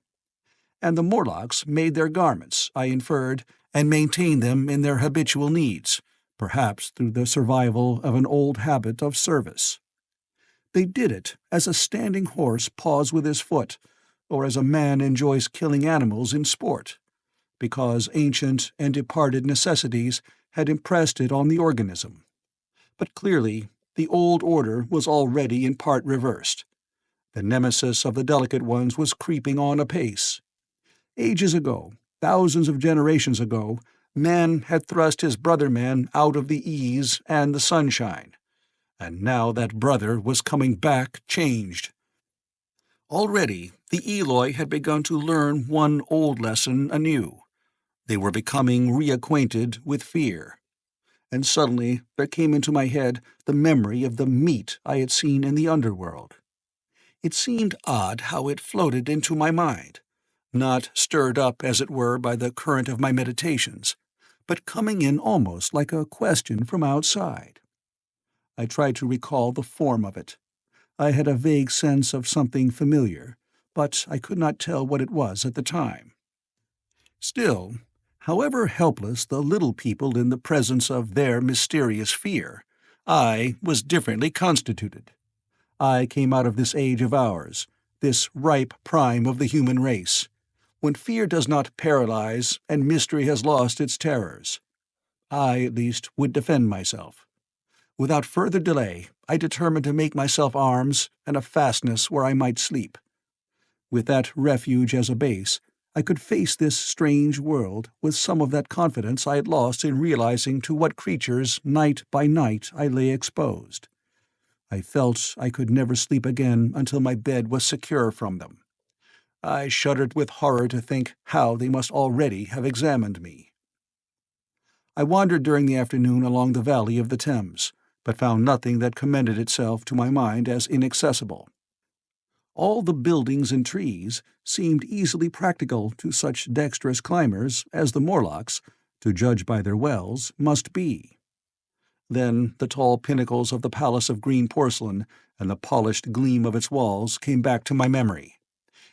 And the Morlocks made their garments, I inferred, and maintained them in their habitual needs, perhaps through the survival of an old habit of service. They did it as a standing horse paws with his foot, or as a man enjoys killing animals in sport, because ancient and departed necessities had impressed it on the organism. But clearly, the old order was already in part reversed. The nemesis of the delicate ones was creeping on apace. Ages ago, thousands of generations ago, man had thrust his brother man out of the ease and the sunshine, and now that brother was coming back changed. Already the Eloi had begun to learn one old lesson anew. They were becoming reacquainted with fear. And suddenly there came into my head the memory of the meat I had seen in the underworld. It seemed odd how it floated into my mind, not stirred up, as it were, by the current of my meditations, but coming in almost like a question from outside. I tried to recall the form of it. I had a vague sense of something familiar, but I could not tell what it was at the time. Still, however helpless the little people in the presence of their mysterious fear, I was differently constituted. I came out of this age of ours, this ripe prime of the human race, when fear does not paralyze and mystery has lost its terrors. I, at least, would defend myself. Without further delay, I determined to make myself arms and a fastness where I might sleep. With that refuge as a base, I could face this strange world with some of that confidence I had lost in realizing to what creatures night by night I lay exposed. I felt I could never sleep again until my bed was secure from them. I shuddered with horror to think how they must already have examined me. I wandered during the afternoon along the valley of the Thames, but found nothing that commended itself to my mind as inaccessible. All the buildings and trees seemed easily practical to such dexterous climbers as the Morlocks, to judge by their wells, must be. Then the tall pinnacles of the Palace of Green Porcelain and the polished gleam of its walls came back to my memory,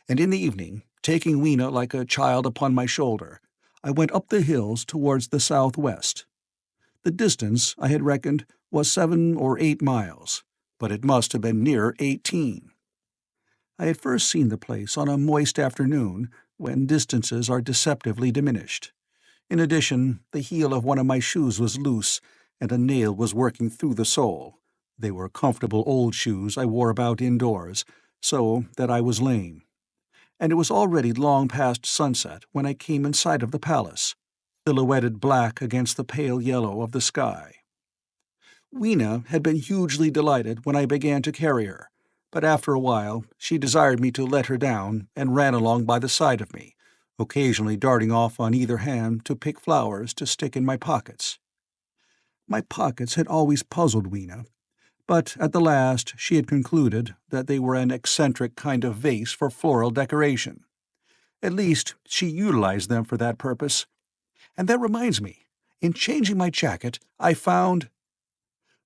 and in the evening, taking Weena like a child upon my shoulder, I went up the hills towards the southwest. The distance, I had reckoned, was 7 or 8 miles, but it must have been nearer 18. I had first seen the place on a moist afternoon, when distances are deceptively diminished. In addition, the heel of one of my shoes was loose, and a nail was working through the sole. They were comfortable old shoes I wore about indoors, so that I was lame. And it was already long past sunset when I came in sight of the palace, silhouetted black against the pale yellow of the sky. Weena had been hugely delighted when I began to carry her, but after a while she desired me to let her down and ran along by the side of me, occasionally darting off on either hand to pick flowers to stick in my pockets. My pockets had always puzzled Weena, but at the last she had concluded that they were an eccentric kind of vase for floral decoration. At least she utilized them for that purpose. And that reminds me, in changing my jacket, I found—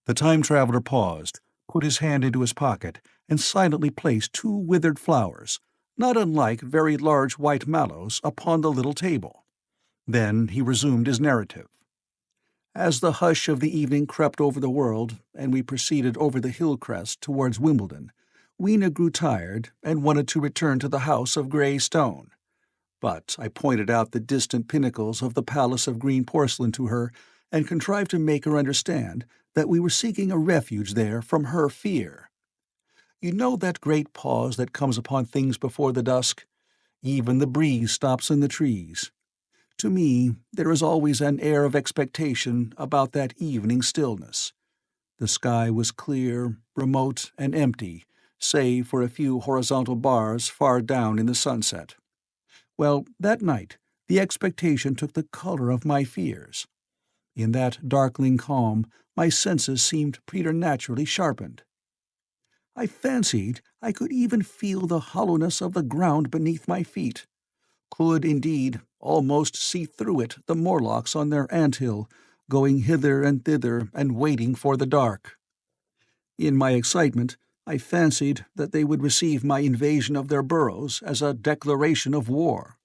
The time-traveler paused, put his hand into his pocket, and silently placed 2 withered flowers, not unlike very large white mallows, upon the little table. Then he resumed his narrative. As the hush of the evening crept over the world, and we proceeded over the hill crest towards Wimbledon, Weena grew tired and wanted to return to the house of grey stone. But I pointed out the distant pinnacles of the Palace of Green Porcelain to her, and contrived to make her understand that we were seeking a refuge there from her fear. You know that great pause that comes upon things before the dusk? Even the breeze stops in the trees. To me, there is always an air of expectation about that evening stillness. The sky was clear, remote, and empty, save for a few horizontal bars far down in the sunset. Well, that night, the expectation took the color of my fears. In that darkling calm, my senses seemed preternaturally sharpened. I fancied I could even feel the hollowness of the ground beneath my feet, could, indeed, almost see through it the Morlocks on their ant-hill, going hither and thither and waiting for the dark. In my excitement, I fancied that they would receive my invasion of their burrows as a declaration of war.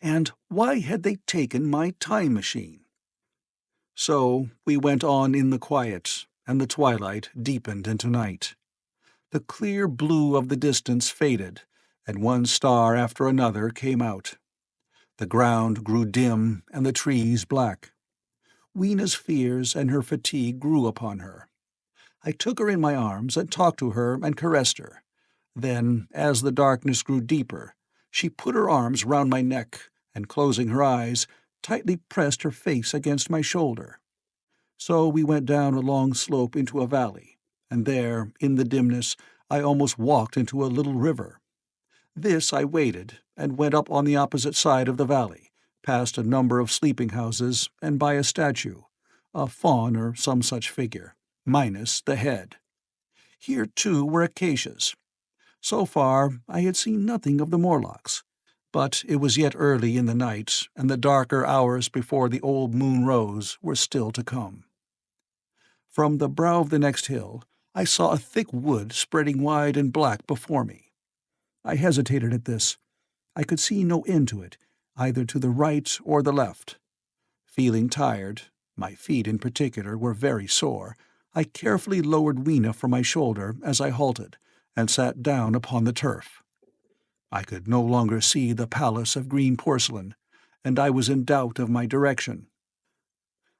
And why had they taken my time machine? So we went on in the quiet, and the twilight deepened into night. The clear blue of the distance faded, and one star after another came out. The ground grew dim and the trees black. Weena's fears and her fatigue grew upon her. I took her in my arms and talked to her and caressed her. Then, as the darkness grew deeper, she put her arms round my neck, and closing her eyes, tightly pressed her face against my shoulder. So we went down a long slope into a valley, and there, in the dimness, I almost walked into a little river. This I waded, and went up on the opposite side of the valley, past a number of sleeping houses, and by a statue, a faun or some such figure, minus the head. Here, too, were acacias. So far I had seen nothing of the Morlocks, but it was yet early in the night, and the darker hours before the old moon rose were still to come. From the brow of the next hill I saw a thick wood spreading wide and black before me. I hesitated at this. I could see no end to it, either to the right or the left. Feeling tired, my feet in particular were very sore, I carefully lowered Weena from my shoulder as I halted, and sat down upon the turf. I could no longer see the palace of green porcelain, and I was in doubt of my direction.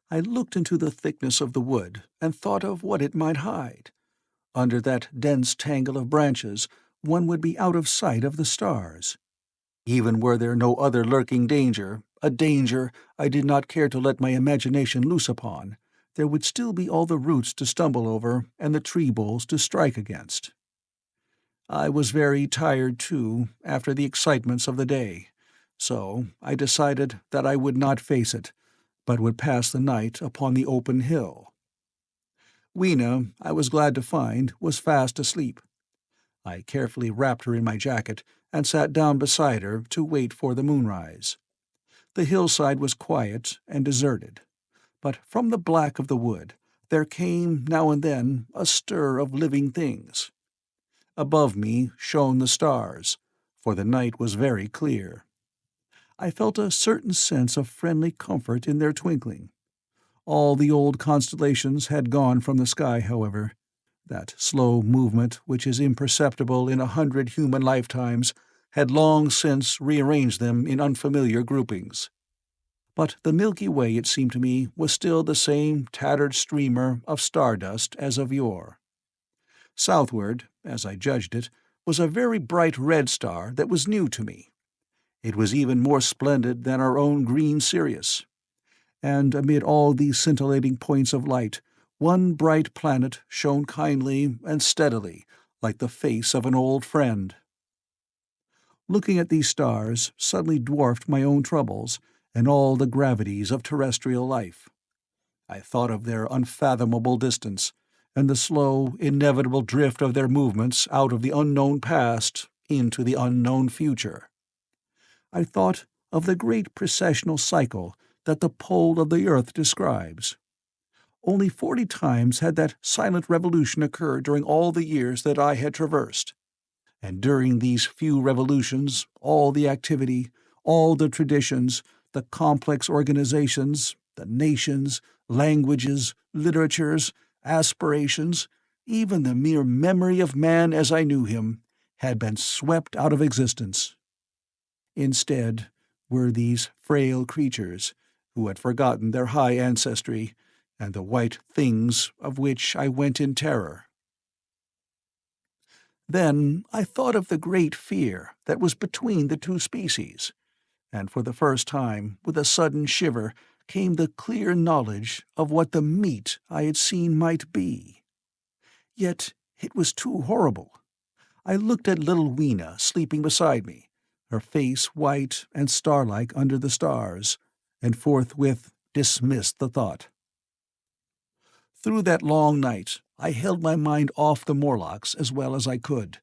I looked into the thickness of the wood and thought of what it might hide. Under that dense tangle of branches, one would be out of sight of the stars. Even were there no other lurking danger, a danger I did not care to let my imagination loose upon, there would still be all the roots to stumble over and the tree boles to strike against. I was very tired, too, after the excitements of the day, so I decided that I would not face it, but would pass the night upon the open hill. Weena, I was glad to find, was fast asleep. I carefully wrapped her in my jacket and sat down beside her to wait for the moonrise. The hillside was quiet and deserted, but from the black of the wood there came, now and then, a stir of living things. Above me shone the stars, for the night was very clear. I felt a certain sense of friendly comfort in their twinkling. All the old constellations had gone from the sky, however. That slow movement which is imperceptible in 100 human lifetimes had long since rearranged them in unfamiliar groupings. But the Milky Way, it seemed to me, was still the same tattered streamer of stardust as of yore. Southward, as I judged it, was a very bright red star that was new to me. It was even more splendid than our own green Sirius. And amid all these scintillating points of light, one bright planet shone kindly and steadily, like the face of an old friend. Looking at these stars suddenly dwarfed my own troubles and all the gravities of terrestrial life. I thought of their unfathomable distance, and the slow, inevitable drift of their movements out of the unknown past into the unknown future. I thought of the great precessional cycle that the pole of the earth describes. Only 40 times had that silent revolution occurred during all the years that I had traversed. And during these few revolutions, all the activity, all the traditions, the complex organizations, the nations, languages, literatures, aspirations, even the mere memory of man as I knew him, had been swept out of existence. Instead were these frail creatures, who had forgotten their high ancestry, and the white things of which I went in terror. Then I thought of the great fear that was between the two species, and for the first time, with a sudden shiver, came the clear knowledge of what the meat I had seen might be. Yet it was too horrible. I looked at little Weena sleeping beside me, her face white and star-like under the stars, and forthwith dismissed the thought. Through that long night I held my mind off the Morlocks as well as I could,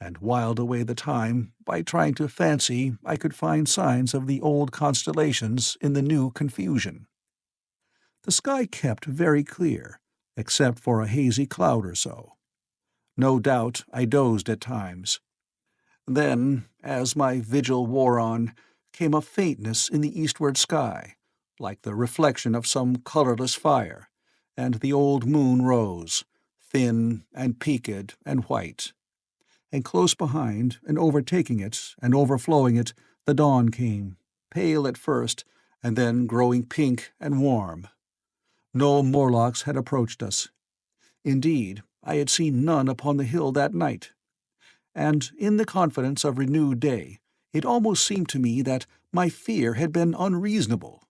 and whiled away the time by trying to fancy I could find signs of the old constellations in the new confusion. The sky kept very clear, except for a hazy cloud or so. No doubt I dozed at times. Then, as my vigil wore on, came a faintness in the eastward sky, like the reflection of some colourless fire, and the old moon rose, thin and peaked and white. And close behind, and overtaking it, and overflowing it, the dawn came, pale at first, and then growing pink and warm. No Morlocks had approached us. Indeed, I had seen none upon the hill that night. And in the confidence of renewed day, it almost seemed to me that my fear had been unreasonable.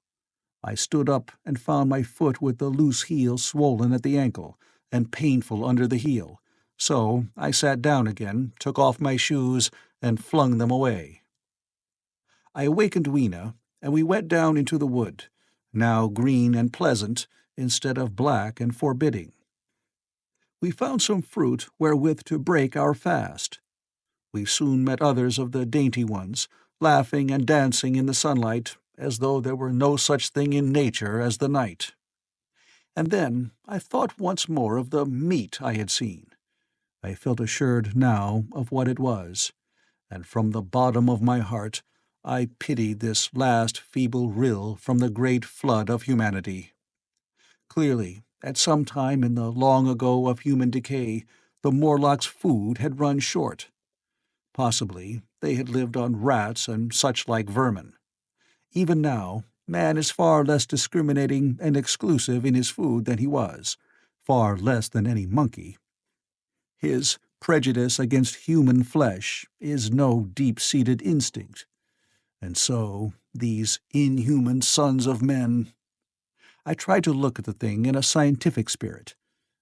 I stood up and found my foot with the loose heel swollen at the ankle, and painful under the heel, so I sat down again, took off my shoes, and flung them away. I awakened Weena, and we went down into the wood, now green and pleasant, instead of black and forbidding. We found some fruit wherewith to break our fast. We soon met others of the dainty ones, laughing and dancing in the sunlight, as though there were no such thing in nature as the night. And then I thought once more of the meat I had seen. I felt assured now of what it was, and from the bottom of my heart I pitied this last feeble rill from the great flood of humanity. Clearly, at some time in the long ago of human decay, the Morlocks' food had run short. Possibly they had lived on rats and such like vermin. Even now, man is far less discriminating and exclusive in his food than he was, far less than any monkey. His prejudice against human flesh is no deep-seated instinct. And so, these inhuman sons of men— I tried to look at the thing in a scientific spirit.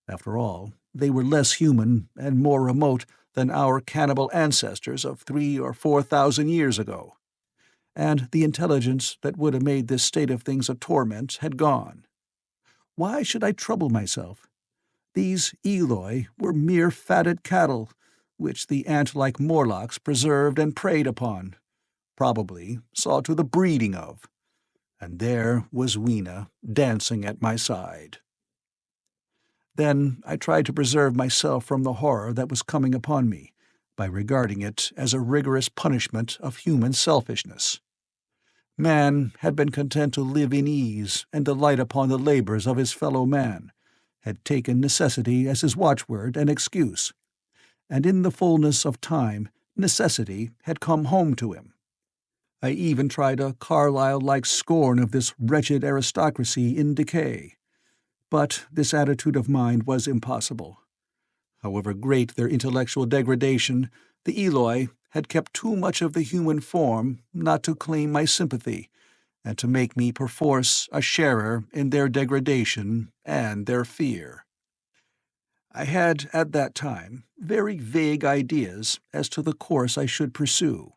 After all, they were less human and more remote than our cannibal ancestors of 3 or 4 thousand years ago. And the intelligence that would have made this state of things a torment had gone. Why should I trouble myself? These Eloi were mere fatted cattle, which the ant-like Morlocks preserved and preyed upon, probably saw to the breeding of. And there was Weena dancing at my side. Then I tried to preserve myself from the horror that was coming upon me, by regarding it as a rigorous punishment of human selfishness. Man had been content to live in ease and delight upon the labors of his fellow man, had taken necessity as his watchword and excuse, and in the fullness of time necessity had come home to him. I even tried a Carlyle-like scorn of this wretched aristocracy in decay, but this attitude of mind was impossible. However great their intellectual degradation, the Eloi had kept too much of the human form not to claim my sympathy, and to make me perforce a sharer in their degradation and their fear. I had, at that time, very vague ideas as to the course I should pursue.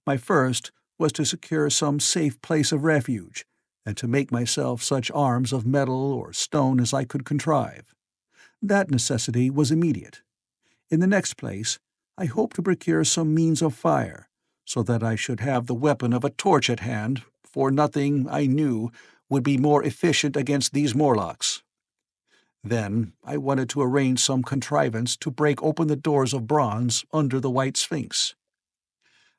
My first was to secure some safe place of refuge, and to make myself such arms of metal or stone as I could contrive. That necessity was immediate. In the next place, I hoped to procure some means of fire, so that I should have the weapon of a torch at hand, for nothing, I knew, would be more efficient against these Morlocks. Then I wanted to arrange some contrivance to break open the doors of bronze under the White Sphinx.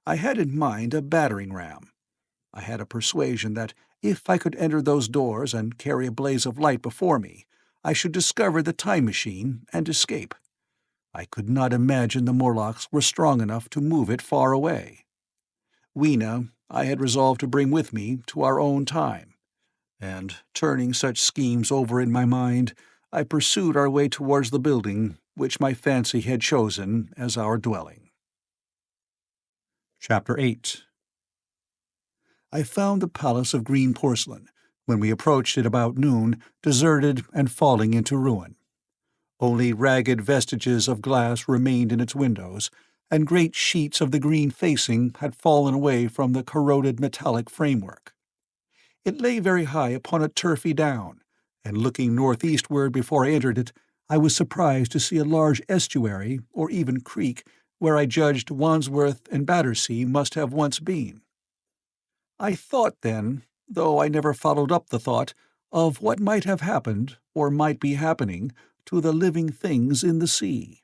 I had in mind a battering ram. I had a persuasion that if I could enter those doors and carry a blaze of light before me, I should discover the time machine and escape. I could not imagine the Morlocks were strong enough to move it far away. Weena I had resolved to bring with me to our own time, and, turning such schemes over in my mind, I pursued our way towards the building which my fancy had chosen as our dwelling. Chapter 8. I found the palace of green porcelain, when we approached it about noon, deserted and falling into ruin. Only ragged vestiges of glass remained in its windows, and great sheets of the green facing had fallen away from the corroded metallic framework. It lay very high upon a turfy down, and looking northeastward before I entered it, I was surprised to see a large estuary, or even creek, where I judged Wandsworth and Battersea must have once been. I thought then, though I never followed up the thought, of what might have happened, or might be happening, to the living things in the sea.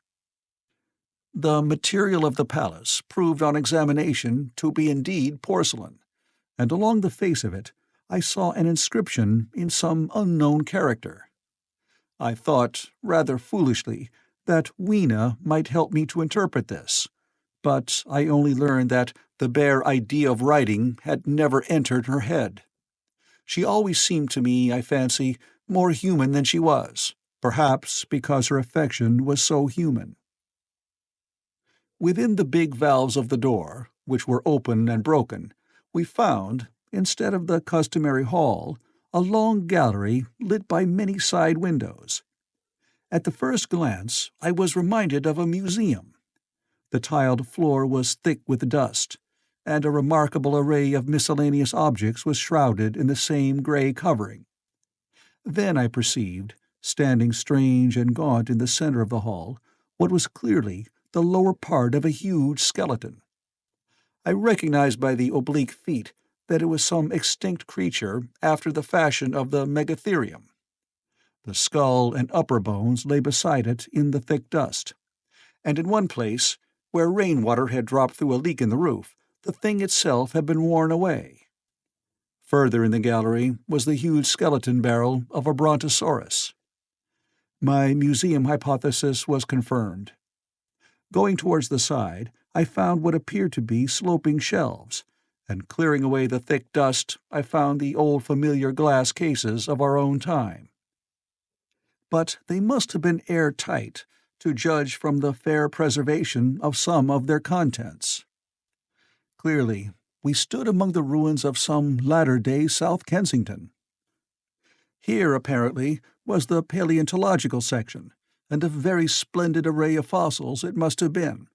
The material of the palace proved on examination to be indeed porcelain, and along the face of it I saw an inscription in some unknown character. I thought, rather foolishly, that Weena might help me to interpret this, but I only learned that the bare idea of writing had never entered her head. She always seemed to me, I fancy, more human than she was, perhaps because her affection was so human. Within the big valves of the door, which were open and broken, we found, instead of the customary hall, a long gallery lit by many side windows. At the first glance I was reminded of a museum. The tiled floor was thick with dust, and a remarkable array of miscellaneous objects was shrouded in the same grey covering. Then I perceived, standing strange and gaunt in the centre of the hall, what was clearly the lower part of a huge skeleton. I recognized by the oblique feet that it was some extinct creature after the fashion of the megatherium. The skull and upper bones lay beside it in the thick dust, and in one place, where rainwater had dropped through a leak in the roof, the thing itself had been worn away. Further in the gallery was the huge skeleton barrel of a brontosaurus. My museum hypothesis was confirmed. Going towards the side, I found what appeared to be sloping shelves, and clearing away the thick dust, I found the old familiar glass cases of our own time. But they must have been airtight, to judge from the fair preservation of some of their contents. Clearly, we stood among the ruins of some latter-day South Kensington. Here, apparently, was the paleontological section, and a very splendid array of fossils it must have been,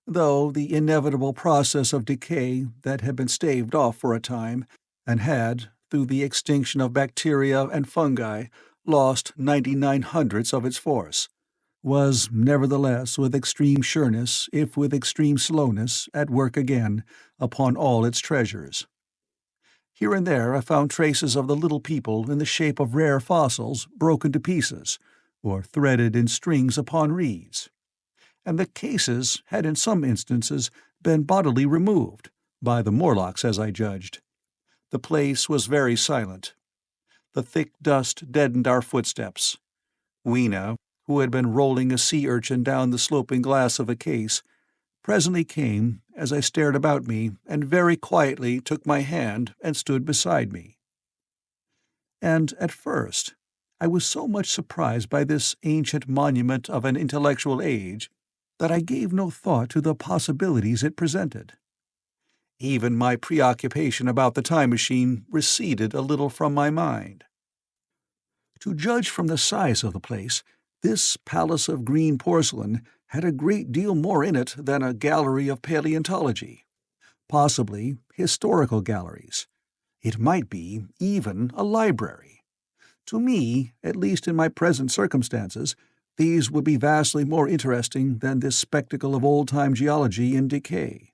though the inevitable process of decay that had been staved off for a time, and had, through the extinction of bacteria and fungi, lost 99/100ths of its force, was nevertheless with extreme sureness, if with extreme slowness, at work again upon all its treasures. Here and there I found traces of the little people in the shape of rare fossils broken to pieces, or threaded in strings upon reeds. And the cases had in some instances been bodily removed, by the Morlocks as I judged. The place was very silent. The thick dust deadened our footsteps. Weena, who had been rolling a sea urchin down the sloping glass of a case, presently came as I stared about me and very quietly took my hand and stood beside me. And at first I was so much surprised by this ancient monument of an intellectual age that I gave no thought to the possibilities it presented. Even my preoccupation about the time machine receded a little from my mind. To judge from the size of the place, this palace of green porcelain had a great deal more in it than a gallery of paleontology, possibly historical galleries. It might be even a library. To me, at least in my present circumstances, these would be vastly more interesting than this spectacle of old-time geology in decay.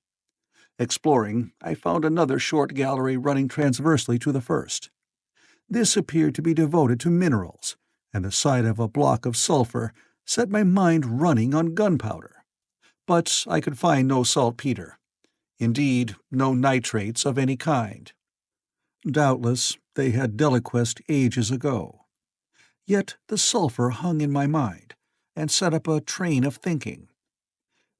Exploring, I found another short gallery running transversely to the first. This appeared to be devoted to minerals, and the sight of a block of sulphur set my mind running on gunpowder. But I could find no saltpeter. Indeed, no nitrates of any kind. Doubtless they had deliquesced ages ago. Yet the sulphur hung in my mind, and set up a train of thinking.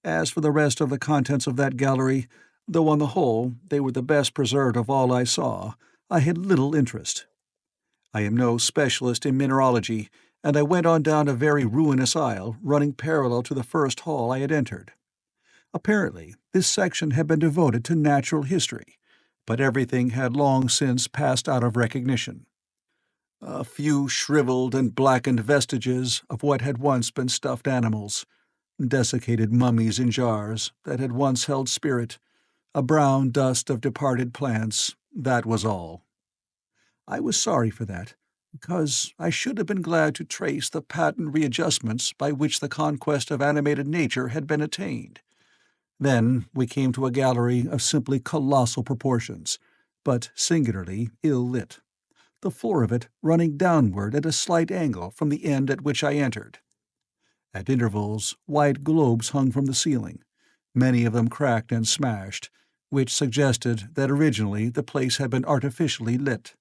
As for the rest of the contents of that gallery, though on the whole they were the best preserved of all I saw, I had little interest. I am no specialist in mineralogy, and I went on down a very ruinous aisle running parallel to the first hall I had entered. Apparently, this section had been devoted to natural history, but everything had long since passed out of recognition. A few shriveled and blackened vestiges of what had once been stuffed animals, desiccated mummies in jars that had once held spirit, a brown dust of departed plants, that was all. I was sorry for that, because I should have been glad to trace the patent readjustments by which the conquest of animated nature had been attained. Then we came to a gallery of simply colossal proportions, but singularly ill-lit, the floor of it running downward at a slight angle from the end at which I entered. At intervals, white globes hung from the ceiling, many of them cracked and smashed, which suggested that originally the place had been artificially lit.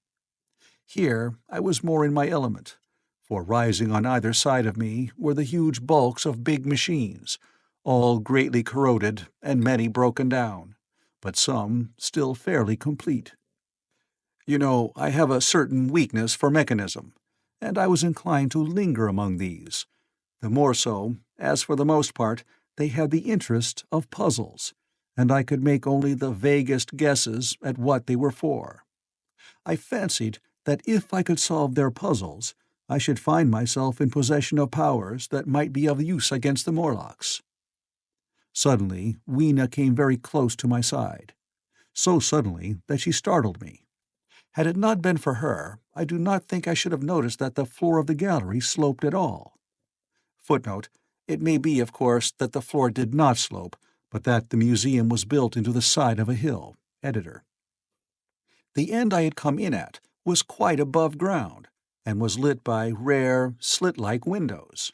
Here I was more in my element, for rising on either side of me were the huge bulks of big machines, all greatly corroded and many broken down, but some still fairly complete. You know, I have a certain weakness for mechanism, and I was inclined to linger among these, the more so, as for the most part they had the interest of puzzles, and I could make only the vaguest guesses at what they were for. I fancied that if I could solve their puzzles, I should find myself in possession of powers that might be of use against the Morlocks. Suddenly, Weena came very close to my side, so suddenly that she startled me. Had it not been for her, I do not think I should have noticed that the floor of the gallery sloped at all. Footnote: it may be, of course, that the floor did not slope, but that the museum was built into the side of a hill. Editor. The end I had come in at was quite above ground, and was lit by rare, slit-like windows.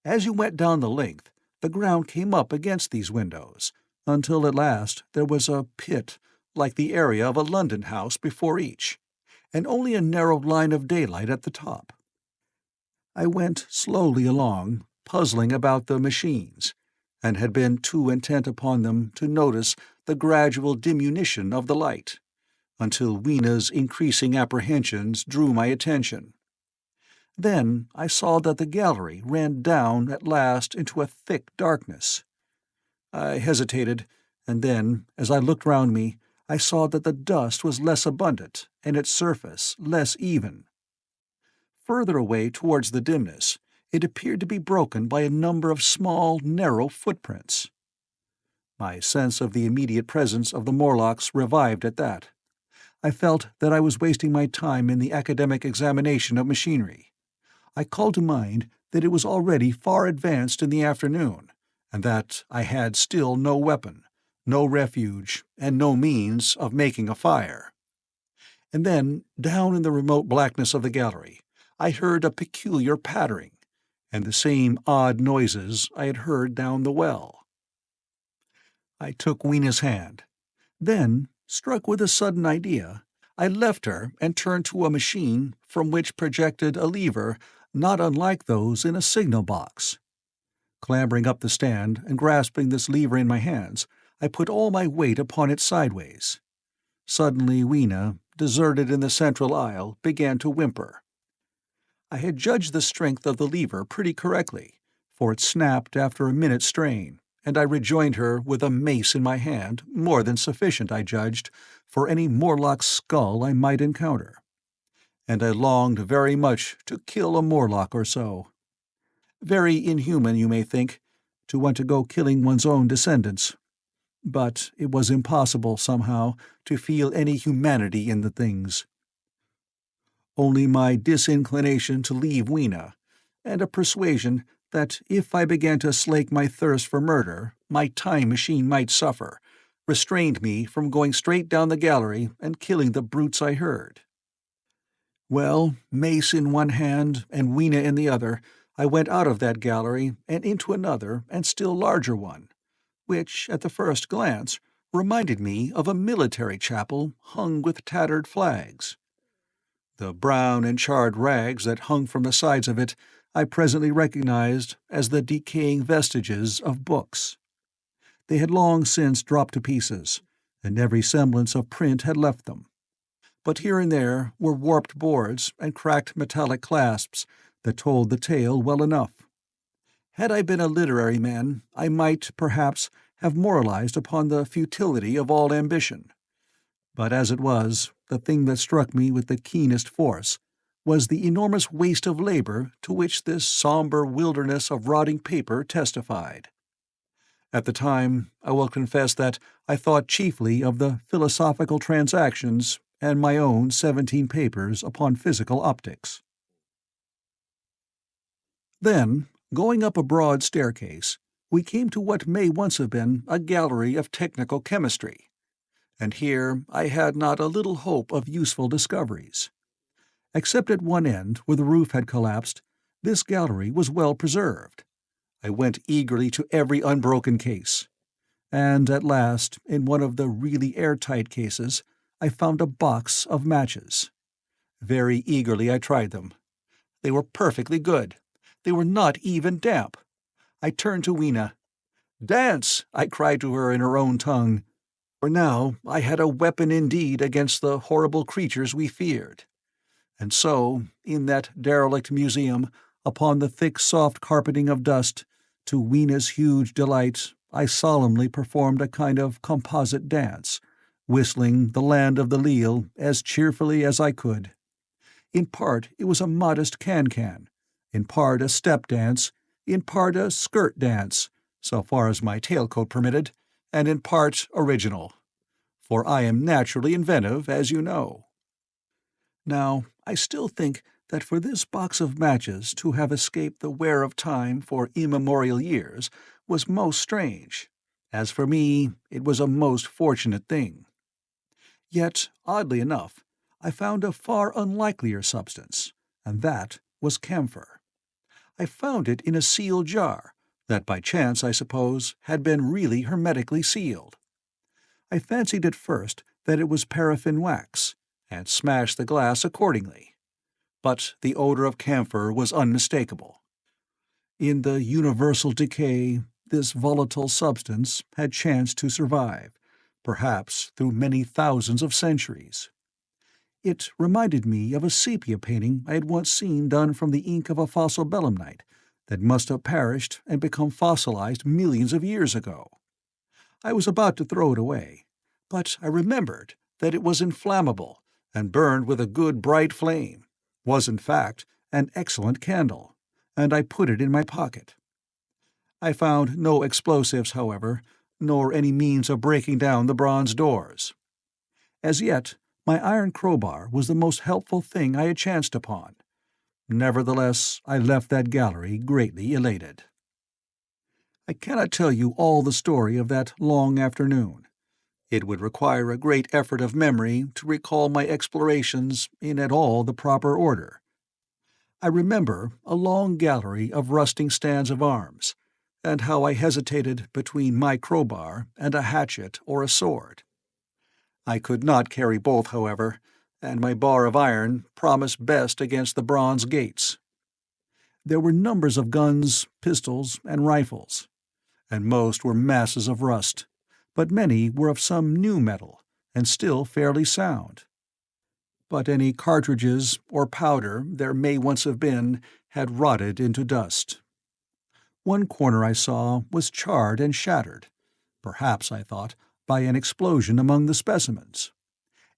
As you went down the length, the ground came up against these windows, until at last there was a pit, like the area of a London house, before each. and only a narrow line of daylight at the top. I went slowly along, puzzling about the machines, and had been too intent upon them to notice the gradual diminution of the light, until Weena's increasing apprehensions drew my attention. Then I saw that the gallery ran down at last into a thick darkness. I hesitated, and then, as I looked round me, I saw that the dust was less abundant and its surface less even. Further away towards the dimness, it appeared to be broken by a number of small, narrow footprints. My sense of the immediate presence of the Morlocks revived at that. I felt that I was wasting my time in the academic examination of machinery. I called to mind that it was already far advanced in the afternoon, and that I had still no weapon, no refuge, and no means of making a fire. And then, down in the remote blackness of the gallery, I heard a peculiar pattering, and the same odd noises I had heard down the well. I took Weena's hand. Then, struck with a sudden idea, I left her and turned to a machine from which projected a lever not unlike those in a signal box. Clambering up the stand and grasping this lever in my hands, I put all my weight upon it sideways. Suddenly Weena, deserted in the central aisle, began to whimper. I had judged the strength of the lever pretty correctly, for it snapped after a minute's strain, and I rejoined her with a mace in my hand, more than sufficient, I judged, for any Morlock's skull I might encounter. And I longed very much to kill a Morlock or so. Very inhuman, you may think, to want to go killing one's own descendants. But it was impossible, somehow, to feel any humanity in the things. Only my disinclination to leave Weena, and a persuasion that if I began to slake my thirst for murder, my time machine might suffer, restrained me from going straight down the gallery and killing the brutes I heard. Well, mace in one hand and Weena in the other, I went out of that gallery and into another and still larger one, which, at the first glance, reminded me of a military chapel hung with tattered flags. The brown and charred rags that hung from the sides of it I presently recognized as the decaying vestiges of books. They had long since dropped to pieces, and every semblance of print had left them. But here and there were warped boards and cracked metallic clasps that told the tale well enough. Had I been a literary man, I might, perhaps, have moralized upon the futility of all ambition. But as it was, the thing that struck me with the keenest force was the enormous waste of labor to which this somber wilderness of rotting paper testified. At the time, I will confess that I thought chiefly of the Philosophical Transactions and my own 17 papers upon physical optics. Then, going up a broad staircase, we came to what may once have been a gallery of technical chemistry, and here I had not a little hope of useful discoveries. Except at one end, where the roof had collapsed, this gallery was well preserved. I went eagerly to every unbroken case, and at last, in one of the really airtight cases, I found a box of matches. Very eagerly I tried them. They were perfectly good. They were not even damp. I turned to Weena. "Dance!" I cried to her in her own tongue, for now I had a weapon indeed against the horrible creatures we feared. And so, in that derelict museum, upon the thick soft carpeting of dust, to Weena's huge delight, I solemnly performed a kind of composite dance, whistling "The Land of the Leal" as cheerfully as I could. In part it was a modest can-can, in part a step dance, in part a skirt dance, so far as my tailcoat permitted, and in part original. For I am naturally inventive, as you know. Now, I still think that for this box of matches to have escaped the wear of time for immemorial years was most strange. As for me, it was a most fortunate thing. Yet, oddly enough, I found a far unlikelier substance, and that was camphor. I found it in a sealed jar, that by chance, I suppose, had been really hermetically sealed. I fancied at first that it was paraffin wax, and smashed the glass accordingly. But the odor of camphor was unmistakable. In the universal decay, this volatile substance had chanced to survive, perhaps through many thousands of centuries. It reminded me of a sepia painting I had once seen done from the ink of a fossil belemnite that must have perished and become fossilized millions of years ago. I was about to throw it away, but I remembered that it was inflammable and burned with a good bright flame, was in fact an excellent candle, and I put it in my pocket. I found no explosives, however, nor any means of breaking down the bronze doors. As yet, my iron crowbar was the most helpful thing I had chanced upon. Nevertheless, I left that gallery greatly elated. I cannot tell you all the story of that long afternoon. It would require a great effort of memory to recall my explorations in at all the proper order. I remember a long gallery of rusting stands of arms, and how I hesitated between my crowbar and a hatchet or a sword. I could not carry both, however, and my bar of iron promised best against the bronze gates. There were numbers of guns, pistols, and rifles, and most were masses of rust, but many were of some new metal, and still fairly sound. But any cartridges or powder there may once have been had rotted into dust. One corner I saw was charred and shattered, perhaps, I thought, by an explosion among the specimens.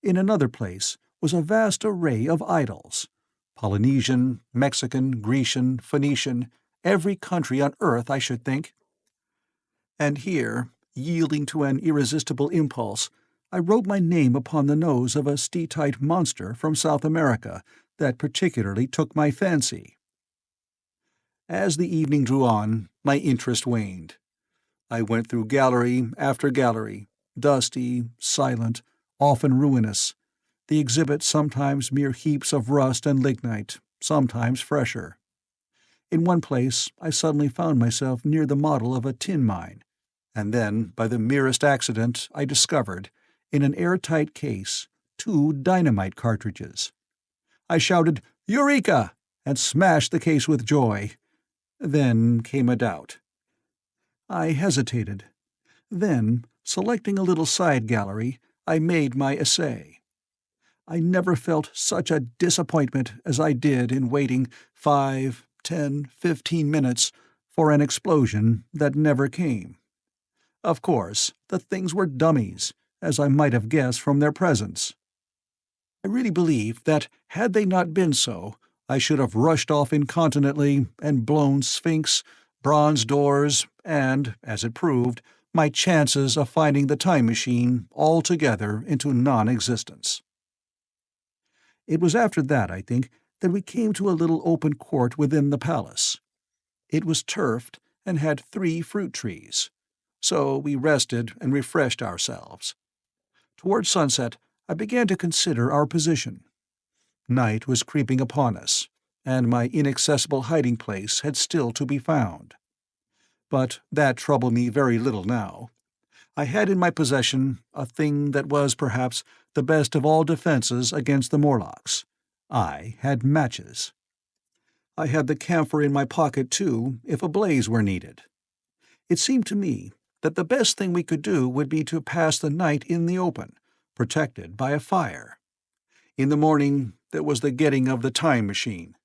In another place was a vast array of idols: Polynesian, Mexican, Grecian, Phoenician, every country on earth, I should think. And here, yielding to an irresistible impulse, I wrote my name upon the nose of a steatite monster from South America that particularly took my fancy. As the evening drew on, my interest waned. I went through gallery after gallery, dusty, silent, often ruinous, the exhibits sometimes mere heaps of rust and lignite, sometimes fresher. In one place I suddenly found myself near the model of a tin mine, and then, by the merest accident, I discovered, in an airtight case, 2 dynamite cartridges. I shouted, "Eureka!" and smashed the case with joy. Then came a doubt. I hesitated. Then, selecting a little side gallery, I made my essay. I never felt such a disappointment as I did in waiting 5, 10, 15 minutes for an explosion that never came. Of course, the things were dummies, as I might have guessed from their presence. I really believe that, had they not been so, I should have rushed off incontinently and blown Sphinx, bronze doors, and, as it proved, my chances of finding the time machine altogether into non-existence. It was after that, I think, that we came to a little open court within the palace. It was turfed and had 3 fruit trees, so we rested and refreshed ourselves. Toward sunset, I began to consider our position. Night was creeping upon us, and my inaccessible hiding place had still to be found. But that troubled me very little now. I had in my possession a thing that was perhaps the best of all defenses against the Morlocks. I had matches. I had the camphor in my pocket, too, if a blaze were needed. It seemed to me that the best thing we could do would be to pass the night in the open, protected by a fire. In the morning there was the getting of the time machine.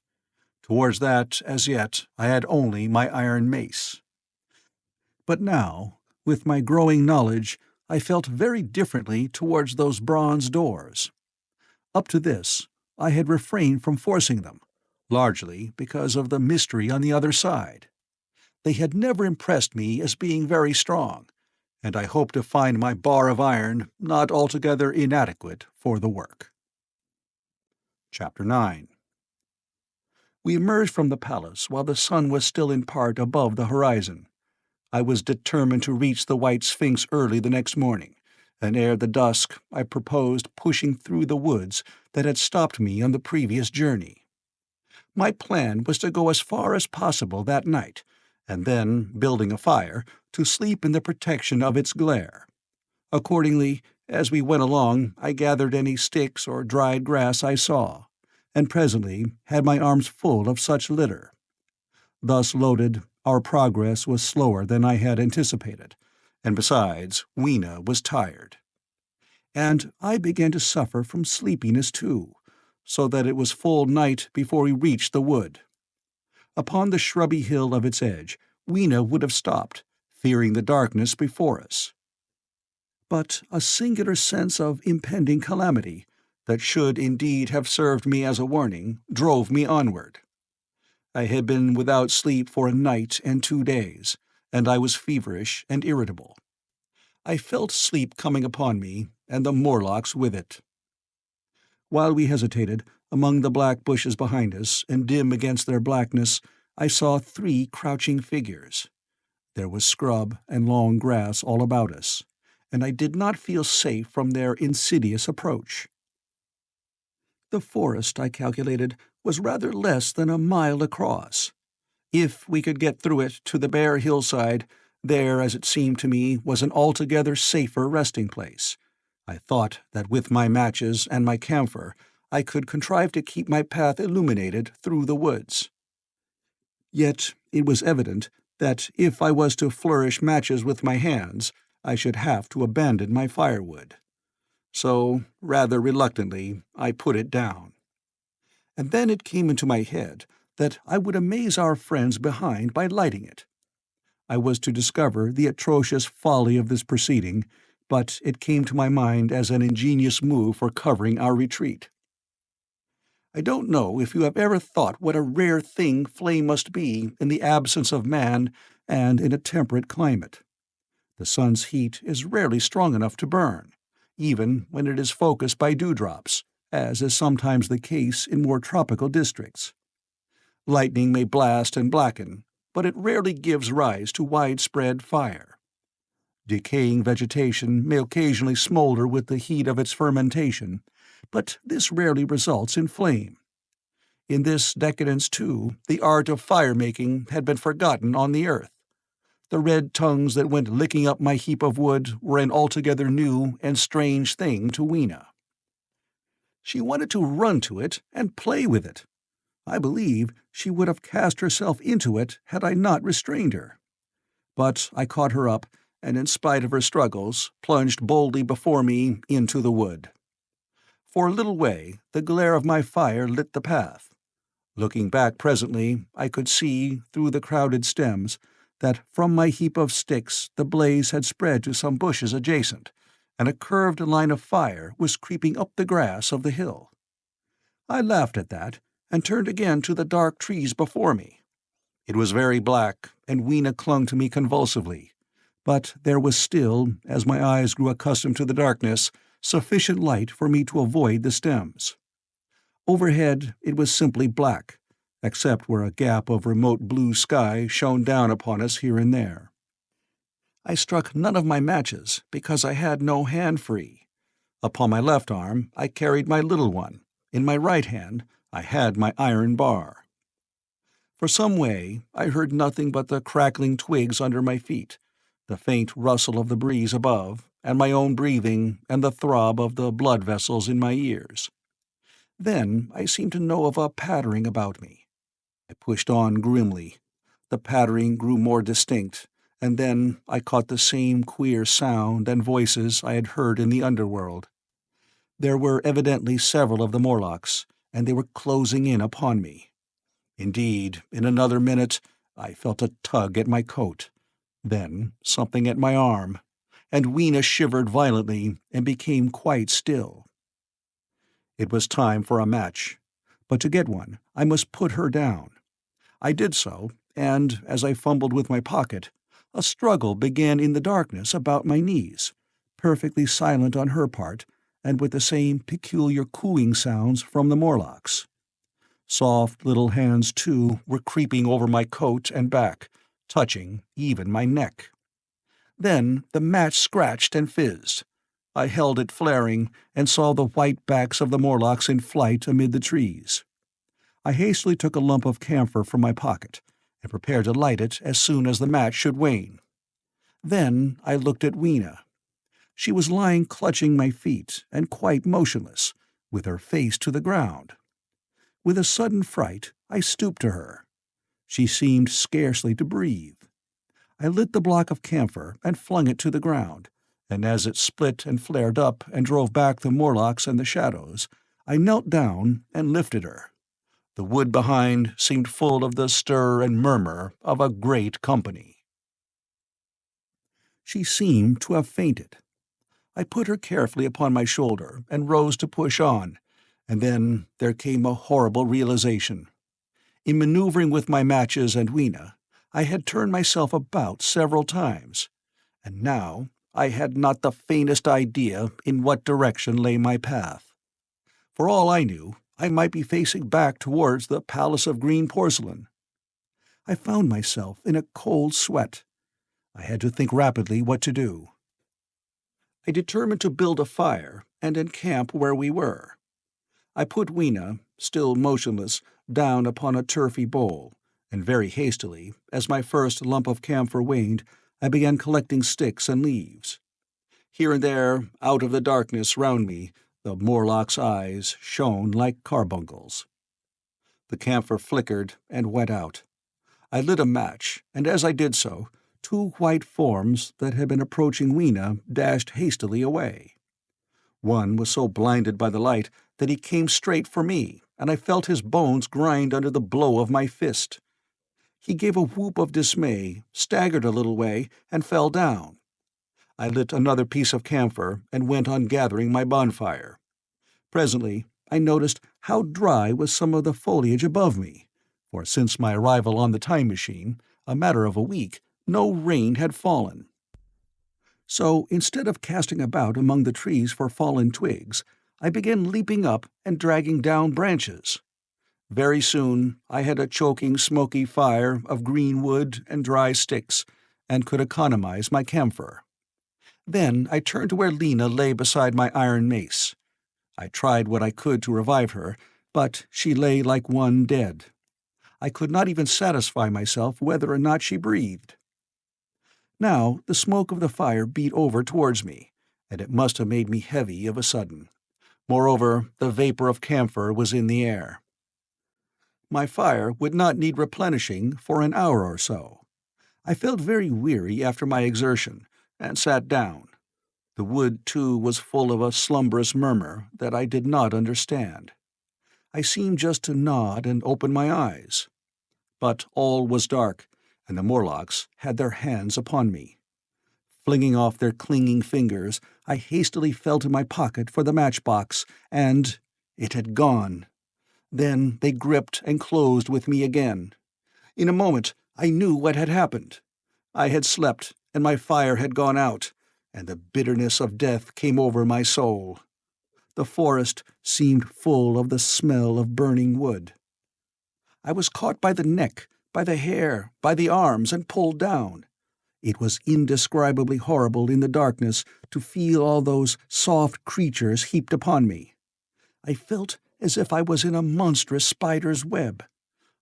Towards that, as yet, I had only my iron mace. But now, with my growing knowledge, I felt very differently towards those bronze doors. Up to this, I had refrained from forcing them, largely because of the mystery on the other side. They had never impressed me as being very strong, and I hoped to find my bar of iron not altogether inadequate for the work. Chapter 9. We emerged from the palace while the sun was still in part above the horizon. I was determined to reach the White Sphinx early the next morning, and ere the dusk I proposed pushing through the woods that had stopped me on the previous journey. My plan was to go as far as possible that night, and then, building a fire, to sleep in the protection of its glare. Accordingly, as we went along, I gathered any sticks or dried grass I saw, and presently had my arms full of such litter. Thus loaded, our progress was slower than I had anticipated, and besides, Weena was tired. And I began to suffer from sleepiness too, so that it was full night before we reached the wood. Upon the shrubby hill of its edge, Weena would have stopped, fearing the darkness before us. But a singular sense of impending calamity, that should indeed have served me as a warning, drove me onward. I had been without sleep for a night and 2 days, and I was feverish and irritable. I felt sleep coming upon me, and the Morlocks with it. While we hesitated, among the black bushes behind us, and dim against their blackness, I saw 3 crouching figures. There was scrub and long grass all about us, and I did not feel safe from their insidious approach. The forest, I calculated, was rather less than a mile across. If we could get through it to the bare hillside, there, as it seemed to me, was an altogether safer resting place. I thought that with my matches and my camphor I could contrive to keep my path illuminated through the woods. Yet it was evident that if I was to flourish matches with my hands, I should have to abandon my firewood. So, rather reluctantly, I put it down. And then it came into my head that I would amaze our friends behind by lighting it. I was to discover the atrocious folly of this proceeding, but it came to my mind as an ingenious move for covering our retreat. I don't know if you have ever thought what a rare thing flame must be in the absence of man and in a temperate climate. The sun's heat is rarely strong enough to burn, even when it is focused by dewdrops, as is sometimes the case in more tropical districts. Lightning may blast and blacken, but it rarely gives rise to widespread fire. Decaying vegetation may occasionally smolder with the heat of its fermentation, but this rarely results in flame. In this decadence, too, the art of fire-making had been forgotten on the earth. The red tongues that went licking up my heap of wood were an altogether new and strange thing to Weena. She wanted to run to it and play with it. I believe she would have cast herself into it had I not restrained her. But I caught her up, and in spite of her struggles, plunged boldly before me into the wood. For a little way, the glare of my fire lit the path. Looking back presently, I could see, through the crowded stems, that from my heap of sticks the blaze had spread to some bushes adjacent, and a curved line of fire was creeping up the grass of the hill. I laughed at that, and turned again to the dark trees before me. It was very black, and Weena clung to me convulsively, but there was still, as my eyes grew accustomed to the darkness, sufficient light for me to avoid the stems. Overhead it was simply black, except where a gap of remote blue sky shone down upon us here and there. I struck none of my matches, because I had no hand free. Upon my left arm I carried my little one. In my right hand I had my iron bar. For some way I heard nothing but the crackling twigs under my feet, the faint rustle of the breeze above, and my own breathing, and the throb of the blood vessels in my ears. Then I seemed to know of a pattering about me. I pushed on grimly. The pattering grew more distinct, and then I caught the same queer sound and voices I had heard in the underworld. There were evidently several of the Morlocks, and they were closing in upon me. Indeed, in another minute I felt a tug at my coat, then something at my arm, and Weena shivered violently and became quite still. It was time for a match, but to get one I must put her down. I did so, and, as I fumbled with my pocket, a struggle began in the darkness about my knees, perfectly silent on her part, and with the same peculiar cooing sounds from the Morlocks. Soft little hands, too, were creeping over my coat and back, touching even my neck. Then the match scratched and fizzed. I held it flaring, and saw the white backs of the Morlocks in flight amid the trees. I hastily took a lump of camphor from my pocket, and prepared to light it as soon as the match should wane. Then I looked at Weena. She was lying clutching my feet and quite motionless, with her face to the ground. With a sudden fright, I stooped to her. She seemed scarcely to breathe. I lit the block of camphor and flung it to the ground, and as it split and flared up and drove back the Morlocks and the shadows, I knelt down and lifted her. The wood behind seemed full of the stir and murmur of a great company. She seemed to have fainted. I put her carefully upon my shoulder and rose to push on, and then there came a horrible realization. In maneuvering with my matches and Weena, I had turned myself about several times, and now I had not the faintest idea in what direction lay my path. For all I knew, I might be facing back towards the Palace of Green Porcelain. I found myself in a cold sweat. I had to think rapidly what to do. I determined to build a fire and encamp where we were. I put Weena, still motionless, down upon a turfy bowl, and very hastily, as my first lump of camphor waned, I began collecting sticks and leaves. Here and there, out of the darkness round me, the Morlock's eyes shone like carbuncles. The camphor flickered and went out. I lit a match, and as I did so, two white forms that had been approaching Weena dashed hastily away. One was so blinded by the light that he came straight for me, and I felt his bones grind under the blow of my fist. He gave a whoop of dismay, staggered a little way, and fell down. I lit another piece of camphor and went on gathering my bonfire. Presently I noticed how dry was some of the foliage above me, for since my arrival on the time machine, a matter of a week, no rain had fallen. So instead of casting about among the trees for fallen twigs, I began leaping up and dragging down branches. Very soon I had a choking, smoky fire of green wood and dry sticks, and could economize my camphor. Then I turned to where Lena lay beside my iron mace. I tried what I could to revive her, but she lay like one dead. I could not even satisfy myself whether or not she breathed. Now the smoke of the fire beat over towards me, and it must have made me heavy of a sudden. Moreover, the vapor of camphor was in the air. My fire would not need replenishing for an hour or so. I felt very weary after my exertion, and sat down. The wood, too, was full of a slumberous murmur that I did not understand. I seemed just to nod and open my eyes. But all was dark, and the Morlocks had their hands upon me. Flinging off their clinging fingers, I hastily felt in my pocket for the matchbox, and it had gone. Then they gripped and closed with me again. In a moment I knew what had happened. I had slept, and my fire had gone out, and the bitterness of death came over my soul. The forest seemed full of the smell of burning wood. I was caught by the neck, by the hair, by the arms, and pulled down. It was indescribably horrible in the darkness to feel all those soft creatures heaped upon me. I felt as if I was in a monstrous spider's web.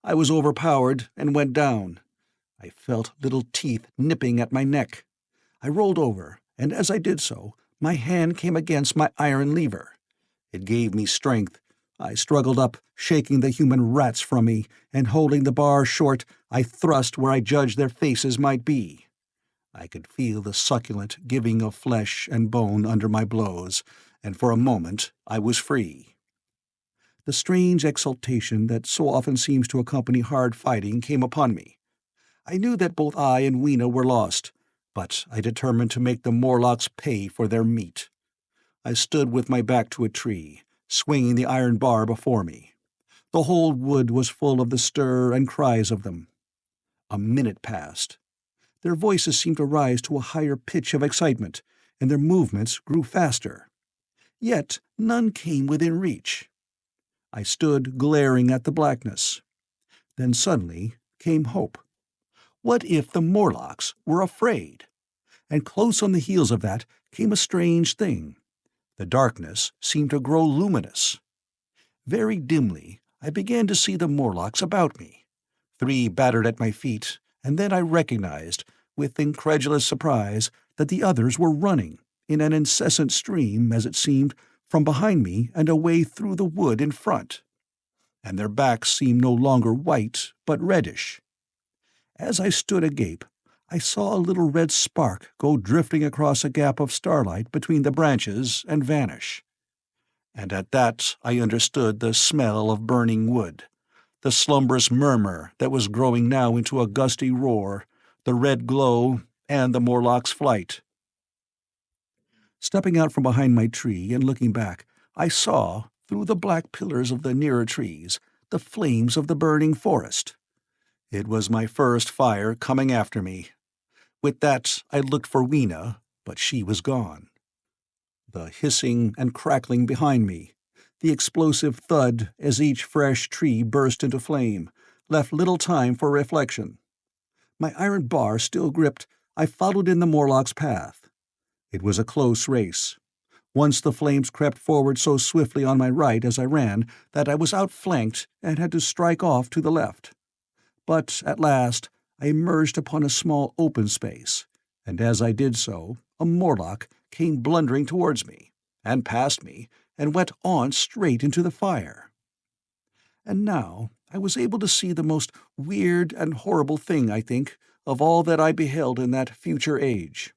I was overpowered and went down. I felt little teeth nipping at my neck. I rolled over, and as I did so, my hand came against my iron lever. It gave me strength. I struggled up, shaking the human rats from me, and holding the bar short, I thrust where I judged their faces might be. I could feel the succulent giving of flesh and bone under my blows, and for a moment I was free. The strange exultation that so often seems to accompany hard fighting came upon me. I knew that both I and Weena were lost, but I determined to make the Morlocks pay for their meat. I stood with my back to a tree, swinging the iron bar before me. The whole wood was full of the stir and cries of them. A minute passed. Their voices seemed to rise to a higher pitch of excitement, and their movements grew faster. Yet none came within reach. I stood glaring at the blackness. Then suddenly came hope. What if the Morlocks were afraid? And close on the heels of that came a strange thing. The darkness seemed to grow luminous. Very dimly I began to see the Morlocks about me. 3 battered at my feet, and then I recognized, with incredulous surprise, that the others were running, in an incessant stream, as it seemed, from behind me and away through the wood in front. And their backs seemed no longer white, but reddish. As I stood agape, I saw a little red spark go drifting across a gap of starlight between the branches and vanish. And at that I understood the smell of burning wood, the slumberous murmur that was growing now into a gusty roar, the red glow, and the Morlock's flight. Stepping out from behind my tree and looking back, I saw, through the black pillars of the nearer trees, the flames of the burning forest. It was my first fire coming after me. With that, I looked for Weena, but she was gone. The hissing and crackling behind me, the explosive thud as each fresh tree burst into flame, left little time for reflection. My iron bar still gripped, I followed in the Morlock's path. It was a close race. Once the flames crept forward so swiftly on my right as I ran that I was outflanked and had to strike off to the left. But at last I emerged upon a small open space, and as I did so, a Morlock came blundering towards me, and past me, and went on straight into the fire. And now I was able to see the most weird and horrible thing, I think, of all that I beheld in that future age.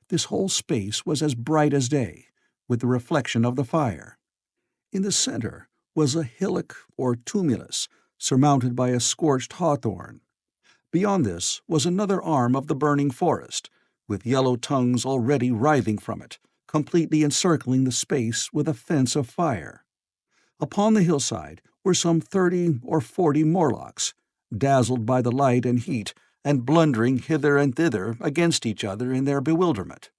This whole space was as bright as day, with the reflection of the fire. In the center was a hillock or tumulus, surmounted by a scorched hawthorn. Beyond this was another arm of the burning forest, with yellow tongues already writhing from it, completely encircling the space with a fence of fire. Upon the hillside were some 30 or 40 Morlocks, dazzled by the light and heat, and blundering hither and thither against each other in their bewilderment.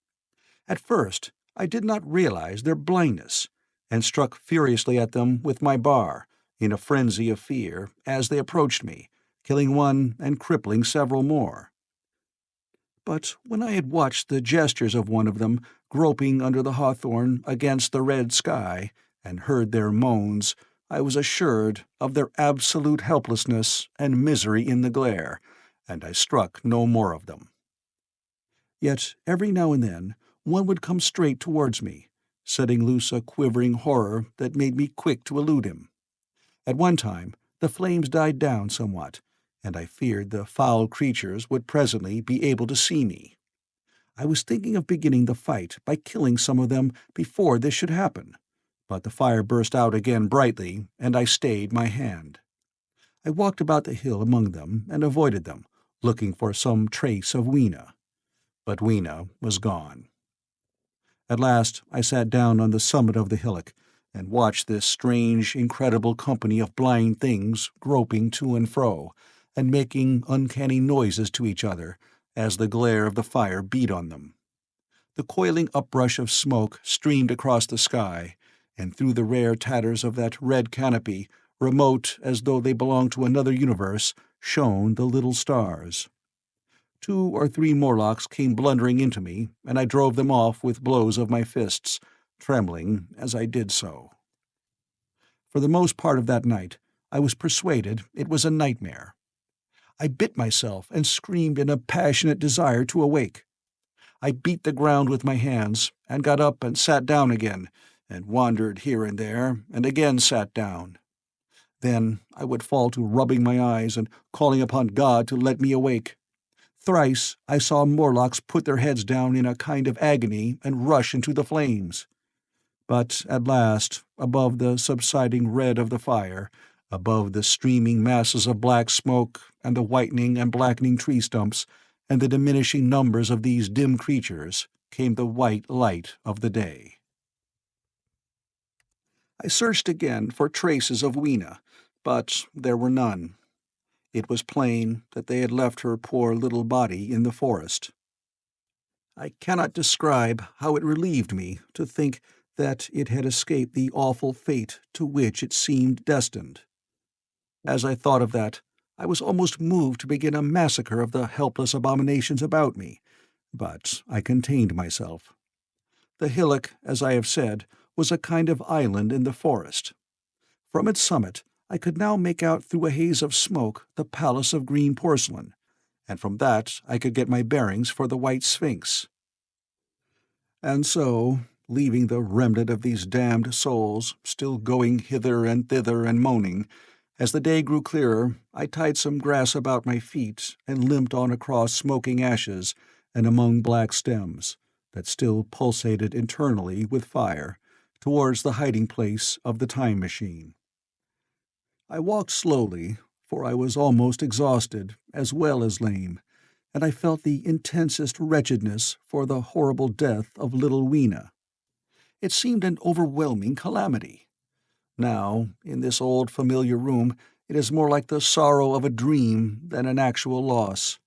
At first I did not realize their blindness, and struck furiously at them with my bar, in a frenzy of fear, as they approached me, killing one and crippling several more. But when I had watched the gestures of one of them groping under the hawthorn against the red sky, and heard their moans, I was assured of their absolute helplessness and misery in the glare, and I struck no more of them. Yet every now and then one would come straight towards me, setting loose a quivering horror that made me quick to elude him. At one time the flames died down somewhat, and I feared the foul creatures would presently be able to see me. I was thinking of beginning the fight by killing some of them before this should happen, but the fire burst out again brightly, and I stayed my hand. I walked about the hill among them and avoided them, looking for some trace of Weena. But Weena was gone. At last I sat down on the summit of the hillock and watched this strange, incredible company of blind things groping to and fro, and making uncanny noises to each other as the glare of the fire beat on them. The coiling uprush of smoke streamed across the sky, and through the rare tatters of that red canopy, remote as though they belonged to another universe, shone the little stars. 2 or 3 Morlocks came blundering into me, and I drove them off with blows of my fists, trembling as I did so. For the most part of that night I was persuaded it was a nightmare. I bit myself and screamed in a passionate desire to awake. I beat the ground with my hands, and got up and sat down again, and wandered here and there, and again sat down. Then I would fall to rubbing my eyes and calling upon God to let me awake. Thrice I saw Morlocks put their heads down in a kind of agony and rush into the flames. But at last, above the subsiding red of the fire, above the streaming masses of black smoke and the whitening and blackening tree stumps, and the diminishing numbers of these dim creatures, came the white light of the day. I searched again for traces of Weena, but there were none. It was plain that they had left her poor little body in the forest. I cannot describe how it relieved me to think that it had escaped the awful fate to which it seemed destined. As I thought of that, I was almost moved to begin a massacre of the helpless abominations about me, but I contained myself. The hillock, as I have said, was a kind of island in the forest. From its summit I could now make out through a haze of smoke the palace of green porcelain, and from that I could get my bearings for the White Sphinx. And so, leaving the remnant of these damned souls still going hither and thither and moaning, as the day grew clearer, I tied some grass about my feet and limped on across smoking ashes and among black stems that still pulsated internally with fire, towards the hiding place of the time machine. I walked slowly, for I was almost exhausted as well as lame, and I felt the intensest wretchedness for the horrible death of little Weena. It seemed an overwhelming calamity. Now, in this old familiar room, it is more like the sorrow of a dream than an actual loss.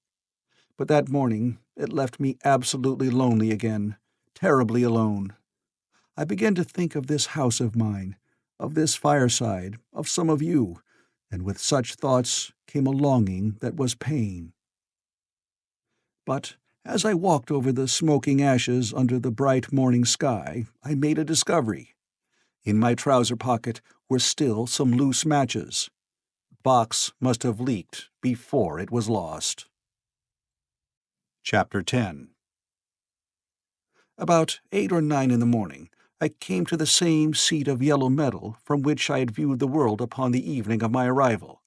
But that morning it left me absolutely lonely again, terribly alone. I began to think of this house of mine, of this fireside, of some of you, and with such thoughts came a longing that was pain. But as I walked over the smoking ashes under the bright morning sky, I made a discovery. In my trouser pocket were still some loose matches. The box must have leaked before it was lost. Chapter 10. About 8 or 9 in the morning, I came to the same seat of yellow metal from which I had viewed the world upon the evening of my arrival.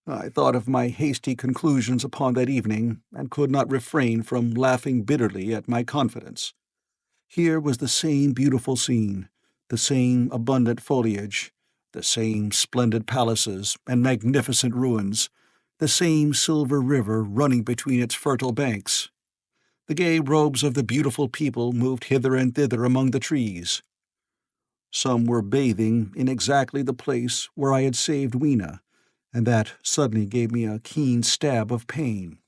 I thought of my hasty conclusions upon that evening, and could not refrain from laughing bitterly at my confidence. Here was the same beautiful scene, the same abundant foliage, the same splendid palaces and magnificent ruins, the same silver river running between its fertile banks. The gay robes of the beautiful people moved hither and thither among the trees. Some were bathing in exactly the place where I had saved Weena, and that suddenly gave me a keen stab of pain.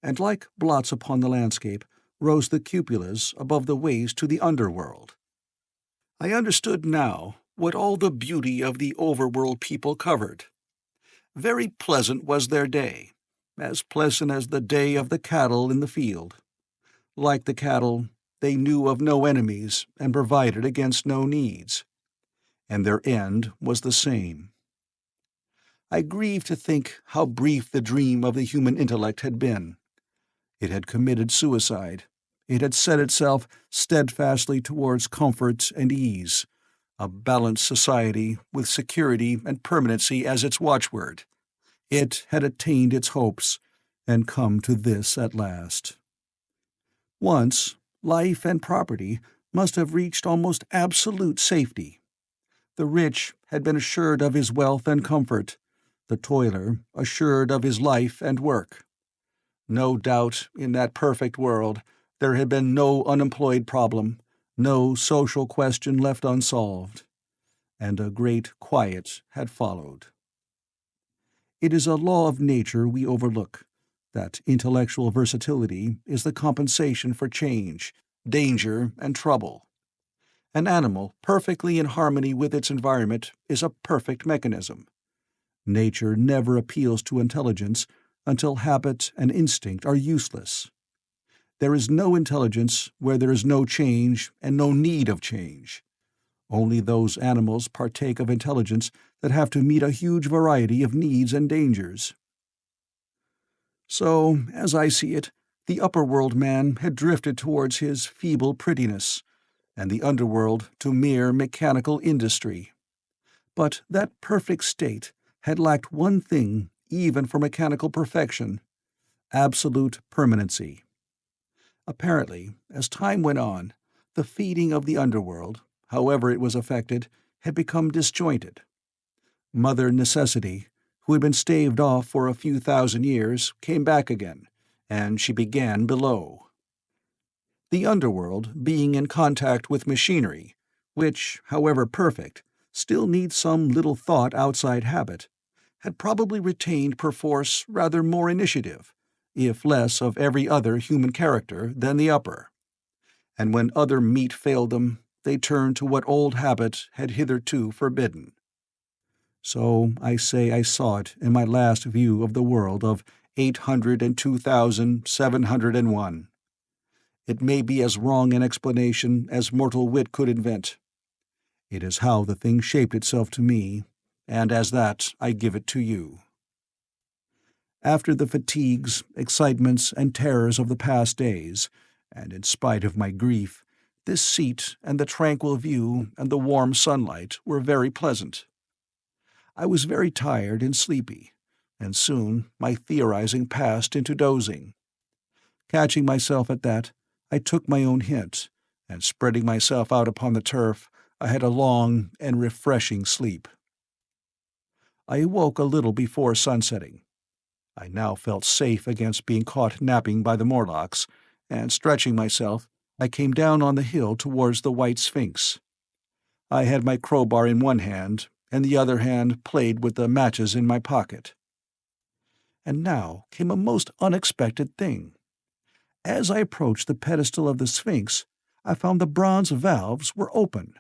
And like blots upon the landscape rose the cupolas above the ways to the underworld. I understood now what all the beauty of the overworld people covered. Very pleasant was their day, as pleasant as the day of the cattle in the field. Like the cattle, they knew of no enemies and provided against no needs. And their end was the same. I grieved to think how brief the dream of the human intellect had been. It had committed suicide. It had set itself steadfastly towards comfort and ease, a balanced society with security and permanency as its watchword. It had attained its hopes, and come to this at last. Once, life and property must have reached almost absolute safety. The rich had been assured of his wealth and comfort, the toiler assured of his life and work. No doubt, in that perfect world, there had been no unemployed problem, no social question left unsolved, and a great quiet had followed. It is a law of nature we overlook, that intellectual versatility is the compensation for change, danger, and trouble. An animal perfectly in harmony with its environment is a perfect mechanism. Nature never appeals to intelligence until habit and instinct are useless. There is no intelligence where there is no change and no need of change. Only those animals partake of intelligence that have to meet a huge variety of needs and dangers. So, as I see it, the upper-world man had drifted towards his feeble prettiness, and the underworld to mere mechanical industry. But that perfect state had lacked one thing even for mechanical perfection: absolute permanency. Apparently, as time went on, the feeding of the underworld, however it was affected, had become disjointed. Mother Necessity, who had been staved off for a few thousand years, came back again, and she began below. The underworld, being in contact with machinery, which, however perfect, still needs some little thought outside habit, had probably retained perforce rather more initiative, if less of every other human character, than the upper. And when other meat failed them, they turned to what old habit had hitherto forbidden. So I say I saw it in my last view of the world of 802,701. It may be as wrong an explanation as mortal wit could invent. It is how the thing shaped itself to me, and as that I give it to you. After the fatigues, excitements, and terrors of the past days, and in spite of my grief, this seat and the tranquil view and the warm sunlight were very pleasant. I was very tired and sleepy, and soon my theorizing passed into dozing. Catching myself at that, I took my own hint, and spreading myself out upon the turf, I had a long and refreshing sleep. I awoke a little before sunsetting. I now felt safe against being caught napping by the Morlocks, and stretching myself, I came down on the hill towards the White Sphinx. I had my crowbar in one hand, and the other hand played with the matches in my pocket. And now came a most unexpected thing. As I approached the pedestal of the Sphinx, I found the bronze valves were open.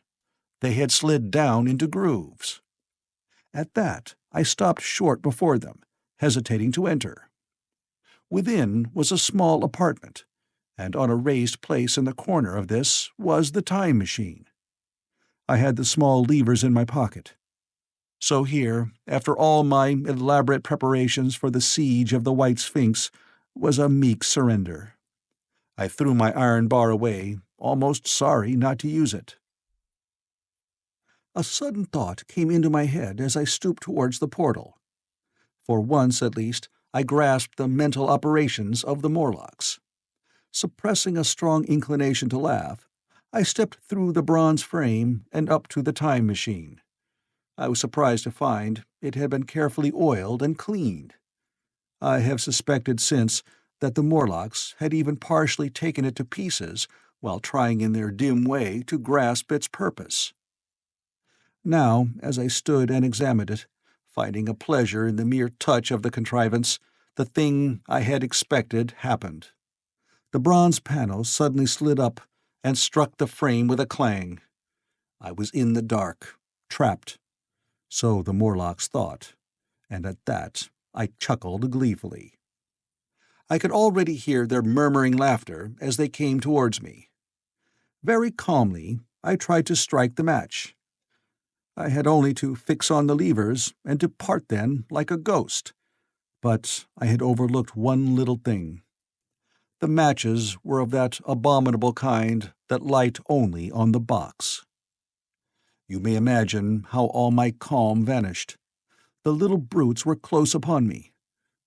They had slid down into grooves. At that, I stopped short before them, hesitating to enter. Within was a small apartment, and on a raised place in the corner of this was the time machine. I had the small levers in my pocket. So here, after all my elaborate preparations for the siege of the White Sphinx, was a meek surrender. I threw my iron bar away, almost sorry not to use it. A sudden thought came into my head as I stooped towards the portal. For once, at least, I grasped the mental operations of the Morlocks. Suppressing a strong inclination to laugh, I stepped through the bronze frame and up to the time machine. I was surprised to find it had been carefully oiled and cleaned. I have suspected since that the Morlocks had even partially taken it to pieces while trying in their dim way to grasp its purpose. Now, as I stood and examined it, finding a pleasure in the mere touch of the contrivance, the thing I had expected happened. The bronze panel suddenly slid up and struck the frame with a clang. I was in the dark, trapped. So the Morlocks thought, and at that I chuckled gleefully. I could already hear their murmuring laughter as they came towards me. Very calmly, I tried to strike the match. I had only to fix on the levers and depart then like a ghost. But I had overlooked one little thing. The matches were of that abominable kind that light only on the box. You may imagine how all my calm vanished. The little brutes were close upon me.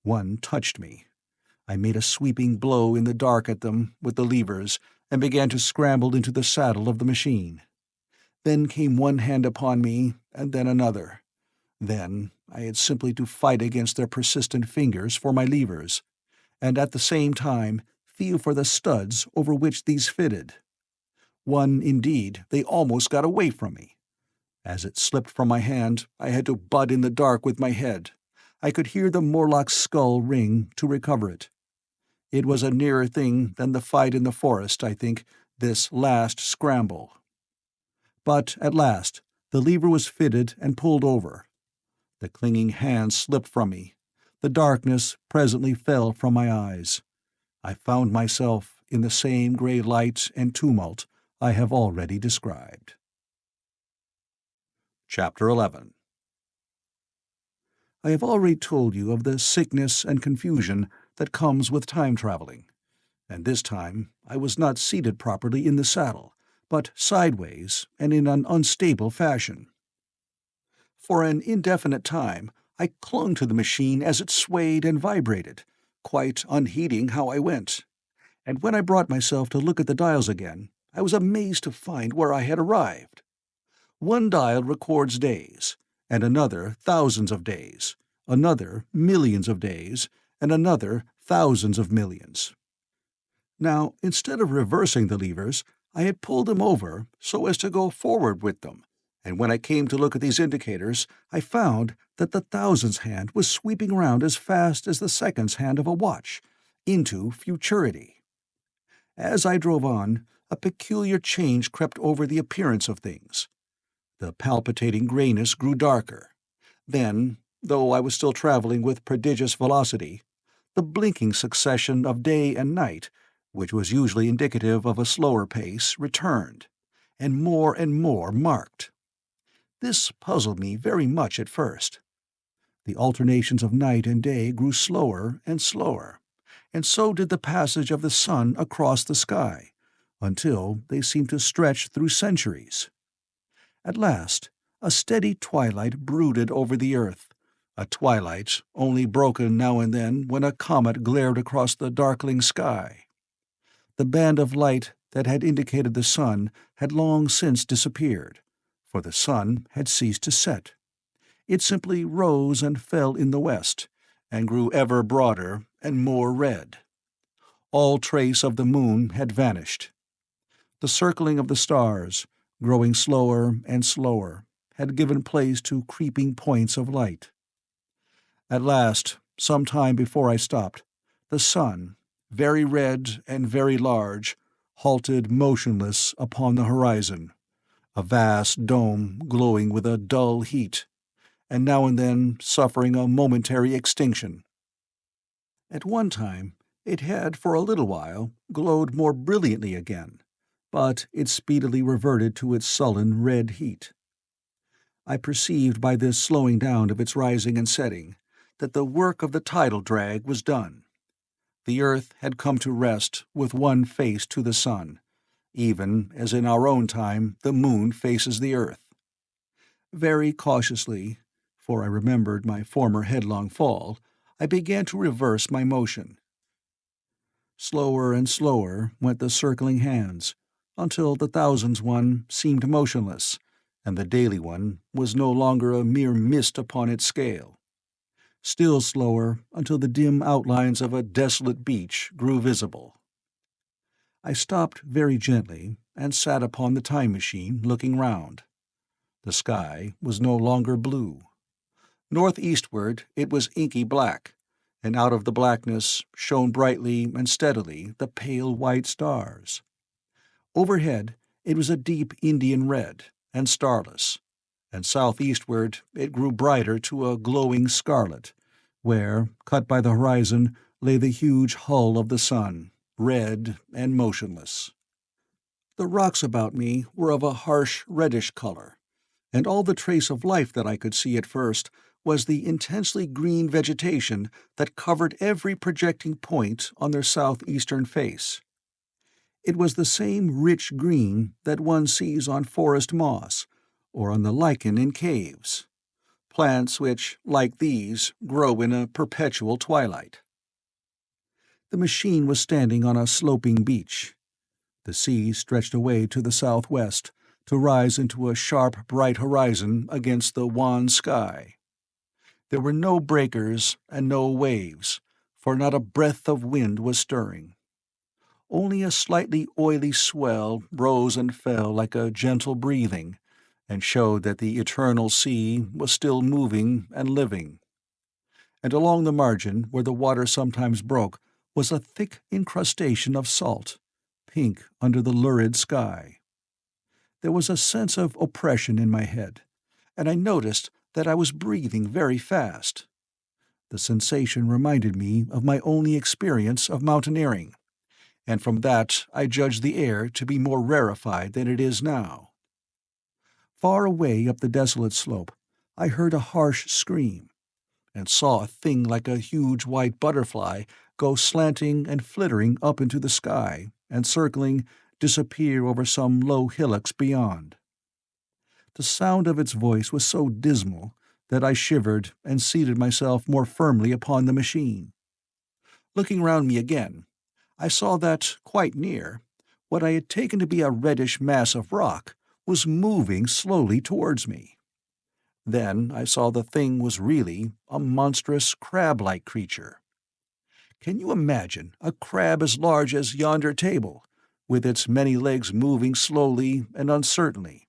One touched me. I made a sweeping blow in the dark at them with the levers and began to scramble into the saddle of the machine. Then came one hand upon me, and then another. Then I had simply to fight against their persistent fingers for my levers, and at the same time feel for the studs over which these fitted. One, indeed, they almost got away from me. As it slipped from my hand, I had to butt in the dark with my head. I could hear the Morlock's skull ring to recover it. It was a nearer thing than the fight in the forest, I think, this last scramble. But at last the lever was fitted and pulled over. The clinging hand slipped from me. The darkness presently fell from my eyes. I found myself in the same grey light and tumult I have already described. Chapter 11. I have already told you of the sickness and confusion that comes with time traveling, and this time I was not seated properly in the saddle, but sideways and in an unstable fashion. For an indefinite time I clung to the machine as it swayed and vibrated, quite unheeding how I went, and when I brought myself to look at the dials again, I was amazed to find where I had arrived. One dial records days, and another thousands of days, another millions of days, and another thousands of millions. Now, instead of reversing the levers, I had pulled them over so as to go forward with them, and when I came to look at these indicators, I found that the thousands hand was sweeping round as fast as the seconds hand of a watch, into futurity. As I drove on, a peculiar change crept over the appearance of things. The palpitating grayness grew darker. Then, though I was still traveling with prodigious velocity, the blinking succession of day and night, which was usually indicative of a slower pace, returned, and more marked. This puzzled me very much at first. The alternations of night and day grew slower and slower, and so did the passage of the sun across the sky, until they seemed to stretch through centuries. At last, a steady twilight brooded over the earth, a twilight only broken now and then when a comet glared across the darkling sky. The band of light that had indicated the sun had long since disappeared, for the sun had ceased to set. It simply rose and fell in the west, and grew ever broader and more red. All trace of the moon had vanished. The circling of the stars, growing slower and slower, had given place to creeping points of light. At last, some time before I stopped, the sun, very red and very large, halted motionless upon the horizon, a vast dome glowing with a dull heat, and now and then suffering a momentary extinction. At one time, it had for a little while glowed more brilliantly again, but it speedily reverted to its sullen red heat. I perceived by this slowing down of its rising and setting that the work of the tidal drag was done. The earth had come to rest with one face to the sun, even as in our own time the moon faces the earth. Very cautiously, for I remembered my former headlong fall, I began to reverse my motion. Slower and slower went the circling hands, until the thousands one seemed motionless, and the daily one was no longer a mere mist upon its scale. Still slower until the dim outlines of a desolate beach grew visible. I stopped very gently and sat upon the time machine looking round. The sky was no longer blue. Northeastward it was inky black, and out of the blackness shone brightly and steadily the pale white stars. Overhead it was a deep Indian red and starless, and southeastward it grew brighter to a glowing scarlet, where, cut by the horizon, lay the huge hull of the sun, red and motionless. The rocks about me were of a harsh reddish color, and all the trace of life that I could see at first was the intensely green vegetation that covered every projecting point on their southeastern face. It was the same rich green that one sees on forest moss, or on the lichen in caves, plants which, like these, grow in a perpetual twilight. The machine was standing on a sloping beach. The sea stretched away to the southwest, to rise into a sharp, bright horizon against the wan sky. There were no breakers and no waves, for not a breath of wind was stirring. Only a slightly oily swell rose and fell like a gentle breathing, and showed that the eternal sea was still moving and living. And along the margin, where the water sometimes broke, was a thick incrustation of salt, pink under the lurid sky. There was a sense of oppression in my head, and I noticed that I was breathing very fast. The sensation reminded me of my only experience of mountaineering, and from that I judged the air to be more rarefied than it is now. Far away up the desolate slope, I heard a harsh scream, and saw a thing like a huge white butterfly go slanting and flittering up into the sky, and circling, disappear over some low hillocks beyond. The sound of its voice was so dismal that I shivered and seated myself more firmly upon the machine. Looking round me again, I saw that, quite near, what I had taken to be a reddish mass of rock was moving slowly towards me. Then I saw the thing was really a monstrous crab-like creature. Can you imagine a crab as large as yonder table, with its many legs moving slowly and uncertainly,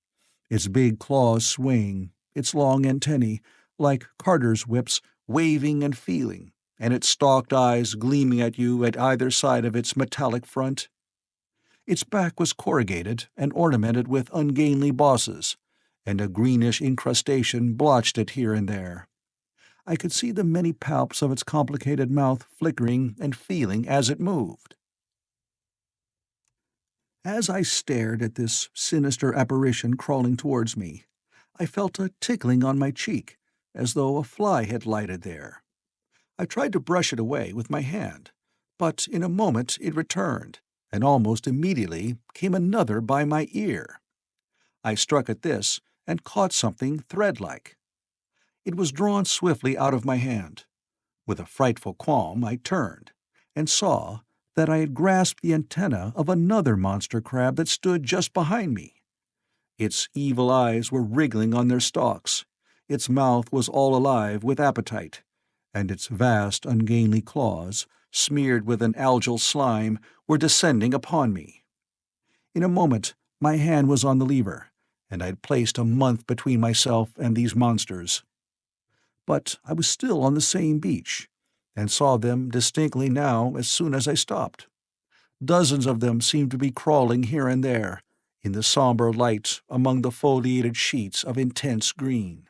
its big claws swaying, its long antennae, like carter's whips, waving and feeling, and its stalked eyes gleaming at you at either side of its metallic front? Its back was corrugated and ornamented with ungainly bosses, and a greenish incrustation blotched it here and there. I could see the many palps of its complicated mouth flickering and feeling as it moved. As I stared at this sinister apparition crawling towards me, I felt a tickling on my cheek, as though a fly had lighted there. I tried to brush it away with my hand, but in a moment it returned, and almost immediately came another by my ear. I struck at this and caught something thread-like. It was drawn swiftly out of my hand. With a frightful qualm I turned, and saw that I had grasped the antenna of another monster crab that stood just behind me. Its evil eyes were wriggling on their stalks, its mouth was all alive with appetite, and its vast ungainly claws, smeared with an algal slime, were descending upon me. In a moment my hand was on the lever, and I had placed a month between myself and these monsters. But I was still on the same beach, and saw them distinctly now as soon as I stopped. Dozens of them seemed to be crawling here and there, in the somber light among the foliated sheets of intense green.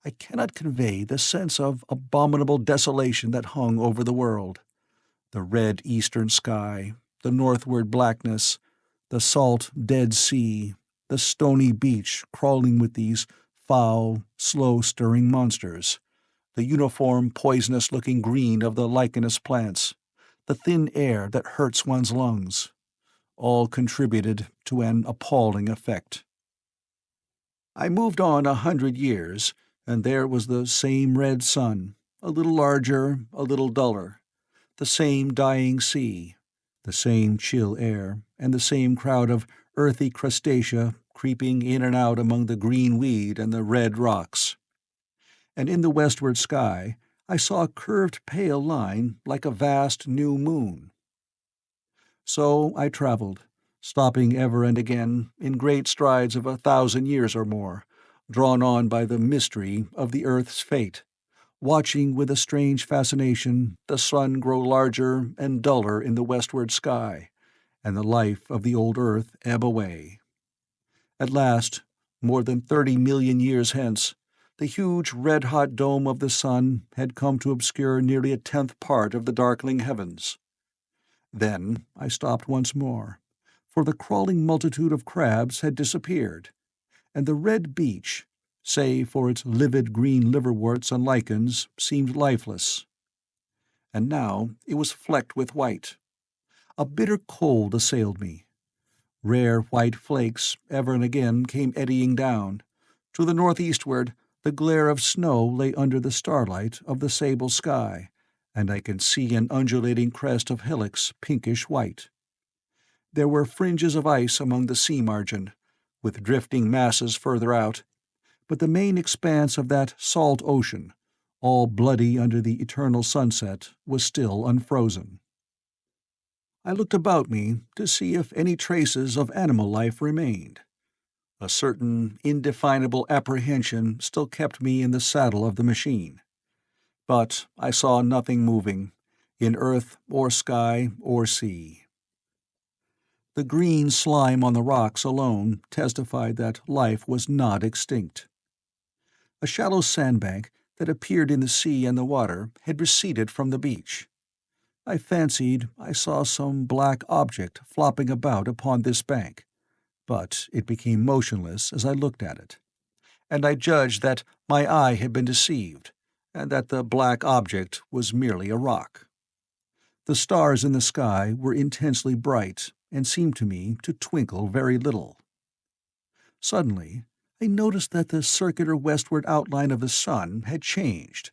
I cannot convey the sense of abominable desolation that hung over the world. The red eastern sky, the northward blackness, the salt dead sea, the stony beach crawling with these foul, slow-stirring monsters, the uniform poisonous-looking green of the lichenous plants, the thin air that hurts one's lungs, all contributed to an appalling effect. I moved on 100 years, and there was the same red sun, a little larger, a little duller, the same dying sea, the same chill air, and the same crowd of earthy crustacea creeping in and out among the green weed and the red rocks. And in the westward sky I saw a curved pale line like a vast new moon. So I travelled, stopping ever and again in great strides of 1,000 years or more, drawn on by the mystery of the earth's fate, watching with a strange fascination the sun grow larger and duller in the westward sky, and the life of the old earth ebb away. At last, more than 30 million years hence, the huge red-hot dome of the sun had come to obscure nearly a tenth part of the darkling heavens. Then I stopped once more, for the crawling multitude of crabs had disappeared, and the red beach, save for its livid green liverworts and lichens, seemed lifeless. And now it was flecked with white. A bitter cold assailed me. Rare white flakes ever and again came eddying down. To the northeastward, the glare of snow lay under the starlight of the sable sky, and I could see an undulating crest of hillocks pinkish white. There were fringes of ice among the sea margin, with drifting masses further out, but the main expanse of that salt ocean, all bloody under the eternal sunset, was still unfrozen. I looked about me to see if any traces of animal life remained. A certain indefinable apprehension still kept me in the saddle of the machine. But I saw nothing moving, in earth or sky or sea. The green slime on the rocks alone testified that life was not extinct. A shallow sandbank that appeared in the sea and the water had receded from the beach. I fancied I saw some black object flopping about upon this bank, but it became motionless as I looked at it, and I judged that my eye had been deceived, and that the black object was merely a rock. The stars in the sky were intensely bright, and seemed to me to twinkle very little. Suddenly I noticed that the circular westward outline of the sun had changed,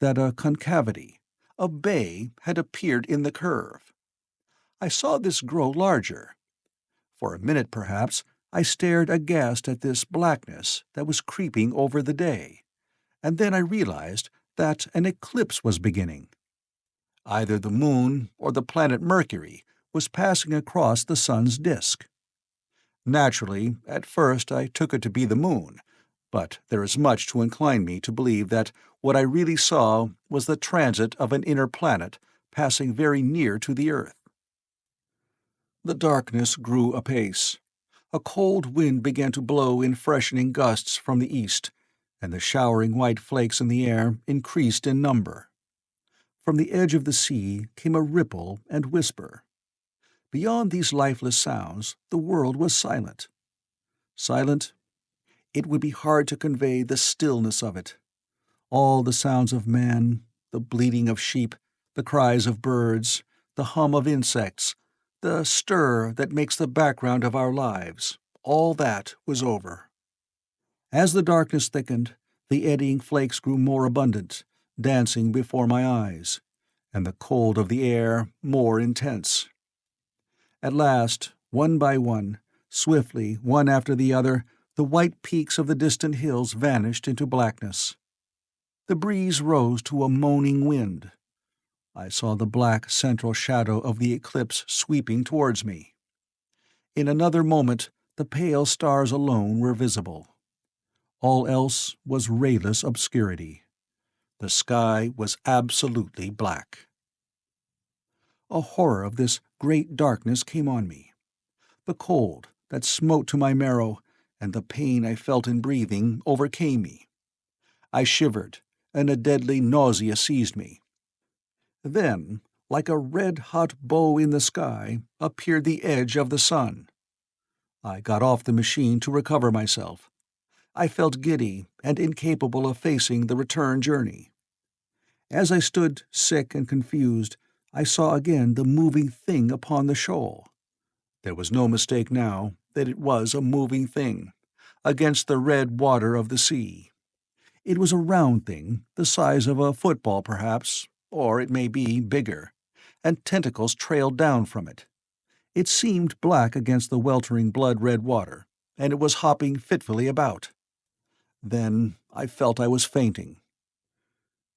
that a concavity, a bay, had appeared in the curve. I saw this grow larger. For a minute, perhaps, I stared aghast at this blackness that was creeping over the day, and then I realized that an eclipse was beginning. Either the moon or the planet Mercury was passing across the sun's disk. Naturally, at first I took it to be the moon, but there is much to incline me to believe that what I really saw was the transit of an inner planet passing very near to the earth. The darkness grew apace. A cold wind began to blow in freshening gusts from the east, and the showering white flakes in the air increased in number. From the edge of the sea came a ripple and whisper. Beyond these lifeless sounds the world was silent. Silent? It would be hard to convey the stillness of it. All the sounds of man, the bleating of sheep, the cries of birds, the hum of insects, the stir that makes the background of our lives, all that was over. As the darkness thickened, the eddying flakes grew more abundant, dancing before my eyes, and the cold of the air more intense. At last, one by one, swiftly one after the other, the white peaks of the distant hills vanished into blackness. The breeze rose to a moaning wind. I saw the black central shadow of the eclipse sweeping towards me. In another moment, the pale stars alone were visible. All else was rayless obscurity. The sky was absolutely black. A horror of this great darkness came on me. The cold that smote to my marrow and the pain I felt in breathing overcame me. I shivered, and a deadly nausea seized me. Then, like a red-hot bow in the sky, appeared the edge of the sun. I got off the machine to recover myself. I felt giddy and incapable of facing the return journey. As I stood sick and confused, I saw again the moving thing upon the shoal. There was no mistake now that it was a moving thing, against the red water of the sea. It was a round thing, the size of a football perhaps, or it may be bigger, and tentacles trailed down from it. It seemed black against the weltering blood-red water, and it was hopping fitfully about. Then I felt I was fainting.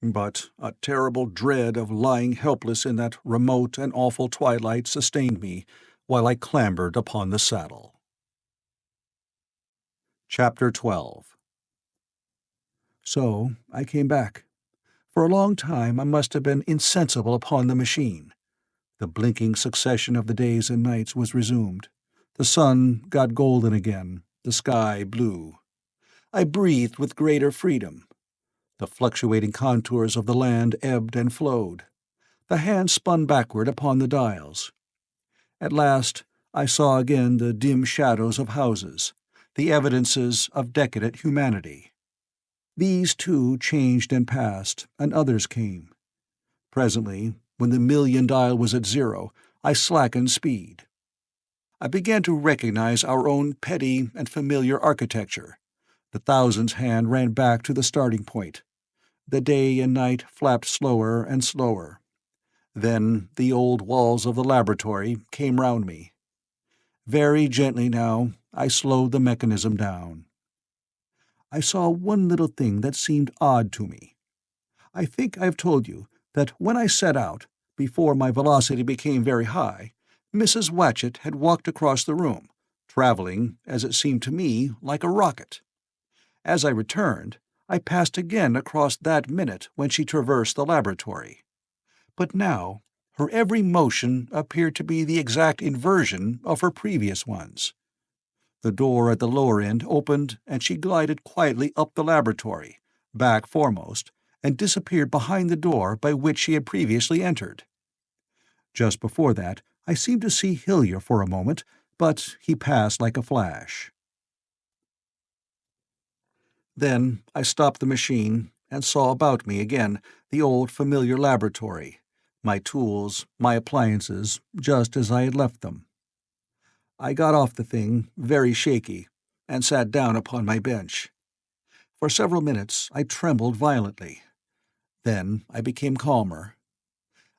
But a terrible dread of lying helpless in that remote and awful twilight sustained me while I clambered upon the saddle. Chapter 12. So I came back. For a long time I must have been insensible upon the machine. The blinking succession of the days and nights was resumed. The sun got golden again, the sky blue. I breathed with greater freedom. The fluctuating contours of the land ebbed and flowed. The hand spun backward upon the dials. At last I saw again the dim shadows of houses, the evidences of decadent humanity. These too changed and passed, and others came. Presently, when the million dial was at zero, I slackened speed. I began to recognize our own petty and familiar architecture. The thousands hand ran back to the starting point. The day and night flapped slower and slower. Then the old walls of the laboratory came round me. Very gently now I slowed the mechanism down. I saw one little thing that seemed odd to me. I think I have told you that when I set out, before my velocity became very high, Mrs. Watchett had walked across the room, traveling, as it seemed to me, like a rocket. As I returned, I passed again across that minute when she traversed the laboratory. But now her every motion appeared to be the exact inversion of her previous ones. The door at the lower end opened, and she glided quietly up the laboratory, back foremost, and disappeared behind the door by which she had previously entered. Just before that, I seemed to see Hillier for a moment, but he passed like a flash. Then I stopped the machine and saw about me again the old familiar laboratory, my tools, my appliances, just as I had left them. I got off the thing, very shaky, and sat down upon my bench. For several minutes I trembled violently. Then I became calmer.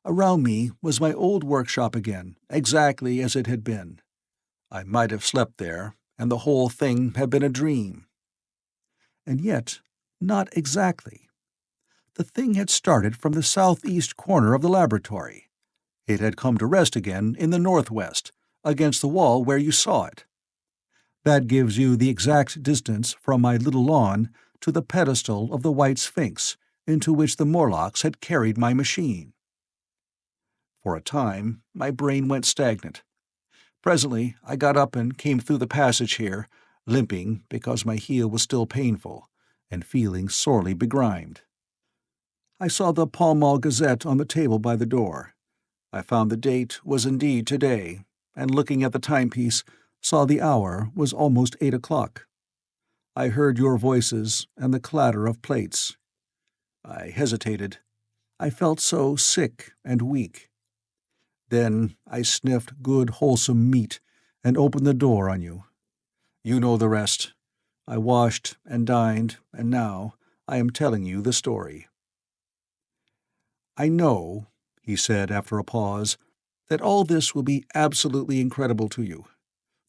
Around me was my old workshop again, exactly as it had been. I might have slept there, and the whole thing had been a dream. And yet, not exactly. The thing had started from the southeast corner of the laboratory. It had come to rest again in the northwest, against the wall where you saw it. That gives you the exact distance from my little lawn to the pedestal of the White Sphinx, into which the Morlocks had carried my machine. For a time, my brain went stagnant. Presently, I got up and came through the passage here, limping because my heel was still painful, and feeling sorely begrimed. I saw the Pall Mall Gazette on the table by the door. I found the date was indeed today, and looking at the timepiece, saw the hour was almost 8 o'clock. I heard your voices and the clatter of plates. I hesitated. I felt so sick and weak. Then I sniffed good, wholesome meat and opened the door on you. You know the rest. I washed and dined, and now I am telling you the story. I know, he said after a pause, that all this will be absolutely incredible to you.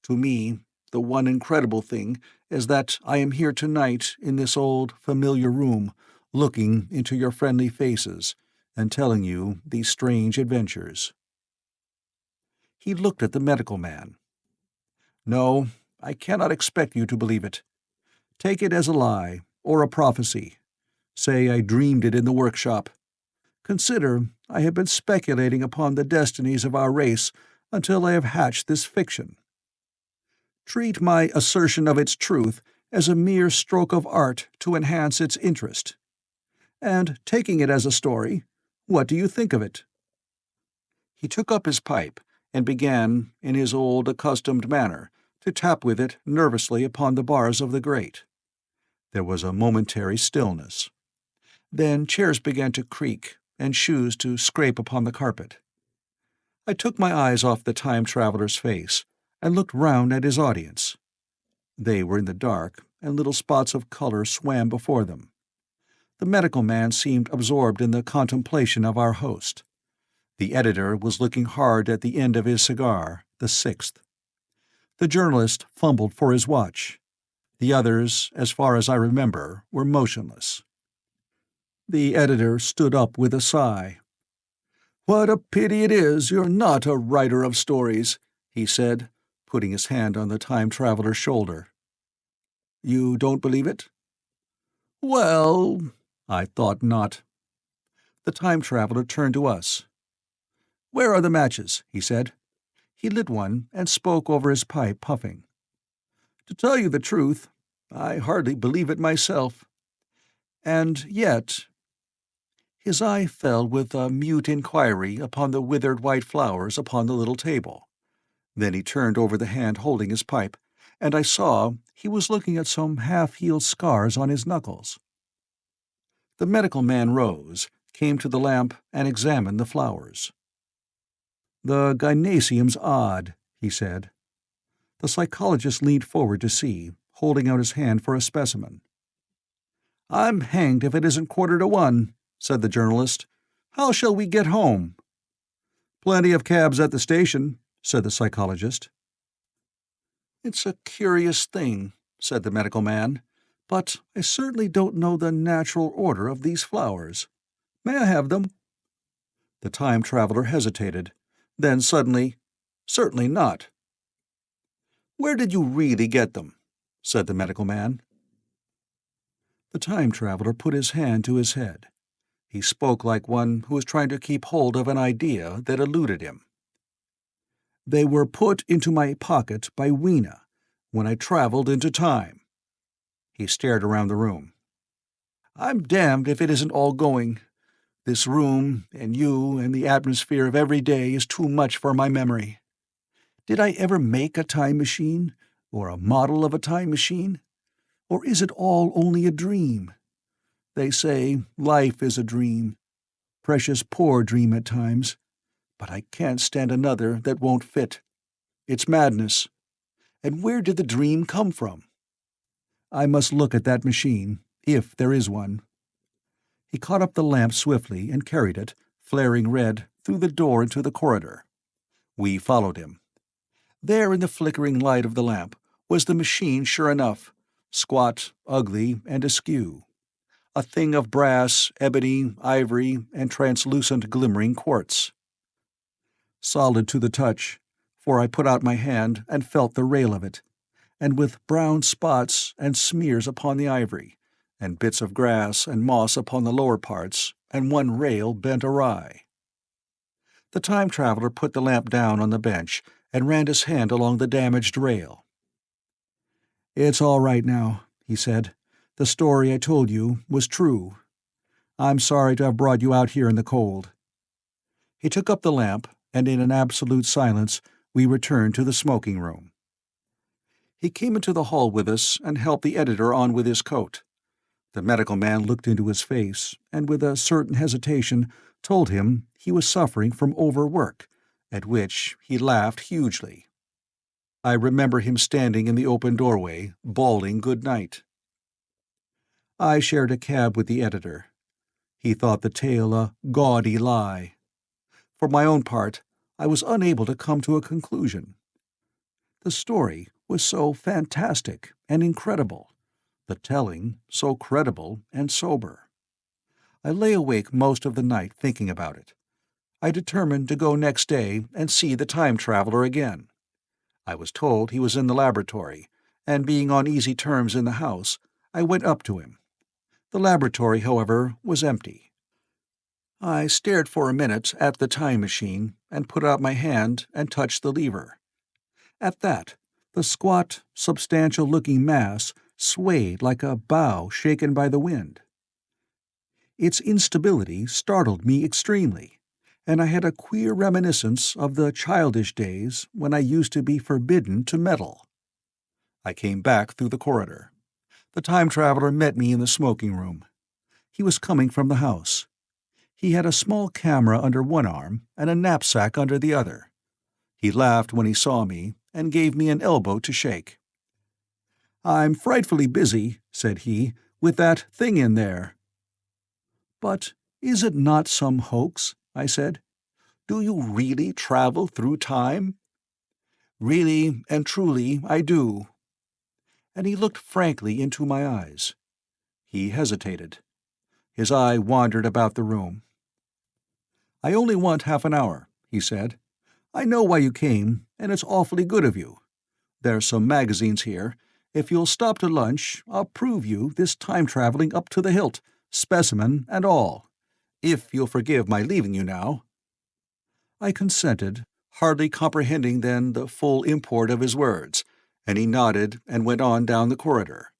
To me, the one incredible thing is that I am here tonight in this old, familiar room, looking into your friendly faces and telling you these strange adventures. He looked at the medical man. No, I cannot expect you to believe it. Take it as a lie, or a prophecy. Say I dreamed it in the workshop. Consider I have been speculating upon the destinies of our race until I have hatched this fiction. Treat my assertion of its truth as a mere stroke of art to enhance its interest. And taking it as a story, what do you think of it? He took up his pipe and began, in his old accustomed manner, to tap with it nervously upon the bars of the grate. There was a momentary stillness. Then chairs began to creak and shoes to scrape upon the carpet. I took my eyes off the time-traveler's face and looked round at his audience. They were in the dark, and little spots of color swam before them. The medical man seemed absorbed in the contemplation of our host. The editor was looking hard at the end of his cigar, the sixth. The journalist fumbled for his watch. The others, as far as I remember, were motionless. The editor stood up with a sigh. "What a pity it is you're not a writer of stories," he said, putting his hand on the time-traveler's shoulder. "You don't believe it?" "Well, I thought not." The time-traveler turned to us. "Where are the matches?" he said. He lit one and spoke over his pipe, puffing. "To tell you the truth, I hardly believe it myself. And yet—" His eye fell with a mute inquiry upon the withered white flowers upon the little table. Then he turned over the hand holding his pipe, and I saw he was looking at some half-healed scars on his knuckles. The medical man rose, came to the lamp, and examined the flowers. "The gynaeceum's odd," he said. The psychologist leaned forward to see, holding out his hand for a specimen. "I'm hanged if it isn't 1:45, said the journalist. "How shall we get home?" "Plenty of cabs at the station," said the psychologist. "It's a curious thing," said the medical man, "but I certainly don't know the natural order of these flowers. May I have them?" The time-traveler hesitated. Then suddenly, "Certainly not." "Where did you really get them?" said the medical man. The time-traveler put his hand to his head. He spoke like one who was trying to keep hold of an idea that eluded him. "They were put into my pocket by Weena when I traveled into time." He stared around the room. "I'm damned if it isn't all going. This room, and you, and the atmosphere of every day is too much for my memory. Did I ever make a time machine, or a model of a time machine? Or is it all only a dream? They say life is a dream. Precious poor dream at times. But I can't stand another that won't fit. It's madness. And where did the dream come from? I must look at that machine, if there is one." He caught up the lamp swiftly and carried it, flaring red, through the door into the corridor. We followed him. There in the flickering light of the lamp was the machine sure enough, squat, ugly, and askew. A thing of brass, ebony, ivory, and translucent glimmering quartz. Solid to the touch, for I put out my hand and felt the rail of it, and with brown spots and smears upon the ivory, and bits of grass and moss upon the lower parts, and one rail bent awry. The time-traveler put the lamp down on the bench and ran his hand along the damaged rail. "It's all right now," he said. "The story I told you was true. I'm sorry to have brought you out here in the cold." He took up the lamp, and in an absolute silence we returned to the smoking room. He came into the hall with us and helped the editor on with his coat. The medical man looked into his face, and with a certain hesitation told him he was suffering from overwork, at which he laughed hugely. I remember him standing in the open doorway, bawling good night. I shared a cab with the editor. He thought the tale a gaudy lie. For my own part, I was unable to come to a conclusion. The story was so fantastic and incredible, the telling so credible and sober. I lay awake most of the night thinking about it. I determined to go next day and see the time traveler again. I was told he was in the laboratory, and being on easy terms in the house, I went up to him. The laboratory, however, was empty. I stared for a minute at the time machine and put out my hand and touched the lever. At that, the squat, substantial-looking mass swayed like a bough shaken by the wind. Its instability startled me extremely, and I had a queer reminiscence of the childish days when I used to be forbidden to meddle. I came back through the corridor. The time traveler met me in the smoking room. He was coming from the house. He had a small camera under one arm and a knapsack under the other. He laughed when he saw me and gave me an elbow to shake. "I'm frightfully busy," said he, "with that thing in there." "But is it not some hoax?" I said. "Do you really travel through time?" "Really and truly I do." And he looked frankly into my eyes. He hesitated. His eye wandered about the room. "I only want half an hour," he said. "I know why you came, and it's awfully good of you. There's some magazines here. If you'll stop to lunch, I'll prove you this time-traveling up to the hilt, specimen and all. If you'll forgive my leaving you now." I consented, hardly comprehending then the full import of his words, and he nodded and went on down the corridor.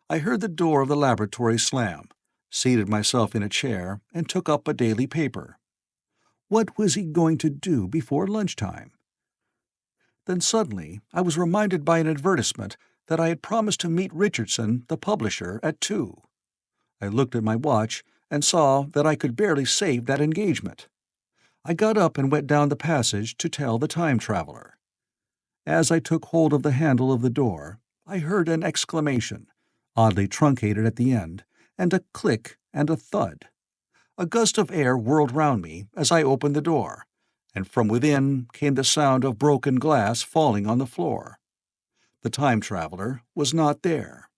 I heard the door of the laboratory slam, seated myself in a chair, and took up a daily paper. What was he going to do before lunchtime? Then suddenly I was reminded by an advertisement that I had promised to meet Richardson, the publisher, at 2. I looked at my watch and saw that I could barely save that engagement. I got up and went down the passage to tell the time traveler. As I took hold of the handle of the door, I heard an exclamation, oddly truncated at the end, and a click and a thud. A gust of air whirled round me as I opened the door, and from within came the sound of broken glass falling on the floor. The time traveler was not there.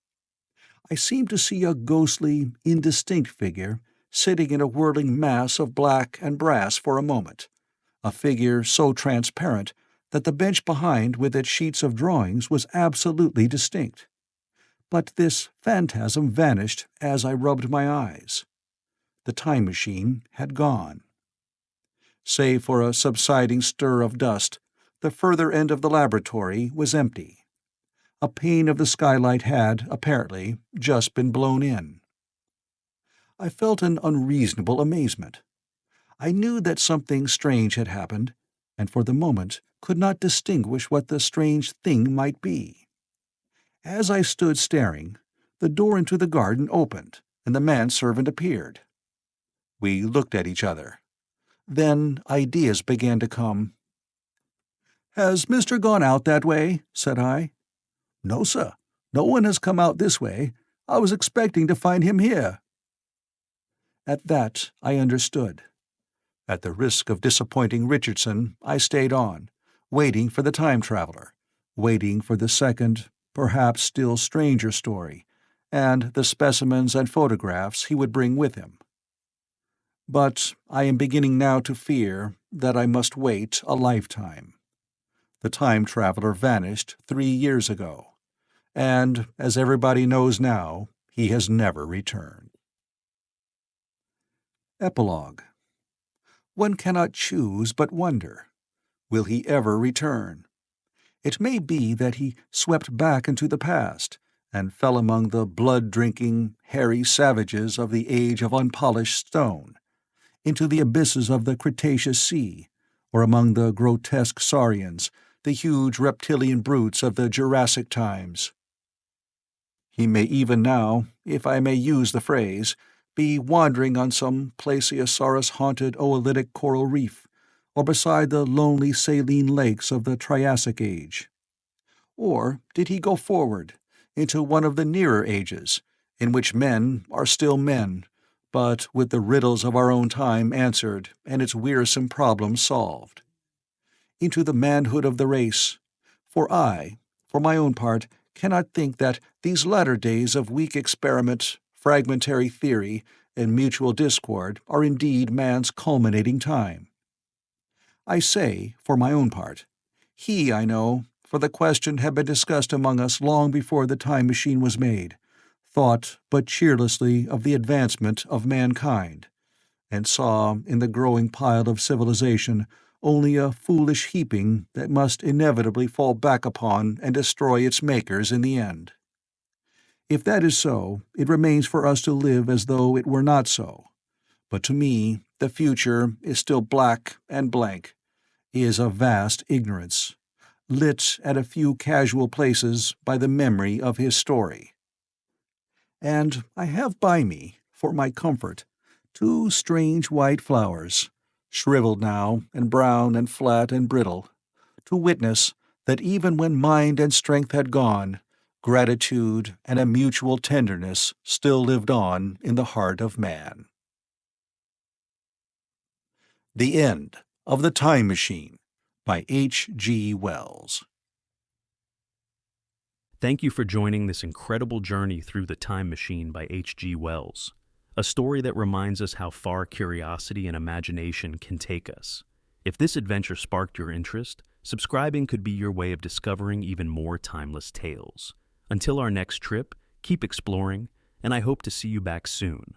I seemed to see a ghostly, indistinct figure sitting in a whirling mass of black and brass for a moment, a figure so transparent that the bench behind with its sheets of drawings was absolutely distinct. But this phantasm vanished as I rubbed my eyes. The time machine had gone. Save for a subsiding stir of dust, the further end of the laboratory was empty. A pane of the skylight had, apparently, just been blown in. I felt an unreasonable amazement. I knew that something strange had happened, and for the moment could not distinguish what the strange thing might be. As I stood staring, the door into the garden opened, and the manservant appeared. We looked at each other. Then ideas began to come. "Has Mr. gone out that way?" said I. "No, sir. No one has come out this way. I was expecting to find him here." At that I understood. At the risk of disappointing Richardson, I stayed on, waiting for the time traveler, waiting for the second, perhaps still stranger story, and the specimens and photographs he would bring with him. But I am beginning now to fear that I must wait a lifetime. The time traveler vanished 3 years ago, and, as everybody knows now, he has never returned. Epilogue. One cannot choose but wonder. Will he ever return? It may be that he swept back into the past, and fell among the blood-drinking, hairy savages of the age of unpolished stone, into the abysses of the Cretaceous Sea, or among the grotesque saurians, the huge reptilian brutes of the Jurassic times. He may even now, if I may use the phrase, be wandering on some plesiosaurus-haunted oolitic coral reef, or beside the lonely saline lakes of the Triassic Age. Or did he go forward, into one of the nearer ages, in which men are still men, but with the riddles of our own time answered and its wearisome problems solved? Into the manhood of the race, for I, for my own part, cannot think that these latter days of weak experiment, fragmentary theory, and mutual discord are indeed man's culminating time. I say, for my own part, he, I know, for the question had been discussed among us long before the time machine was made, thought but cheerlessly of the advancement of mankind, and saw in the growing pile of civilization only a foolish heaping that must inevitably fall back upon and destroy its makers in the end. If that is so, it remains for us to live as though it were not so. But to me, the future is still black and blank, is a vast ignorance, lit at a few casual places by the memory of his story. And I have by me, for my comfort, two strange white flowers, shriveled now and brown and flat and brittle, to witness that even when mind and strength had gone, gratitude and a mutual tenderness still lived on in the heart of man. The End of the Time Machine by H.G. Wells. Thank you for joining this incredible journey through The Time Machine by H.G. Wells, a story that reminds us how far curiosity and imagination can take us. If this adventure sparked your interest, subscribing could be your way of discovering even more timeless tales. Until our next trip, keep exploring, and I hope to see you back soon.